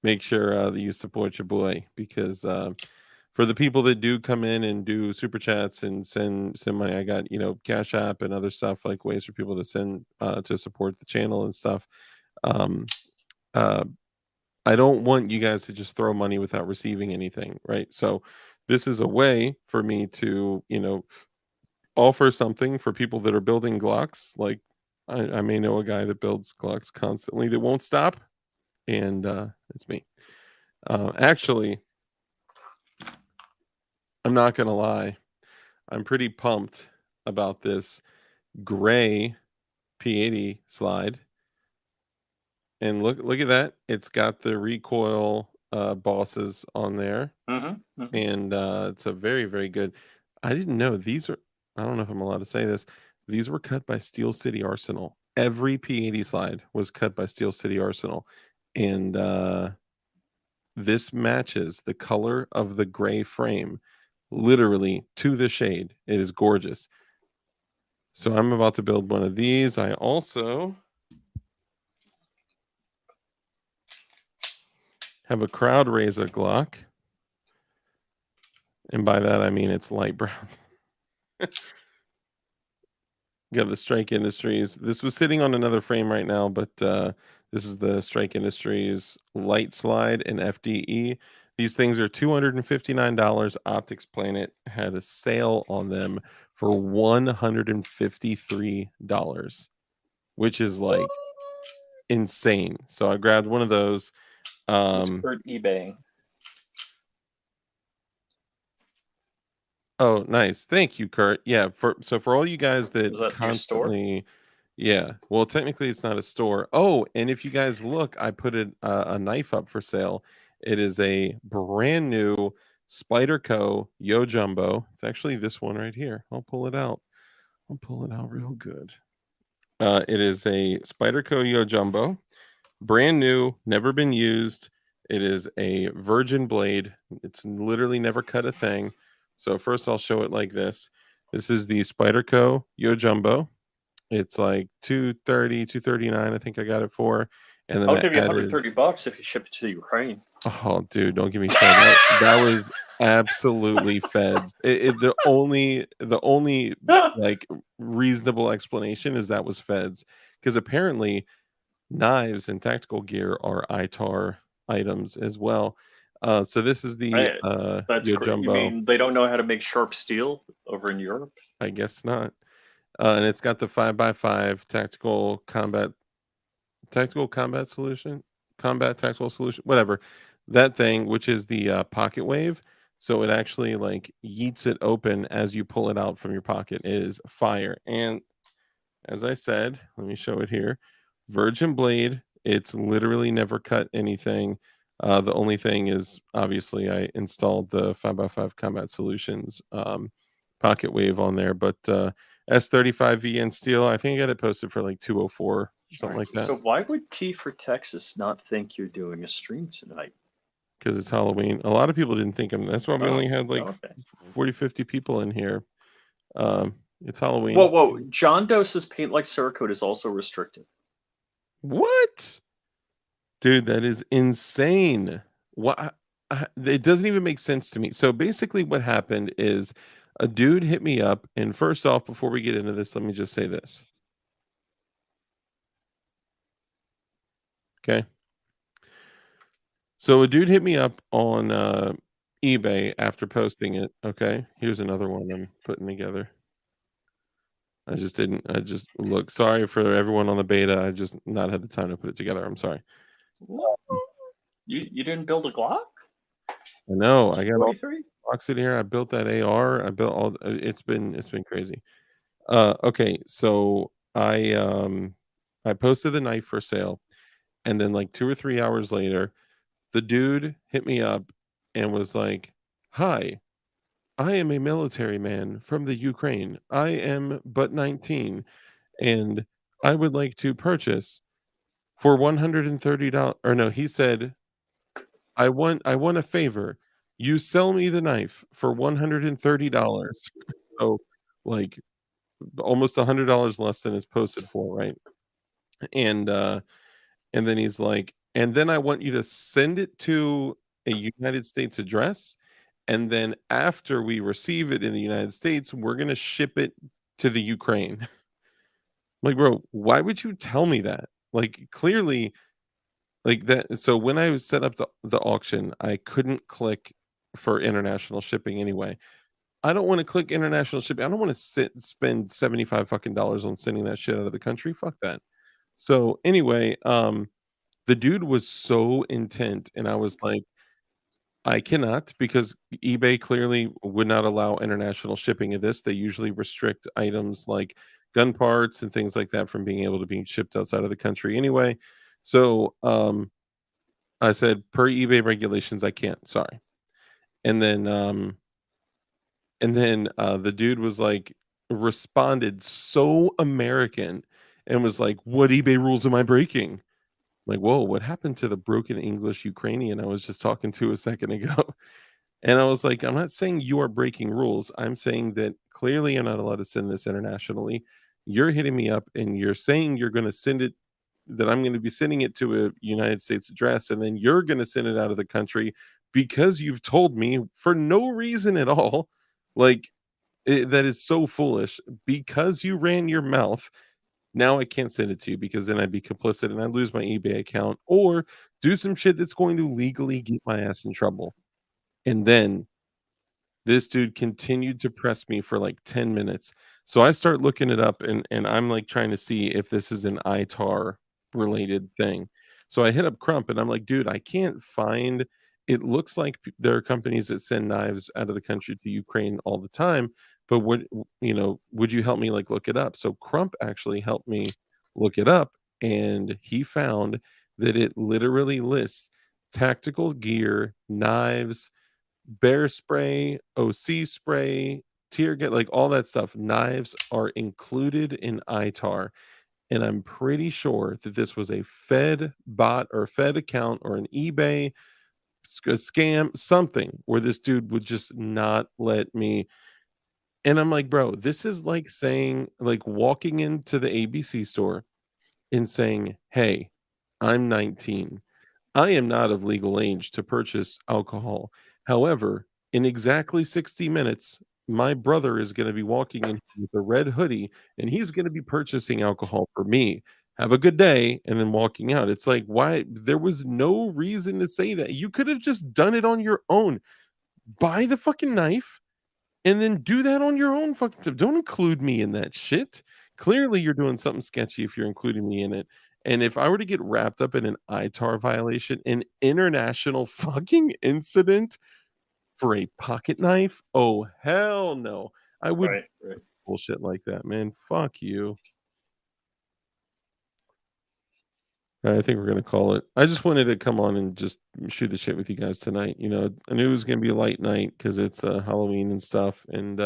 make sure that you support your boy, because for the people that do come in and do super chats and send money, I got Cash App and other stuff, like ways for people to send to support the channel and stuff. I don't want you guys to just throw money without receiving anything, right? So this is a way for me to offer something for people that are building Glocks. Like I may know a guy that builds Glocks constantly that won't stop, and it's me. Actually, I'm not gonna lie, I'm pretty pumped about this gray P80 slide. And look at that. It's got the recoil bosses on there. Mm-hmm. And it's a very, very good. I didn't know these are I don't know if I'm allowed to say this. These were cut by Steel City Arsenal. Every P80 slide was cut by Steel City Arsenal. And this matches the color of the gray frame literally to the shade. It is gorgeous. So I'm about to build one of these. I also have a Crowd Razor Glock. And by that, I mean it's light brown. Got the Strike Industries. This was sitting on another frame right now, but this is the Strike Industries Light Slide and FDE. These things are $259. Optics Planet had a sale on them for $153, which is like insane. So I grabbed one of those. For eBay. Oh, nice. Thank you, Kurt. Yeah, for all you guys that Was that your store? constantly, yeah. Well, technically, it's not a store. Oh, and if you guys look, I put a knife up for sale. It is a brand new Spyderco Yo Jumbo. It's actually this one right here. I'll pull it out. I'll pull it out real good. It is a Spyderco Yo Jumbo, brand new, never been used. It is a virgin blade. It's literally never cut a thing. So first I'll show it like this. This is the Spyderco Yo Jumbo. It's like $230, $239, I think I got it for. And then I'll I give you added, $130 if you ship it to Ukraine. oh dude, don't give me started. That was absolutely feds. The only like reasonable explanation is that was feds. Because apparently knives and tactical gear are ITAR items as well. So this is the That's Yo great. You Jumbo. mean they don't know how to make sharp steel over in Europe? I guess not. And it's got the 5x5 tactical combat solution, combat tactical solution, whatever. That thing, which is the pocket wave. So it actually like yeets it open as you pull it out from your pocket. It is fire. And as I said, let me show it here. Virgin blade. It's literally never cut anything. The only thing is obviously I installed the 5x5 Combat Solutions pocket wave on there, but S35 VN steel, I think I got it posted for like 204, something like that. So why would T for Texas not think you're doing a stream tonight? Because it's Halloween. A lot of people didn't think that's why we only had like okay. 40, 50 people in here. It's Halloween. Whoa. John Doe's paint like Cerakote is also restricted. What? Dude, that is insane. What? It doesn't even make sense to me. So basically what happened is a dude hit me up, and first off, before we get into this, let me just say this. Okay. So a dude hit me up on eBay after posting it. Okay. Here's another one I'm putting together. I just look, sorry for everyone on the beta. I just not had the time to put it together. I'm sorry. You didn't build a Glock? I know. I got all 43? Glocks in here. I built that AR. I built all. It's been crazy. Okay, so I posted the knife for sale, and then like 2 or 3 hours later, the dude hit me up and was like, "Hi, I am a military man from the Ukraine. I am but 19, and I would like to purchase for $130." Or no, he said, I want a favor. You sell me the knife for $130." So like almost $100 less than it's posted for, right? And then he's like, and then I want you to send it to a United States address. And then after we receive it in the United States, we're going to ship it to the Ukraine. Like, bro, why would you tell me that? Like, clearly, like that. So when I set up the auction, I couldn't click for international shipping anyway. I don't want to click international shipping. I don't want to spend 75 fucking dollars on sending that shit out of the country. Fuck that. So anyway, the dude was so intent, and I was like, I cannot, because eBay clearly would not allow international shipping of this. They usually restrict items like gun parts and things like that from being able to be shipped outside of the country anyway. So I said, per eBay regulations, I can't. Sorry. And then the dude was like, responded so American and was like, "What eBay rules am I breaking?" I'm like, whoa, what happened to the broken English Ukrainian I was just talking to a second ago? And I was like, I'm not saying you are breaking rules. I'm saying that clearly you're not allowed to send this internationally. You're hitting me up and you're saying you're going to send it, that I'm going to be sending it to a United States address, and then you're going to send it out of the country because you've told me for no reason at all. Like, that is so foolish because you ran your mouth. Now I can't send it to you because then I'd be complicit and I'd lose my eBay account or do some shit that's going to legally get my ass in trouble. And then this dude continued to press me for like 10 minutes. So I start looking it up and I'm like trying to see if this is an ITAR related thing. So I hit up Crump and I'm like, dude, I can't find, it looks like there are companies that send knives out of the country to Ukraine all the time, but would you help me like look it up? So Crump actually helped me look it up, and he found that it literally lists tactical gear, knives, bear spray, OC spray, tear gas, like all that stuff. Knives are included in ITAR. And I'm pretty sure that this was a Fed bot or Fed account or an eBay scam, something where this dude would just not let me. And I'm like, bro, this is like saying, like walking into the ABC store and saying, hey, I'm 19. I am not of legal age to purchase alcohol. However, in exactly 60 minutes, my brother is going to be walking in with a red hoodie and he's going to be purchasing alcohol for me. Have a good day. And then walking out. It's like, why? There was no reason to say that. You could have just done it on your own. Buy the fucking knife and then do that on your own fucking stuff. Don't include me in that shit. Clearly, you're doing something sketchy if you're including me in it. And if I were to get wrapped up in an ITAR violation, an international fucking incident for a pocket knife, oh hell no. I would Right, right. bullshit like that, man. Fuck you. I think we're gonna call it. I just wanted to come on and just shoot the shit with you guys tonight. I knew it was gonna be a light night because it's Halloween and stuff, and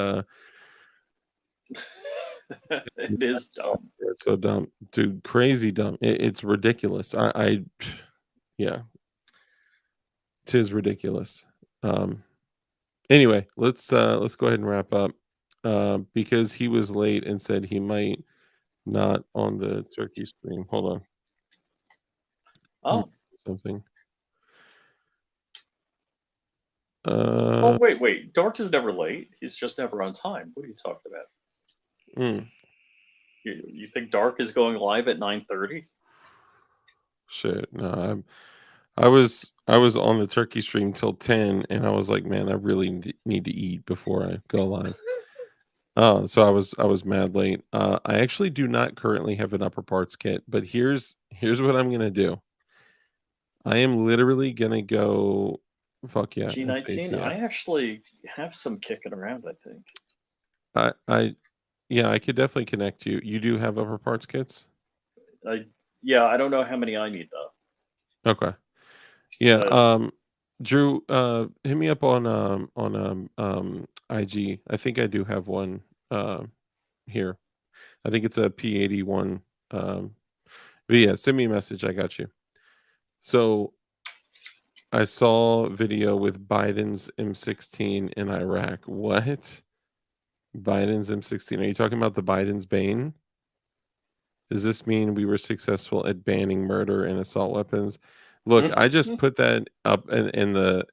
It is dumb. it's so dumb, dude. Crazy dumb. It's ridiculous. Yeah, tis ridiculous. Anyway, let's go ahead and wrap up. Because he was late and said he might not on the turkey stream. Hold on. Oh, Something. oh, wait. Dark is never late. He's just never on time. What are you talking about? You think Dark is going live at 9:30? Shit. No, I was on the turkey stream till 10, and I was like, man, I really need to eat before I go live. So I was mad late. I actually do not currently have an upper parts kit, but here's what I'm gonna do. I am literally gonna go. Fuck yeah, G19. FATF. I actually have some kicking around. I think. Yeah, I could definitely connect you. You do have upper parts kits? Yeah, I don't know how many I need though. Okay. Yeah. Drew, hit me up on IG. I think I do have one here. I think it's a P81. But yeah, send me a message. I got you. So I saw a video with Biden's M16 in Iraq. What? Biden's M16. Are you talking about the Biden's Bane? Does this mean we were successful at banning murder and assault weapons? Look, I just put that up in the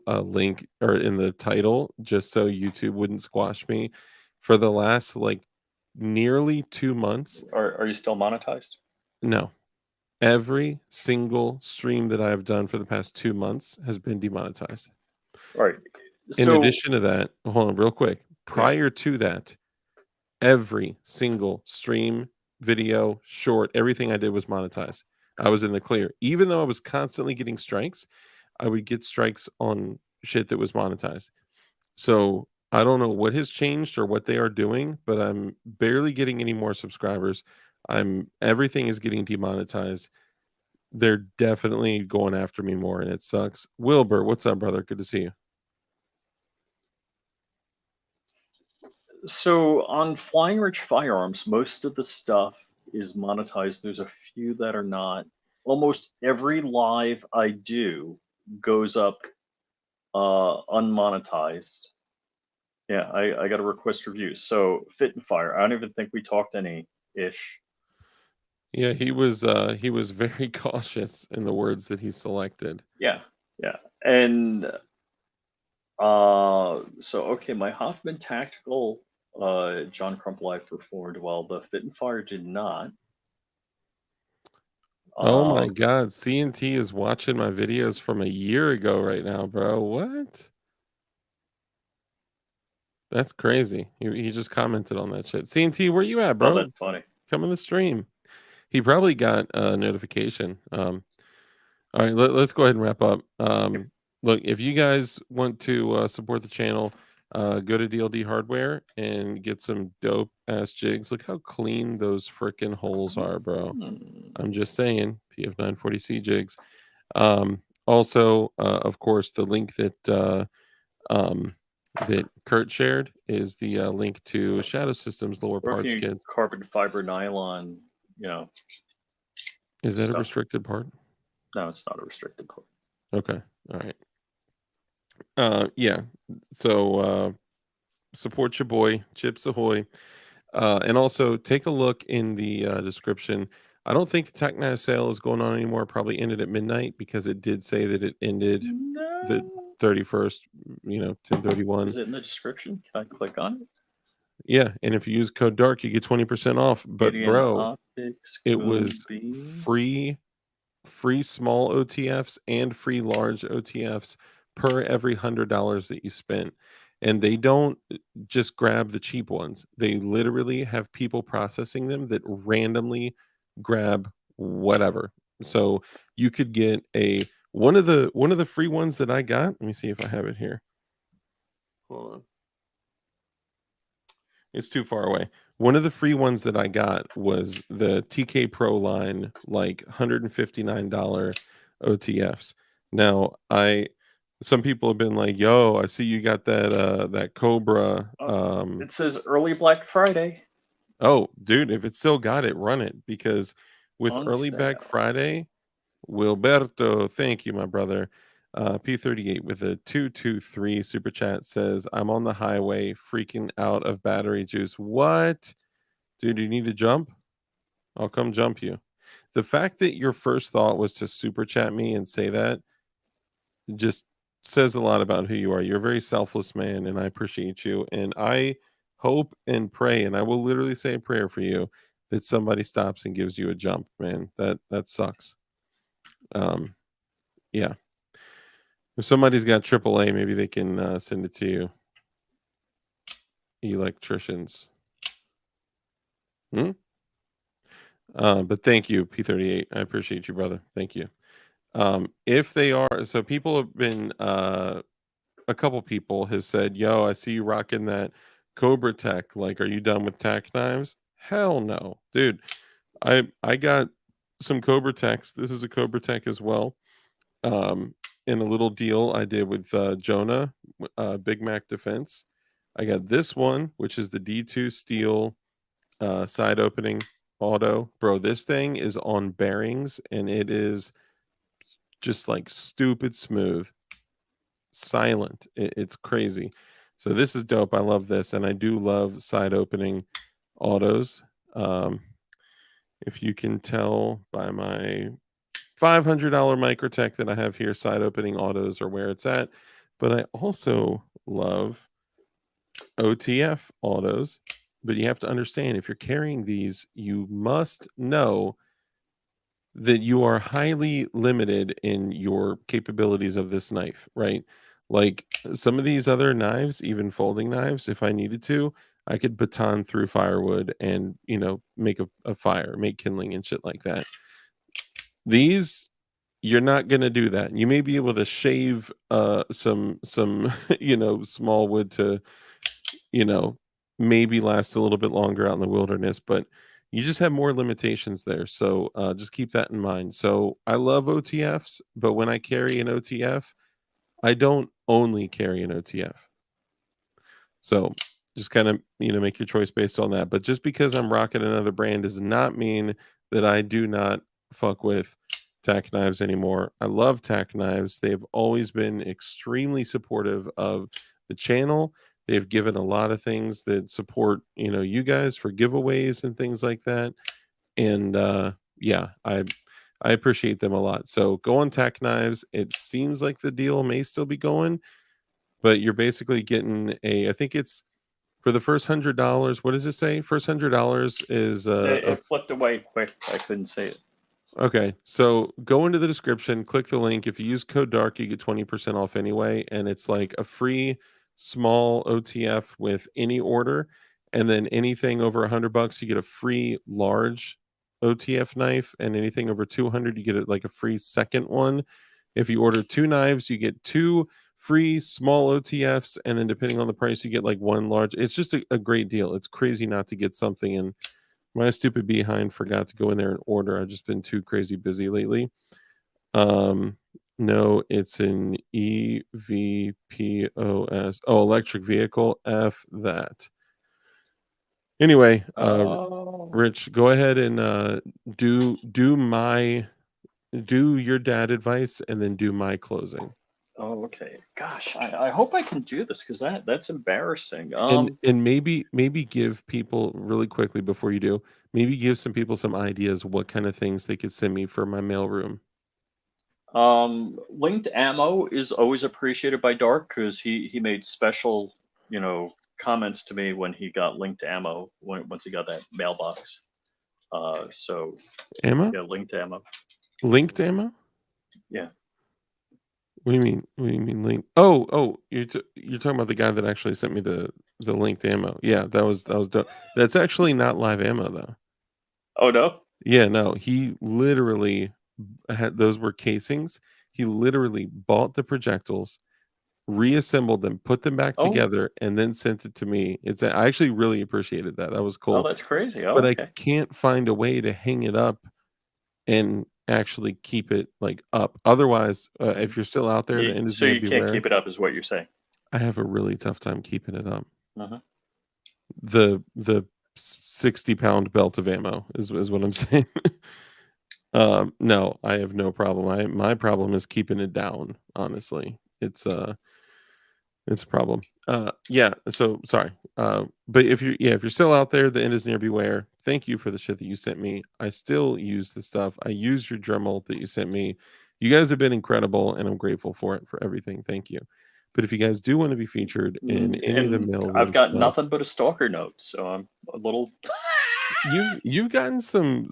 link or in the title just so YouTube wouldn't squash me. For the last like nearly 2 months, Are you still monetized? no. Every single stream that I have done for the past 2 months has been demonetized. All right. In So addition to that, hold on real quick. Prior to that, every single stream, video, short, everything I did was monetized. I was in the clear. Even though I was constantly getting strikes, I would get strikes on shit that was monetized. So I don't know what has changed or what they are doing, but I'm barely getting any more subscribers. Everything is getting demonetized. They're definitely going after me more, and it sucks. Wilbur, what's up, brother? Good to see you. So on Flying Rich Firearms, most of the stuff is monetized. There's a few that are not. Almost every live I do goes up unmonetized. Yeah, I got a request reviews. So Fit and Fire. I don't even think we talked any ish. Yeah, he was very cautious in the words that he selected. Yeah, yeah. And so okay, my Hoffman Tactical John Crump Live performed well. The Fit and Fire did not. Oh my God, CNT is watching my videos from a year ago right now, bro. What? That's crazy. He just commented on that shit. CNT, where you at, Oh, bro? that's funny. Come in the stream. He probably got a notification. All right, let's go ahead and wrap up. Look, if you guys want to support the channel, go to DLD Hardware and get some dope ass jigs. Look how clean those freaking holes are, bro. I'm just saying, PF940C jigs. Also, of course, the link that Kurt shared is the link to Shadow Systems lower Or if parts you kits. carbon fiber nylon, you know. Is that a stuff. restricted part? No, it's not a restricted part. Okay. All right. Yeah. So support your boy, Chips Ahoy. And also take a look in the description. I don't think the TechNav sale is going on anymore. Probably ended at midnight because it did say that it ended the 31st, 10/31. Is it in the description? Can I click on it? Yeah, and if you use code DARK, you get 20% off. But Gideon bro, Optics, it was Goonby. free small OTFs and free large OTFs per every $100 that you spent. And they don't just grab the cheap ones. They literally have people processing them that randomly grab whatever. So you could get one of the free ones that I got. Let me see if I have it here. Hold on. It's too far away. One of the free ones that I got was the TK Pro line, like $159 OTFs. Now, some people have been like, "Yo, I see you got that Cobra." It says early Black Friday. Oh, dude, if it's still got it, run it, because with On early Black sale. Friday, Wilberto, thank you, my brother. P38 with a 223 super chat says, I'm on the highway freaking out of battery juice. What? Dude, you need to jump? I'll come jump you. The fact that your first thought was to super chat me and say that just says a lot about who you are. You're a very selfless man, and I appreciate you. And I hope and pray, and I will literally say a prayer for you, that somebody stops and gives you a jump, man. That sucks. Yeah. If somebody's got AAA, maybe they can send it to you. Electricians. But thank you, P38. I appreciate you, brother. Thank you. If they are, so people have been, a couple people have said, yo, I see you rocking that Cobra Tech. Like, are you done with tack knives? Hell no. Dude, I got some Cobra Techs. This is a Cobra Tech as well. In a little deal I did with Jonah, Big Mac Defense. I got this one, which is the D2 steel side opening auto. Bro, this thing is on bearings and it is just like stupid smooth, silent. It's crazy. So this is dope. I love this. And I do love side opening autos. If you can tell by my $500 Microtech that I have here, side opening autos are where it's at. But I also love OTF autos. But you have to understand, if you're carrying these, you must know that you are highly limited in your capabilities of this knife, right? Like some of these other knives, even folding knives, if I needed to, I could baton through firewood and, make a fire, make kindling and shit like that. These, you're not going to do that. You may be able to shave some small wood to, maybe last a little bit longer out in the wilderness, but you just have more limitations there. So just keep that in mind. So I love OTFs, but when I carry an OTF, I don't only carry an OTF. So just kind of, make your choice based on that. But just because I'm rocking another brand does not mean that I do not fuck with Tack Knives anymore. I love Tack Knives. They've always been extremely supportive of the channel. They've given a lot of things that support, you guys for giveaways and things like that. And yeah, I appreciate them a lot. So go on Tack Knives. It seems like the deal may still be going, but you're basically getting I think it's for the first $100. What does it say? First $100 is It flipped away quick. I couldn't see it. okay. So go into the description, click the link. If you use code DARK, you get 20% off anyway, and it's like a free small OTF with any order, and then anything over $100, you get a free large OTF knife, and anything over 200, you get like a free second one. If you order 2 knives, you get 2 free small OTFs, and then depending on the price, you get like 1 large. It's just a great deal. It's crazy not to get something. And my stupid behind forgot to go in there and order. I've just been too crazy busy lately. No, it's an EVPOS. Oh, electric vehicle. F that. Anyway, Rich, go ahead and do your dad advice and then do my closing. Oh, okay. Gosh, I hope I can do this because that's embarrassing. And maybe give people really quickly before you do, maybe give some people some ideas what kind of things they could send me for my mailroom. Linked ammo is always appreciated by Dark because he made special, comments to me when he got linked ammo once he got that mailbox. So Ammo? yeah, linked ammo. Linked ammo? Yeah. What do you mean? What do you mean link? Oh, you're talking about the guy that actually sent me the linked ammo. Yeah, that was dope. That's actually not live ammo though. Oh no. Yeah, no, he literally had those were casings. He literally bought the projectiles, reassembled them, put them back Oh. together, and then sent it to me. I actually really appreciated that. That was Oh, cool. that's crazy. Oh, But okay. I can't find a way to hang it up and actually keep it like up. Otherwise, if you're still out there, the end is So near. you can't keep it up, is what you're saying. I have a really tough time keeping it up. Uh-huh. The 60-pound belt of ammo is what I'm saying. No, I have no problem. My problem is keeping it down. Honestly, it's a problem. Yeah. So sorry. But if you're still out there, the end is near. Beware. Thank you for the shit that you sent me. I still use the stuff. I use your Dremel that you sent me. You guys have been incredible, and I'm grateful for it, for everything. Thank you. But if you guys do want to be featured in any of the mail, I've got nothing but a stalker note, so I'm a little. You've gotten some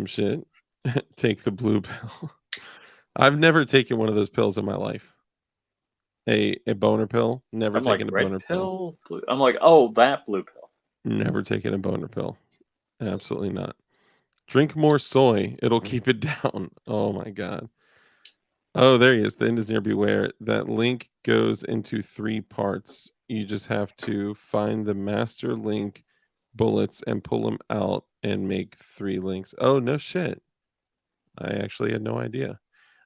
shit. Take the blue pill. I've never taken one of those pills in my life. A boner pill. Never I'm like, taken a red boner pill. blue. I'm like, oh, that blue pill. Never taken a boner pill. Absolutely not. Drink more soy. It'll keep it down. Oh my god. Oh, there he is. The end is near. Beware. That link goes into 3 parts. You just have to find the master link bullets and pull them out and make 3 links. Oh, no shit. I actually had no idea.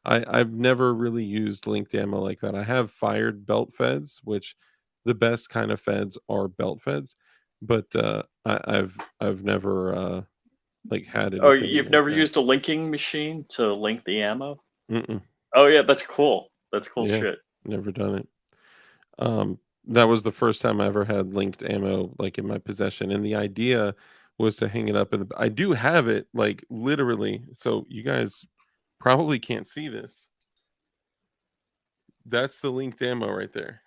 I've never really used linked ammo like that. I have fired belt feds, which the best kind of feds are belt feds, but I've never like had anything. Oh, you've like never that. used a linking machine to link the ammo? Mm-mm. Oh yeah, that's cool. That's cool Yeah. shit. Never done it. That was the first time I ever had linked ammo like in my possession, and the idea was to hang it up in the. I do have it like literally, so you guys probably can't see this. That's the linked ammo right there.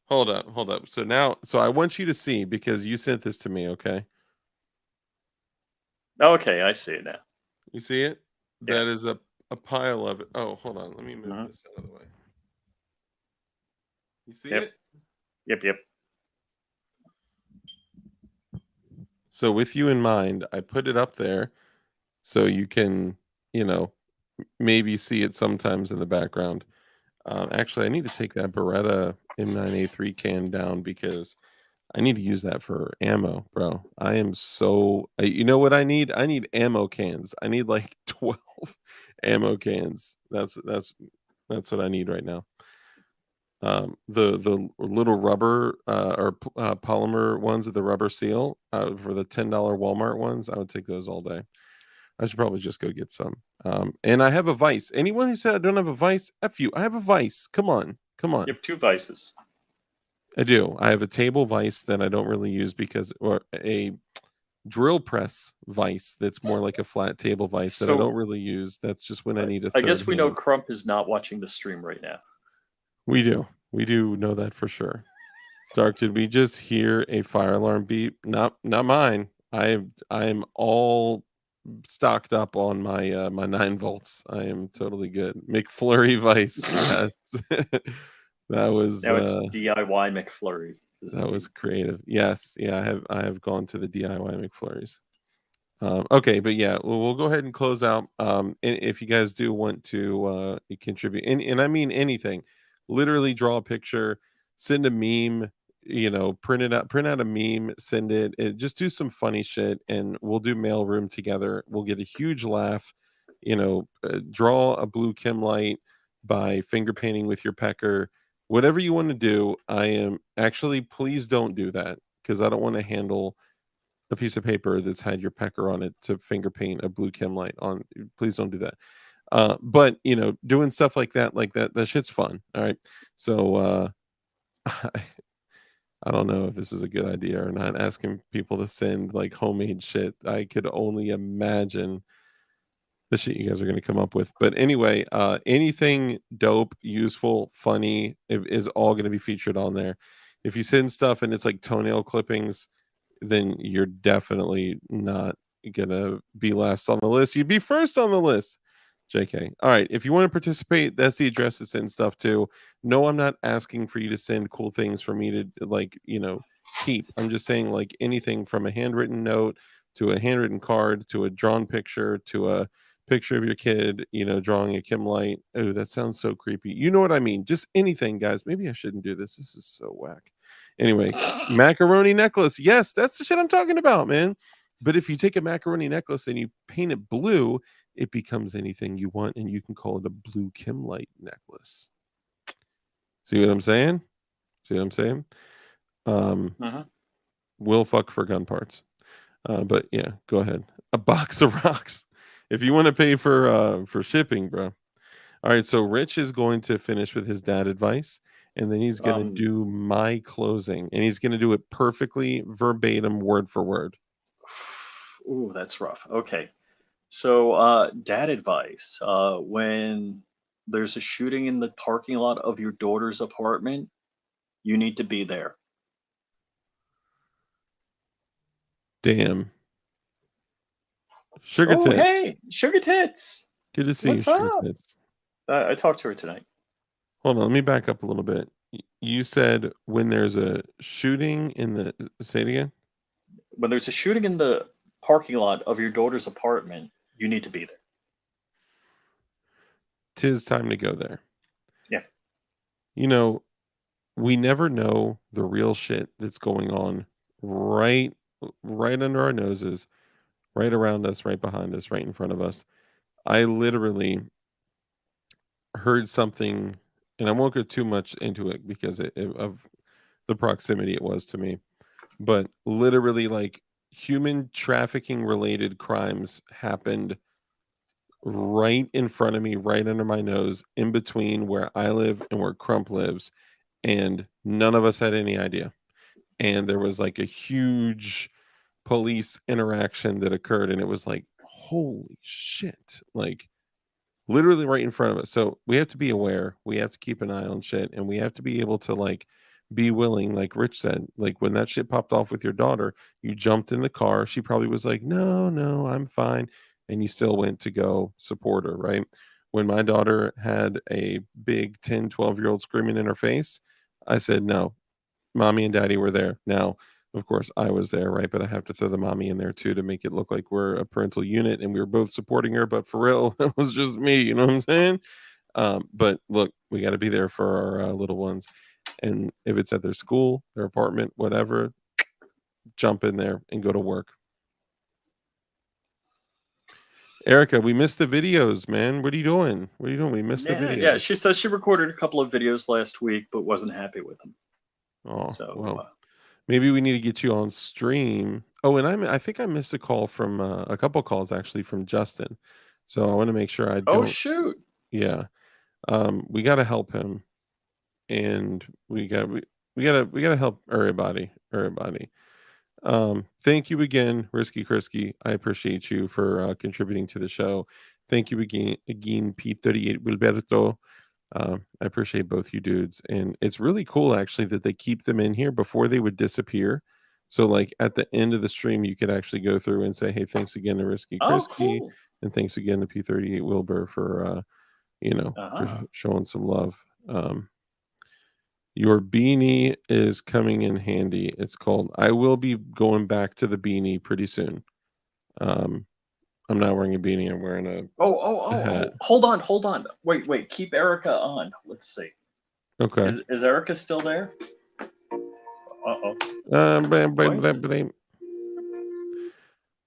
Hold up. So I want you to see because you sent this to me, okay? Okay, I see it now. You see it? Yeah. That is a pile of it. Oh, hold on. Let me move this out of the way. You see Yep. it? Yep. So with you in mind, I put it up there so you can, maybe see it sometimes in the background. Actually, I need to take that Beretta M9A3 can down because I need to use that for ammo, bro. I am so. You know what I need? I need ammo cans. I need like 12 ammo cans. That's what I need right now. the little rubber polymer ones with the rubber seal for the $10 Walmart ones. I would take those all day. I should probably just go get some. And I have a vice. Anyone who said I don't have a vice, F you. I have a vice. Come on. You have 2 vices. I do. I have a table vice that I don't really use or a drill press vice that's more like a flat table vice that I So- don't really use. That's just when I need a I third guess we know hand. Crump is not watching the stream right now. We do. We do know that for sure. Dark, did we just hear a fire alarm beep? Not mine. I'm all stocked up on my my 9 volts. I am totally good. McFlurry Vice. Yes. That was Now it's DIY McFlurry. that was creative. Yes. Yeah, I have gone to the DIY McFlurries. Okay, but yeah, we'll go ahead and close out. If you guys do want to contribute, and I mean anything, literally draw a picture, send a meme, print out a meme, send it, just do some funny shit, and we'll do mailroom together. We'll get a huge laugh. Draw a blue Kim light by finger painting with your pecker. Whatever you want to do, I am actually, please don't do that because I don't want to handle a piece of paper that's had your pecker on it to finger paint a blue Kim light on. Please don't do that. But doing stuff like that shit's fun. All right. So I don't know if this is a good idea or not. Asking people to send like homemade shit. I could only imagine the shit you guys are going to come up with. But anyway, anything dope, useful, funny is all going to be featured on there. If you send stuff and it's like toenail clippings, then you're definitely not gonna be last on the list. You'd be first on the list. JK. All right. If you want to participate, that's the address to send stuff to. No, I'm not asking for you to send cool things for me to keep. I'm just saying like anything from a handwritten note to a handwritten card to a drawn picture to a picture of your kid, drawing a Kim light. Oh, that sounds so creepy. You know what I mean? Just anything, guys. Maybe I shouldn't do this. This is so whack. Anyway, macaroni necklace. Yes, that's the shit I'm talking about, man. But if you take a macaroni necklace and you paint it blue, it becomes anything you want, and you can call it a blue Kim light necklace. See what I'm saying? We'll fuck for gun parts. But yeah, go ahead. A box of rocks. If you want to pay for shipping, bro. All right, so Rich is going to finish with his dad advice, and then he's going to do my closing, and he's going to do it perfectly, verbatim, word for word. Ooh, that's rough. Okay. So, dad advice. When there's a shooting in the parking lot of your daughter's apartment, you need to be there. Damn. Sugar Oh, tits. hey, Sugar Tits. Good to see What's you, Sugar up? Tits. I talked to her tonight. Hold on, let me back up a little bit. You said when there's a shooting in the... Say it again? When there's a shooting in the parking lot of your daughter's apartment, you need to be there. 'Tis time to go there. Yeah. We never know the real shit that's going on right under our noses, right around us, right behind us, right in front of us. I literally heard something, and I won't go too much into it because of the proximity it was to me, but literally like human trafficking related crimes happened right in front of me, right under my nose, in between where I live and where Crump lives, and none of us had any idea. And there was like a huge police interaction that occurred, and it was like, holy shit, like literally right in front of us. So we have to be aware, we have to keep an eye on shit, and we have to be able to like be willing, like Rich said, like when that shit popped off with your daughter, you jumped in the car, she probably was like, no, I'm fine, and you still went to go support her, right? When my daughter had a big 10-12-year-old screaming in her face, I said, no, mommy and daddy were there. Now, of course, I was there, right? But I have to throw the mommy in there too to make it look like we're a parental unit and we were both supporting her. But for real, it was just me. You know what I'm saying? But look, we got to be there for our little ones. And if it's at their school, their apartment, whatever, jump in there and go to work. Erica, we missed the videos, man. What are you doing? What are you doing? We missed the Yeah, videos. yeah. She says she recorded a couple of videos last week, but wasn't happy with them. Oh, So well, maybe we need to get you on stream. Oh, and I think I missed a call from a couple calls actually from Justin. So I want to make sure I oh don't. shoot. Yeah. We got to help him, and we gotta help everybody. Thank you again, Risky Krisky. I appreciate you for contributing to the show. Thank you again, P38 Wilberto. I appreciate both you dudes, and it's really cool actually that they keep them in here before they would disappear. So, like at the end of the stream, you could actually go through and say, "Hey, thanks again to Risky Oh, Krisky, cool. and thanks again to P38 Wilbur for Uh-huh. showing some love." Your beanie is coming in handy. It's called. I will be going back to the beanie pretty soon. Um, I'm not wearing a beanie. I'm wearing a hat. Hold on. Wait. Keep Erica on. Let's see. Okay. Is Erica still there? Uh-oh.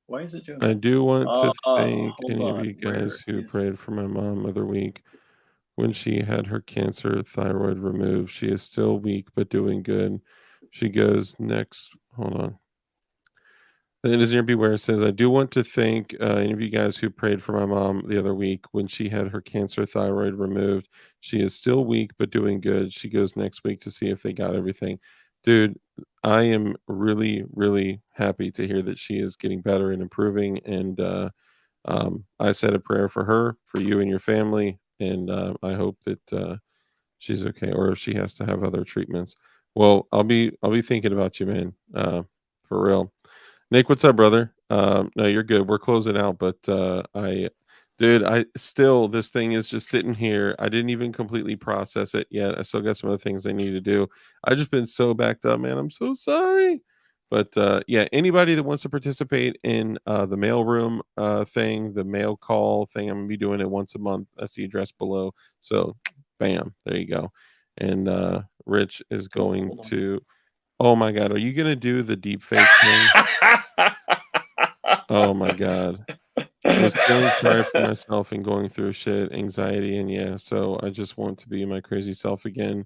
Why is it doing I that? do want to thank Hold any of on. you Where guys who is prayed for my mom the other week when she had her cancer thyroid removed. She is still weak but doing good. She goes next. Hold on. The engineer beware says, I do want to thank any of you guys who prayed for my mom the other week when she had her cancer thyroid removed. She is still weak but doing good. She goes next week to see if they got everything. Dude, I am really, really happy to hear that she is getting better and improving. And I said a prayer for her, for you and your family, and I hope that she's okay, or if she has to have other treatments. Well, I'll be thinking about you, man, for real. Nick, what's up, brother? No, you're good. We're closing out, but dude, I still this thing is just sitting here. I didn't even completely process it yet. I still got some other things I need to do. I just been so backed up, man. I'm so sorry. But yeah, anybody that wants to participate in the mailroom thing, the mail call thing, I'm gonna be doing it once a month. That's the address below. So, bam, there you go. And Rich is going hold on. to. Oh my God, are you gonna do the deep fake thing? Oh my God. I was feeling sorry for myself and going through shit, anxiety, and yeah, so I just want to be my crazy self again.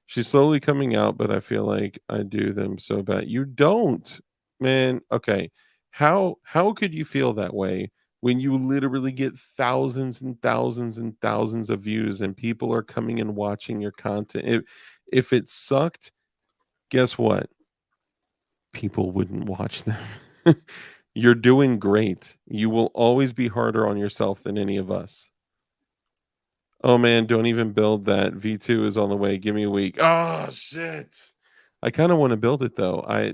She's slowly coming out, but I feel like I do them so bad. You don't, man. Okay. How could you feel that way when you literally get thousands and thousands and thousands of views and people are coming and watching your content? If it sucked, guess what? People wouldn't watch them. You're doing great. You will always be harder on yourself than any of us. Oh man, don't even build that. V2 is on the way. Give me a week. Oh shit. I kind of want to build it though. I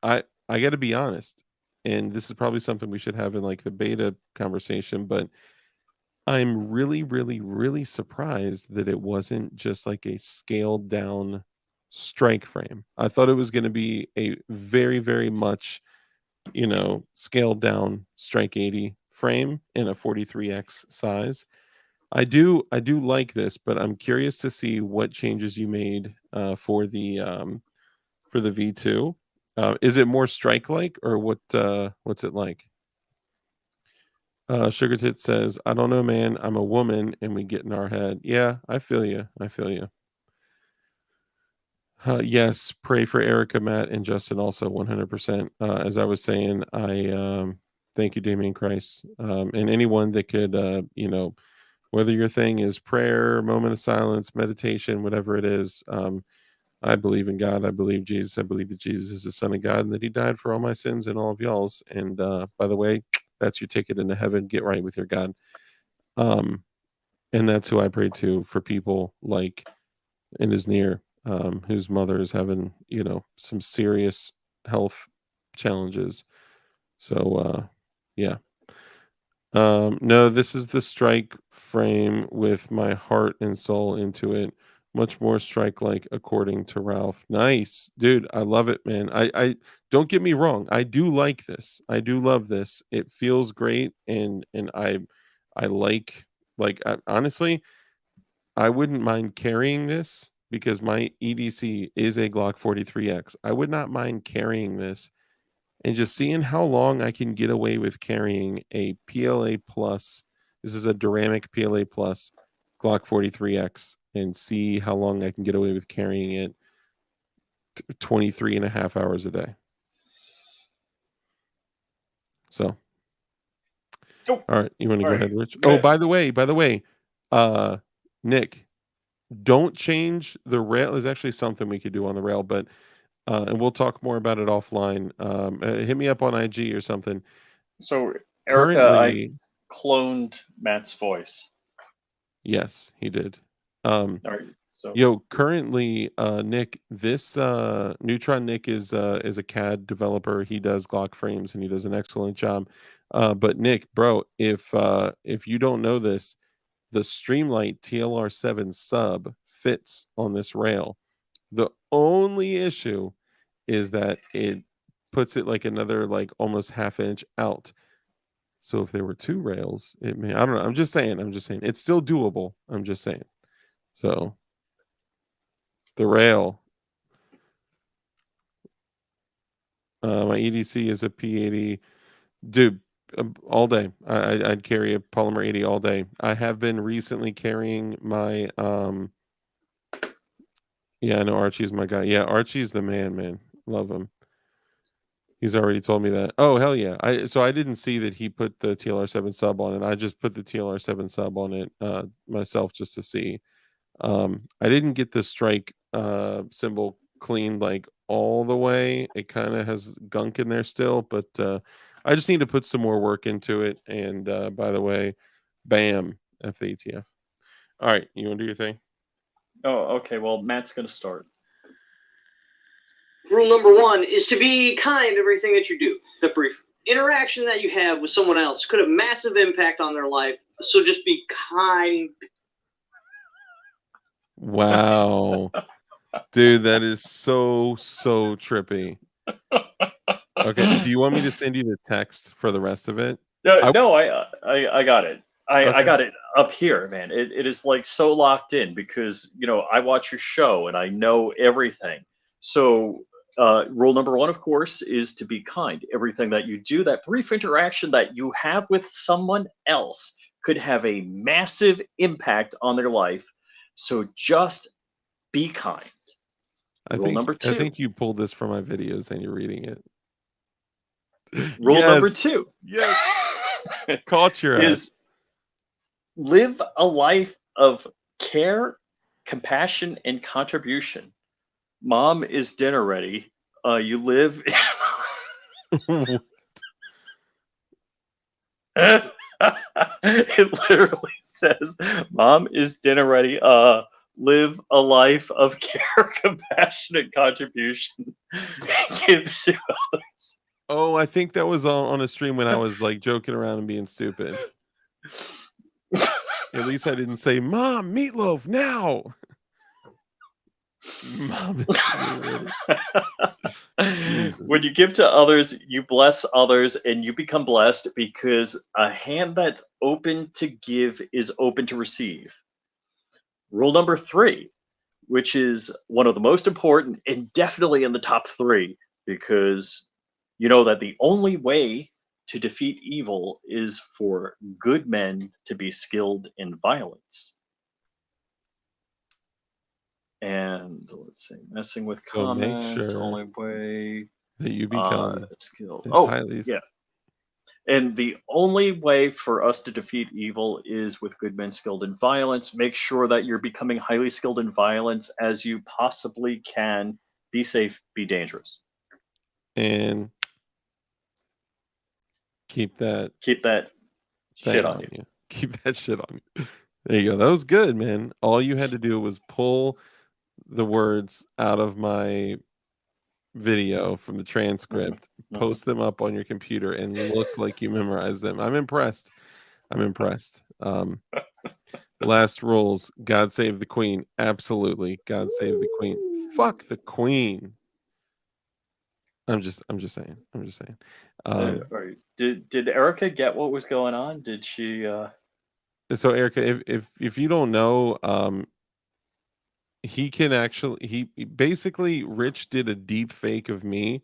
got to be honest. And this is probably something we should have in like the beta conversation, but I'm really really really surprised that it wasn't just like a scaled down strike frame. I thought it was going to be a very very much scaled down strike 80 frame in a 43x size. I do like this, but I'm curious to see what changes you made for the V2. Is it more strike like or what's it like? Sugar Tit says, I don't know, man. I'm a woman and we get in our head. Yeah, I feel you. I feel you. Yes, pray for Erica, Matt, and Justin also 100%. As I was saying, I thank you, Damien Christ, and anyone that could, whether your thing is prayer, moment of silence, meditation, whatever it is. I believe in God. I believe Jesus. I believe that Jesus is the Son of God and that He died for all my sins and all of y'all's. And by the way, that's your ticket into heaven. Get right with your God. And that's who I pray to for people like and is near, whose mother is having, some serious health challenges. So, yeah. No, this is the strike frame with my heart and soul into it. Much more strike like, according to Ralph. Nice, dude. I love it, man. I don't get me wrong. I do like this. I do love this. It feels great, and I honestly, I wouldn't mind carrying this because my EDC is a Glock 43X. I would not mind carrying this and just seeing how long I can get away with carrying a PLA plus. This is a Duramic PLA plus Glock 43X, and see how long I can get away with carrying it 23 and a half hours a day. So, Oh, all right, you want to all go right. ahead, Rich? Go Oh, ahead. by the way, Nick, don't change the rail. Is actually something we could do on the rail, but and we'll talk more about it offline. Hit me up on IG or something. So, Erica, I Currently, cloned Matt's voice. yes, he did. All right. So, Yo, currently, Nick, this Neutron Nick is a CAD developer. He does Glock frames and he does an excellent job. But Nick, bro, if you don't know this, the Streamlight TLR7 sub fits on this rail. The only issue is that it puts it like another like almost half inch out. So if there were two rails, it may, I don't know. I'm just saying. It's still doable. I'm just saying. So the rail, my EDC is a P80. Dude, all day. I'd carry a Polymer 80 all day. I have been recently carrying my yeah, I know Archie's my guy. Yeah, Archie's the man. Love him. He's already told me that. Oh, hell yeah. So I didn't see that he put the TLR7 sub on it. I just put the TLR7 sub on it myself just to see. I didn't get the strike symbol cleaned like all the way. It kind of has gunk in there still, but I just need to put some more work into it. And by the way, bam, F the ATF. All right, you want to do your thing? oh, okay. Well, Matt's gonna start. Rule number 1 is to be kind to everything that you do. The brief interaction that you have with someone else could have massive impact on their life, so just be kind. Wow. Dude, that is so trippy. Okay, do you want me to send you the text for the rest of it? No, I got it. I Okay. got it up here, man. It is like so locked in because I watch your show and I know everything. So rule number 1, of course, is to be kind. Everything that you do, that brief interaction that you have with someone else could have a massive impact on their life. So just be kind. Rule number 2. I think you pulled this from my videos and you're reading it. Rule number Yes. 2 Yes. Caught your ass. is live a life of care, compassion, and contribution. Mom, is dinner ready? You live. It literally says, "Mom, is dinner ready? Live a life of care, compassion, and contribution. Give to others." Oh, I think that was on a stream when I was like joking around and being stupid. At least I didn't say, "Mom, meatloaf now." Mom, is dinner ready? Jesus. When you give to others, you bless others, and you become blessed because a hand that's open to give is open to receive. Rule number 3, which is one of the most important and definitely in the top 3, because you know that the only way to defeat evil is for good men to be skilled in violence. And let's see, messing with So make comments, sure only way that you become skilled. as Oh, highly yeah. And the only way for us to defeat evil is with good men skilled in violence. Make sure that you're becoming highly skilled in violence as you possibly can. Be safe, be dangerous. and keep that Keep that thing shit on you. Keep that shit on you. There you go. That was good, man. All you had to do was pull the words out of my video from the transcript, post them up on your computer, and look like you memorized them. I'm impressed. Last rules: God save the queen. Absolutely, God save the queen. Fuck the queen. I'm just saying. All right. Did Erica get what was going on? Did she? So Erica, if you don't know, he can actually basically Rich did a deep fake of me,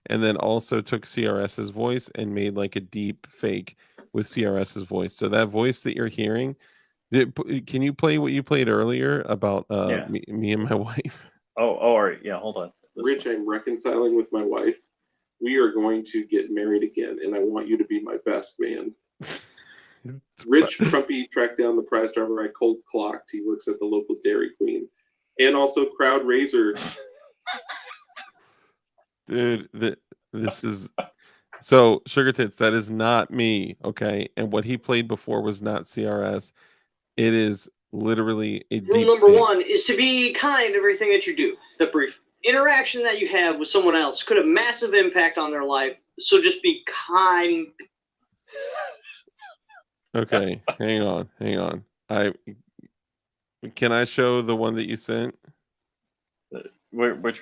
and then also took CRS's voice and made like a deep fake with CRS's voice. So that voice that you're hearing, can you play what you played earlier about Yeah. me and my wife? Oh, all right. Yeah, hold on. This Rich, I'm reconciling with my wife. We are going to get married again, and I want you to be my best man. Rich Crumpy tracked down the prize driver I cold clocked. He works at the local Dairy Queen. And also Crowd Raiser. Dude, this is so Sugar Tits, that is not me, okay? And what he played before was not CRS. It is literally a Rule deep number fake. 1 is to be kind to everything that you do. The brief interaction that you have with someone else could have massive impact on their life. So just be kind. Okay, hang on. Can I show the one that you sent? which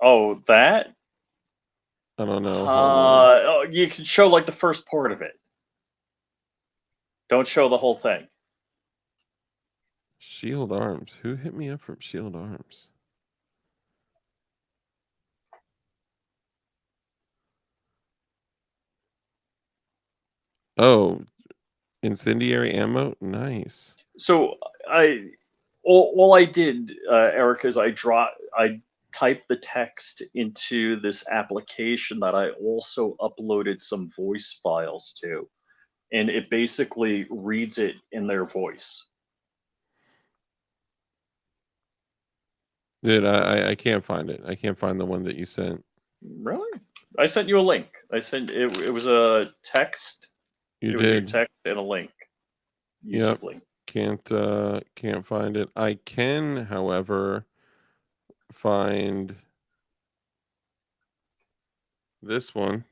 oh, that? I don't know. Hold on. Oh, you can show like the first part of it. Don't show the whole thing. Shield Arms. Who hit me up from Shield Arms? Oh, incendiary ammo. Nice. So all I did, Eric, is I typed the text into this application that I also uploaded some voice files to, and it basically reads it in their voice. Dude, I can't find it. I can't find the one that you sent. Really? I sent you a link. I sent it. It was a text. You It was a did. text and a link. YouTube Yep. link. Can't find it. I can, however, find this one.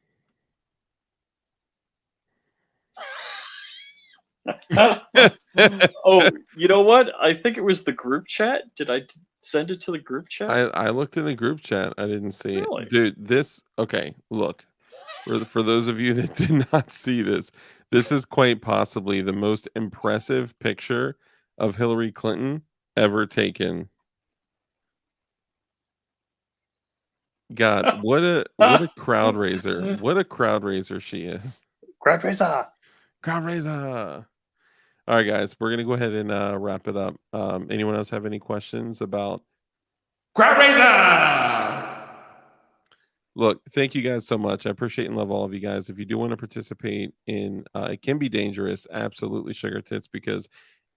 Oh, you know what? I think it was the group chat. Did I send it to the group chat? I looked in the group chat. I didn't see Really? it. Dude, this okay, look. For those of you that did not see this, this is quite possibly the most impressive picture of Hillary Clinton ever taken. God, what a crowd raiser. What a crowd raiser she is. Crowd raiser. Crowd raiser. All right, guys, we're gonna go ahead and wrap it up. Anyone else have any questions about crowd raiser? Look, thank you guys so much. I appreciate and love all of you guys. If you do want to participate in, it can be dangerous, absolutely, Sugar Tits, because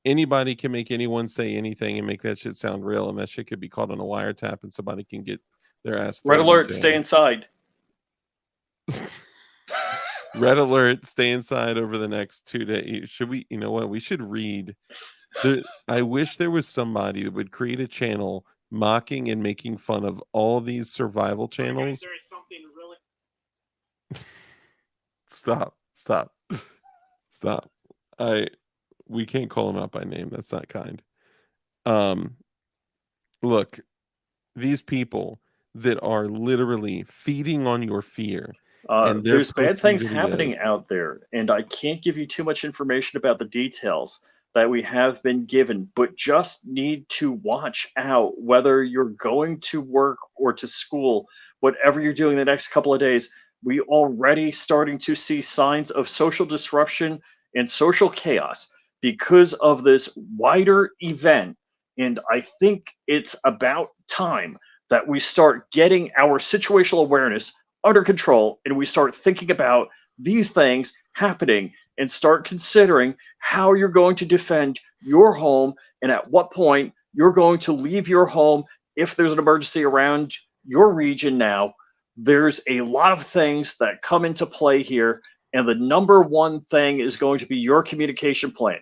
anybody can make anyone say anything and make that shit sound real, and that shit could be caught on a wiretap, and somebody can get their ass. Red thrown alert! in Stay jail. inside. Red alert! Stay inside over the next 2 days. Should we? You know what? We should read. I wish there was somebody that would create a channel mocking and making fun of all these survival channels. There is something really. Stop. We can't call him out by name. That's not kind. Look, these people that are literally feeding on your fear. And they're There's bad posting things happening videos. out there, and I can't give you too much information about the details that we have been given, but just need to watch out whether you're going to work or to school, whatever you're doing the next couple of days. We already starting to see signs of social disruption and social chaos because of this wider event. And I think it's about time that we start getting our situational awareness under control and we start thinking about these things happening and start considering how you're going to defend your home and at what point you're going to leave your home if there's an emergency around your region. Now, there's a lot of things that come into play here, and the number one thing is going to be your communication plan.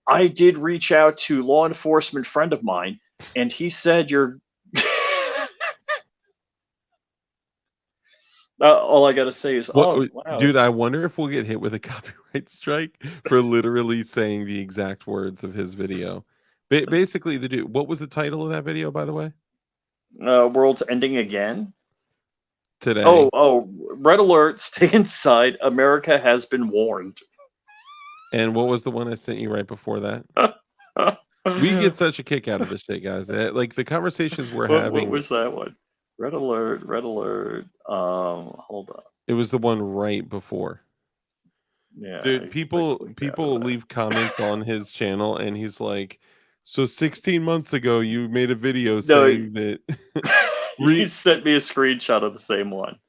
I did reach out to law enforcement friend of mine, and he said you're all I gotta say is, Well, wow. dude, I wonder if we'll get hit with a copyright strike for literally saying the exact words of his video. Basically, the dude. What was the title of that video, by the way? World's ending again. Today. Oh, red alert! Stay inside. America has been warned. And what was the one I sent you right before that? We get such a kick out of this shit, guys. Like the conversations we're having. What was that one? Red alert, red alert. Hold on. It was the one right before. Yeah, Dude, I people clicked out of that. leave comments on his channel, and he's like, "So 16 months ago, you made a video No, saying that." he sent me a screenshot of the same one.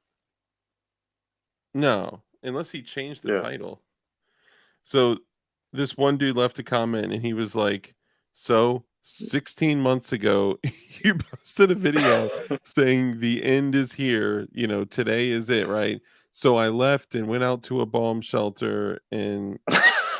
No, unless he changed the Yeah. title. So this one dude left a comment, and he was like, "So 16 months ago, you posted a video saying the end is here. You know, today is it, right? So I left and went out to a bomb shelter and."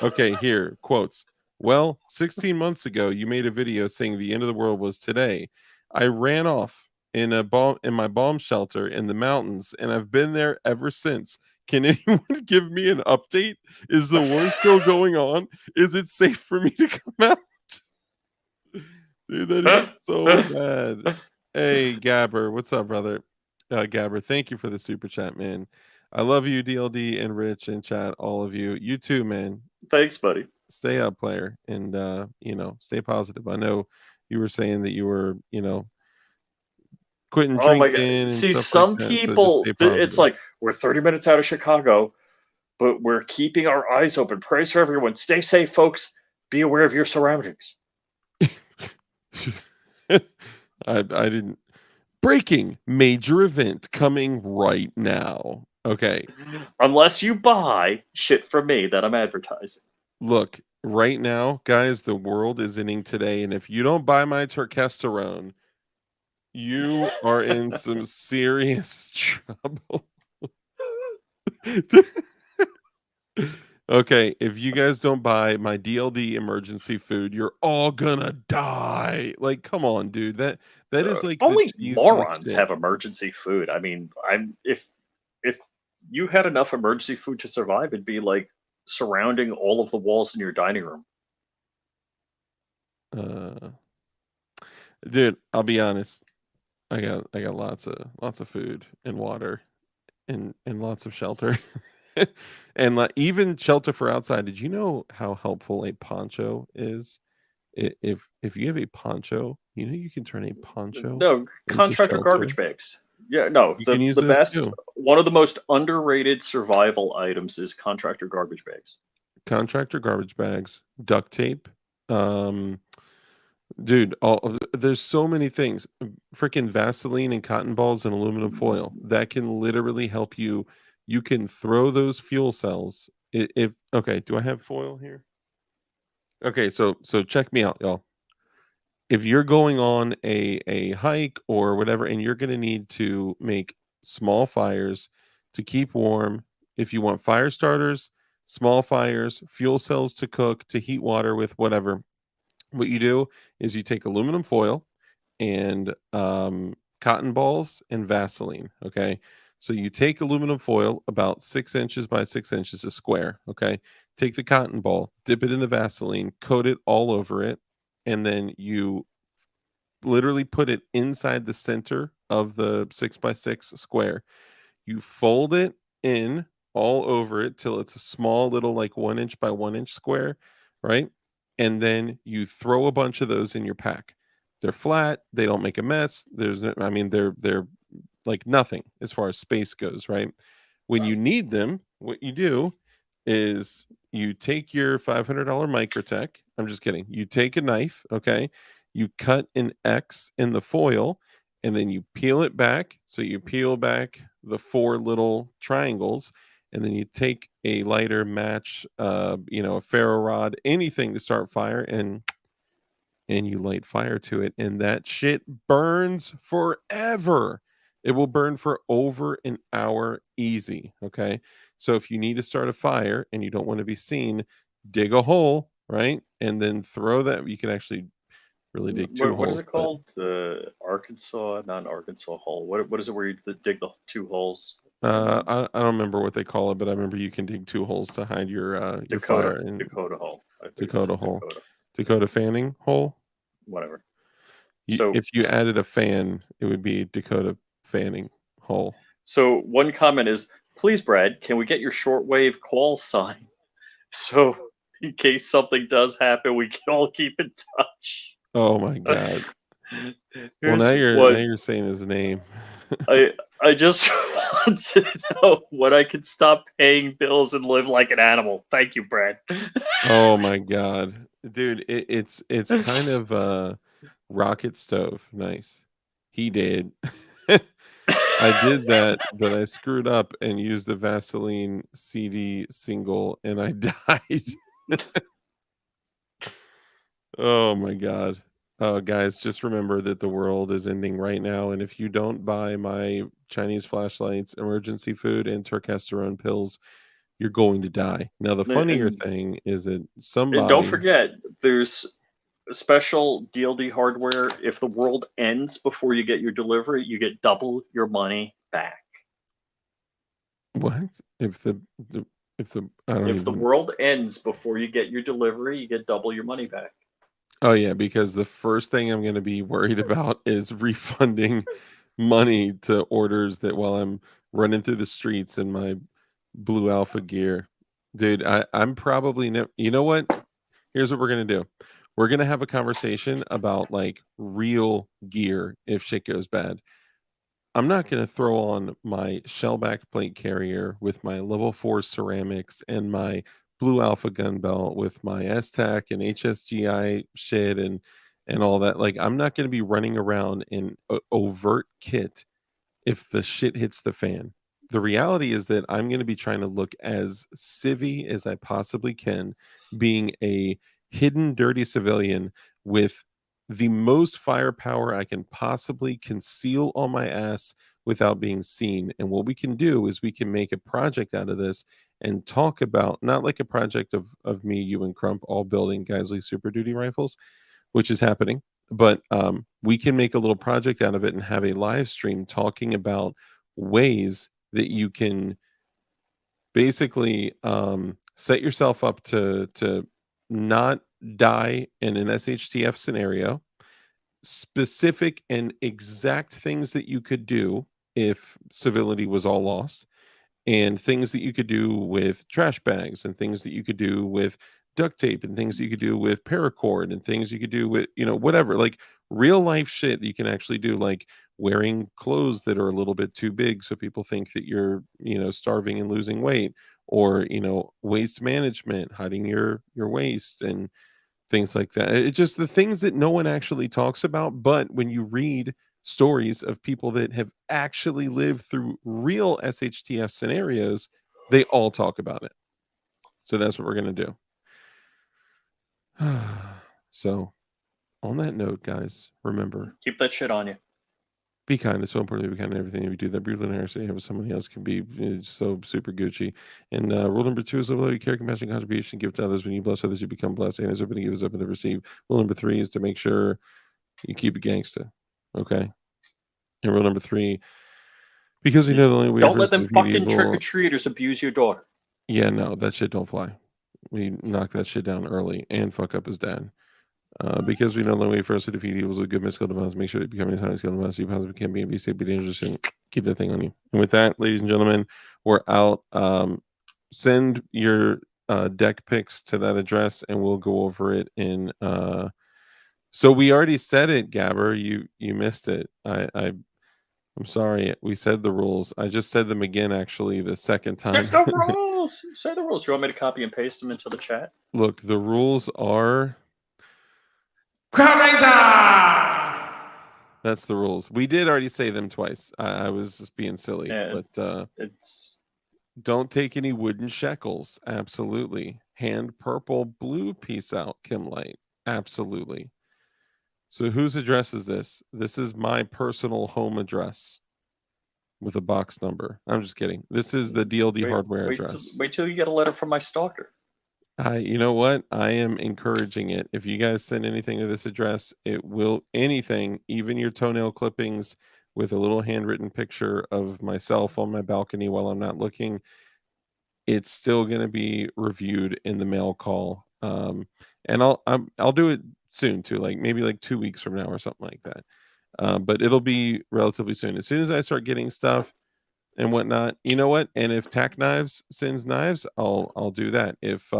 Okay, here, quotes. Well, 16 months ago, you made a video saying the end of the world was today. I ran off in my bomb shelter in the mountains, and I've been there ever since. Can anyone give me an update? Is the war still going on? Is it safe for me to come out? Dude, that is so bad. Hey, Gabber, what's up, brother? Gabber, thank you for the super chat, man. I love you, DLD and Rich and chat, all of you. You too, man. Thanks, buddy. Stay up, player, and stay positive. I know you were saying that you were, quitting Oh my drinking god. and See, stuff like some that. So just people, stay it's positive. like, we're 30 minutes out of Chicago, but we're keeping our eyes open. Praise for everyone. Stay safe, folks. Be aware of your surroundings. I didn't. Breaking major event coming right now. Okay, Unless you buy shit from me that I'm advertising. look, right now, guys, the world is ending today, and if you don't buy my turkesterone, you are in some serious trouble. Okay, if you guys don't buy my DLD emergency food, you're all gonna die. Like, come on, dude. That is like the Only cheesiest morons shit. have emergency food. I mean, if you had enough emergency food to survive, it'd be like surrounding all of the walls in your dining room. Dude, I'll be honest. I got lots of food and water and lots of shelter. And like even shelter for outside. Did you know how helpful a poncho is? If you have a poncho, you can turn a poncho No, into contractor shelter. garbage bags. Yeah, no, You can use the those best, too. one of the most underrated survival items is contractor garbage bags. Contractor garbage bags, duct tape. Um, Dude, there's so many things. Freaking Vaseline and cotton balls and aluminum foil that can literally help you. You can throw those fuel cells. If okay, do I have foil here? Okay, so check me out, y'all. If you're going on a hike or whatever, and you're gonna need to make small fires to keep warm, if you want fire starters, small fires, fuel cells to cook, to heat water with, whatever, what you do is you take aluminum foil and cotton balls and Vaseline. Okay. So you take aluminum foil about 6 inches by 6 inches, a square. Okay. Take the cotton ball, dip it in the Vaseline, coat it all over it, and then you literally put it inside the center of the 6 by 6 square. You fold it in all over it till it's a small little like 1 inch by 1 inch square, right? And then you throw a bunch of those in your pack. They're flat, they don't make a mess. I mean, they're like nothing as far as space goes, right? When you need them, what you do is you take your $500 Microtech. I'm just kidding. You take a knife, okay? You cut an X in the foil and then you peel it back. So you peel back the 4 little triangles, and then you take a lighter match, a ferro rod, anything to start fire, and you light fire to it, and that shit burns forever. It will burn for over an hour easy. Okay. So if you need to start a fire and you don't want to be seen, dig a hole, right? And then throw that. You can actually really dig 2 What is holes. it called? The Arkansas, not Arkansas hole. What is it where you dig the 2 holes? I don't remember what they call it, but I remember you can dig 2 holes to hide your fire in Dakota hole. I think it's Dakota hole. Dakota fanning hole. Whatever. If you added a fan, it would be Dakota fanning hole. So one comment is, please, Brad, can we get your shortwave call sign? So in case something does happen, we can all keep in touch. Oh my god. Well, Here's now what you're saying his name. I just want to know when I can stop paying bills and live like an animal. Thank you, Brad. Oh my god, dude, it's kind of rocket stove. Nice. He did. I did that, but I screwed up and used the Vaseline CD single, and I died. Oh my god. Guys, just remember that the world is ending right now, and if you don't buy my Chinese flashlights, emergency food, and turkesterone pills, you're going to die. Now, the funnier And thing is that don't somebody forget, there's special DLD hardware. If the world ends before you get your delivery, you get double your money back. what? If the if the I don't If the even world ends before you get your delivery, you get double your money back. Oh yeah, because the first thing I'm gonna be worried about is refunding money to orders that while I'm running through the streets in my blue alpha gear. Dude, I'm probably you know what? Here's what we're gonna do. We're gonna have a conversation about like real gear if shit goes bad. I'm not going to throw on my shellback plate carrier with my level 4 ceramics and my blue alpha gun belt with my STAC and HSGI shit and all that. Like I'm not going to be running around in overt kit if the shit hits the fan. The reality is that I'm going to be trying to look as civvy as I possibly can, being a hidden dirty civilian with the most firepower I can possibly conceal on my ass without being seen. And what we can do is we can make a project out of this and talk about not like a project of me, you, and Crump all building Geisley Super Duty rifles, which is happening. But we can make a little project out of it and have a live stream talking about ways that you can basically set yourself up to not die in an SHTF scenario, specific and exact things that you could do if civility was all lost, and things that you could do with trash bags, and things that you could do with duct tape, and things that you could do with paracord, and things you could do with, whatever, like real life shit that you can actually do, like wearing clothes that are a little bit too big so people think that you're, starving and losing weight, or, waste management, hiding your waste and things like that. It just the things that no one actually talks about, but when you read stories of people that have actually lived through real SHTF scenarios, they all talk about it. So that's what we're going to do. So, on that note, guys, remember, Keep that shit on you. be kind. It's so important to be kind in everything that we do. That brutal inertia have somebody else can be so super Gucci. And rule number 2 is love you care, compassion, contribution, give to others. When you bless others, you become blessed. And it's open to give is open to receive. Rule number 3 is to make sure you keep it gangsta. Okay. And rule number 3, because we know the only way Don't for us let to them defeat fucking evil. trick or treaters abuse your daughter. Yeah, no, that shit don't fly. We knock that shit down early and fuck up his dad. Because we know the only way for us to defeat evil is with good mystical device. Make sure that you become as high skilled device you possibly can be and be safe, be dangerous, and keep that thing on you. And with that, ladies and gentlemen, we're out. Send your deck picks to that address and we'll go over it in so we already said it, Gabber. You missed it. I'm sorry. We said the rules. I just said them again actually the second time. Say the rules. Say the rules. You want me to copy and paste them into the chat? Look, the rules are Crowd Raiser! That's the rules. We did already say them twice. I was just being silly. Yeah, But it's don't take any wooden shekels. Absolutely. Hand purple blue piece out, Kim Light. Absolutely. So whose address is this? This is my personal home address with a box number. I'm just kidding. This is the DLD hardware address. wait till you get a letter from my stalker. You know what? I am encouraging it. If you guys send anything to this address, it will anything, even your toenail clippings with a little handwritten picture of myself on my balcony while I'm not looking, it's still going to be reviewed in the mail call. And I'll do it soon too, like maybe like 2 weeks from now or something like that. But it'll be relatively soon. As soon as I start getting stuff and whatnot, you know what? And if Tack Knives sends knives, I'll do that. If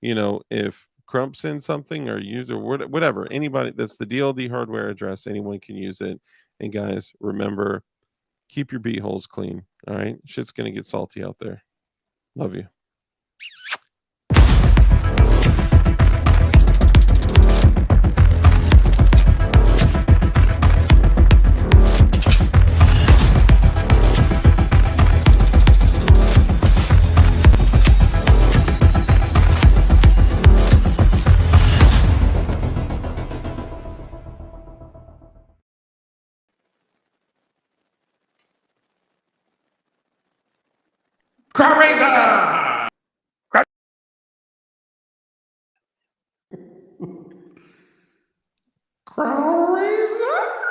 if Crump sends something or use or whatever, anybody, that's the DLD hardware address, anyone can use it. And guys, remember, Keep your beeholes clean. All right. Shit's going to get salty out there. Love you. Crowd raiser! Crowd raiser!